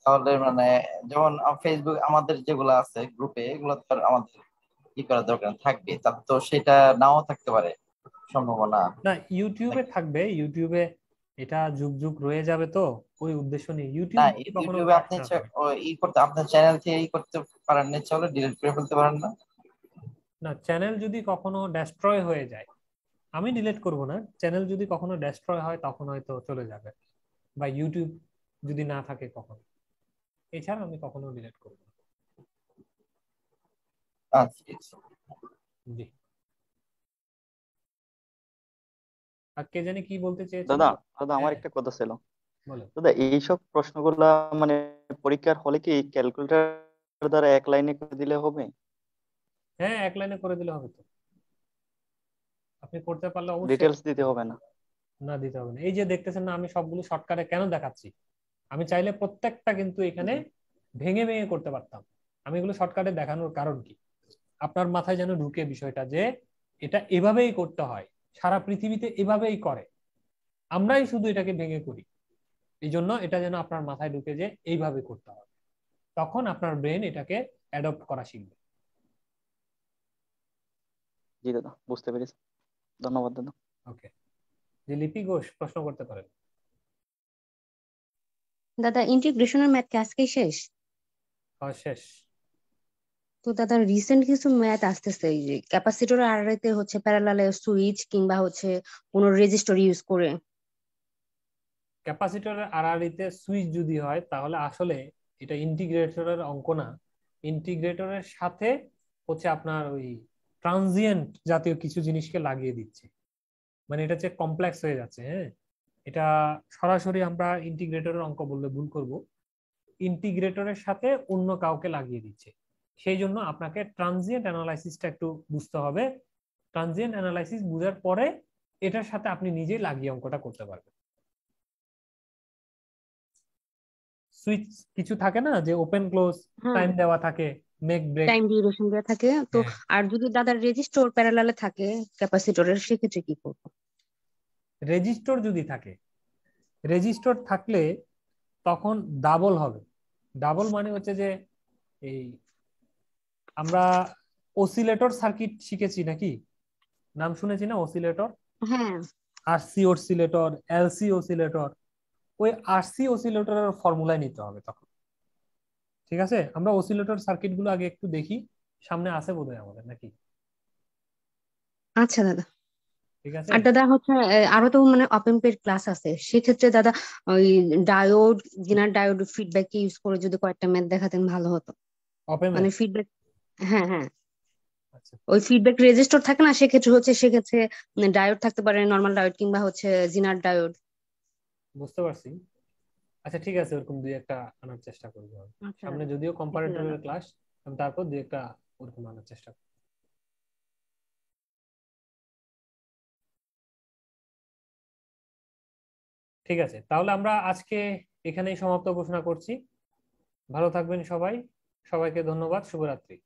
তাহলে মানে যেমন ফেসবুক আমাদের যেগুলো আছে গ্রুপে, এগুলো তো আর আমাদের কি করা দরকার থাকবে, তার তো সেটা নাও থাকতে পারে সম্ভাবনা না, ইউটিউবে নাকি? থাকবে, ইউটিউবে এটা যুগ যুগ রয়ে যাবে, তো ওই উদ্দেশ্য নিয়ে না ইউটিউব যদি কখনো ইউটিউবে ক্র্যাশ আপনি না করে। ই করতে আপনার চ্যানেল থেকে ই করতে পারেন না, চলে ডিলিট করে ফেলতে পারেন না? না, চ্যানেল যদি কখনো ডেস্ট্রয় হয়ে যায়, আমি ডিলিট করব না, চ্যানেল যদি কখনো ডেস্ট্রয় হয় তখন হয়তো চলে যাবে, বা ইউটিউব যদি না থাকে কখনো, এছাড়া আমি কখনো ডিলিট করব না। আচ্ছা ঠিক আছে। জি, আর কে জানি কি বলতে চেয়েছিল। দাদা দাদা আমার হ্যাঁ একটা কথা ছিল। বলো। দাদা এইসব প্রশ্নগুলা মানে পরীক্ষার হলে কি ক্যালকুলেটর দ্বারা এক লাইনে করে দিলে হবে? হ্যাঁ, এক লাইনে করে দিলে হবে তো, আপনি করতে পারলে অবশ্যই। ডিটেলস দিতে হবে না? না, দিতে হবে না। এই যে দেখতেছেন না, আমি সবগুলো শর্টকাটে কেন দেখাচ্ছি, আমি চাইলে প্রত্যেকটা কিন্তু এখানে ভেঙে ভেঙে করতে পারতাম। আমি এগুলো শর্টকাটে দেখানোর কারণ কি, আপনার মাথায় যেন ঢুকে বিষয়টা যে এটা এভাবেই করতে হয়, সারা পৃথিবীতে এভাবেই করে, আমরাই শুধু এটাকে ভেঙে করি। এই জন্য এটা যেন আপনার মাথায় ঢুকে যে এইভাবে করতে হবে, তখন আপনার ব্রেন এটাকে অ্যাডপ্ট করা শিখবে। জি দাদা, বুঝতে পেরেছি। ধন্যবাদ দাদা। ওকে, যে লিপি ঘোষ প্রশ্ন করতে পারেন। দাদা ইন্টিগ্রেশনের ম্যাথ কি আজকেই শেষ? শেষ। তো দাদা রিসেন্ট কিছু ম্যাথ আসতেছে, এই যে ক্যাপাসিটর আড়াইতে হচ্ছে প্যারালালে সুইচ কিংবা হচ্ছে কোন রেজিস্টর ইউজ করে। ক্যাপাসিটরের আড়াআড়িতে সুইচ যদি হয় তাহলে আসলে এটা ইন্টিগ্রেটরের অঙ্ক না, ইন্টিগ্রেটরের সাথে হচ্ছে আপনার ওই ট্রানজিয়েন্ট জাতীয় কিছু জিনিসকে লাগিয়ে দিচ্ছে, মানে এটা হচ্ছে কমপ্লেক্স হয়ে যাচ্ছে। হ্যাঁ, এটা সরাসরি আমরা ইন্টিগ্রেটরের অঙ্ক বললে ভুল করব, ইন্টিগ্রেটরের সাথে অন্য কাউকে লাগিয়ে দিচ্ছে, সেই জন্য আপনাকে ট্রানজিয়েন্ট অ্যানালাইসিসটা একটু বুঝতে হবে। ট্রানজিয়েন্ট অ্যানালাইসিস বুঝার পরে এটার সাথে আপনি নিজেই লাগিয়ে অঙ্কটা করতে পারবেন। সুইচ কিছু থাকে না যে ওপেন ক্লোজ হ্যাঁ, টাইম দেওয়া থাকে, মেক ব্রেক। টাইম ডিউরেশন দেওয়া থাকে তো। হ্যাঁ, আর যদি দাদার রেজিস্টর প্যারালালে থাকে ক্যাপাসিটরের, সেক্ষেত্রে কি করবো? রেজিস্টর যদি থাকে, রেজিস্টর থাকলে তখন ডাবল হবে। ডাবল মানে হচ্ছে যে এই আমরা অসিলেটর সার্কিট শিখেছি নাকি, নাম শুনেছি না অসিলেটর, হ্যাঁ আরসি অসিলেটর, এলসি অসিলেটর, ওই আরসি অসিলেটরের ফর্মুলায় নিতে হবে তখন। ঠিক আছে, আমরা অসিলেটর সার্কিট গুলো আগে একটু দেখি, সামনে আছে বোধহয় আমাদের নাকি। আচ্ছা দাদা। ঠিক আছে, আর দাদা হচ্ছে আরো তো মানে ওপেন পেড ক্লাস আছে, সেক্ষেত্রে দাদা ওই ডায়োড, জিনার ডায়োড ফিডব্যাক ইউজ করে যদি কয়েকটা ম্যাথ দেখাতেন ভালো হতো। ওপেন মানে ফিডব্যাক, হ্যাঁ হ্যাঁ, আচ্ছা ওই ফিডব্যাক রেজিস্টার থাকে না, সেক্ষেত্রে ডায়োড থাকতে পারে, নর্মাল ডায়োড কিংবা হচ্ছে জিনার ডায়োড। বুঝতে পারছি। আচ্ছা ঠিক আছে, ওরকম দুই একটা আনার চেষ্টা করবো আমি। আচ্ছা সামনে দাদা, যদিও ঠিক আছে দাদা। কম্পারেটরের ক্লাস, আমি তারপর দুই একটা ওরকম আনার চেষ্টা করবো। ঠিক আছে, তাহলে আমরা আজকে এখানেই সমাপ্ত ঘোষণা করছি। ভালো থাকবেন সবাই, সবাইকে ধন্যবাদ, শুভরাত্রি।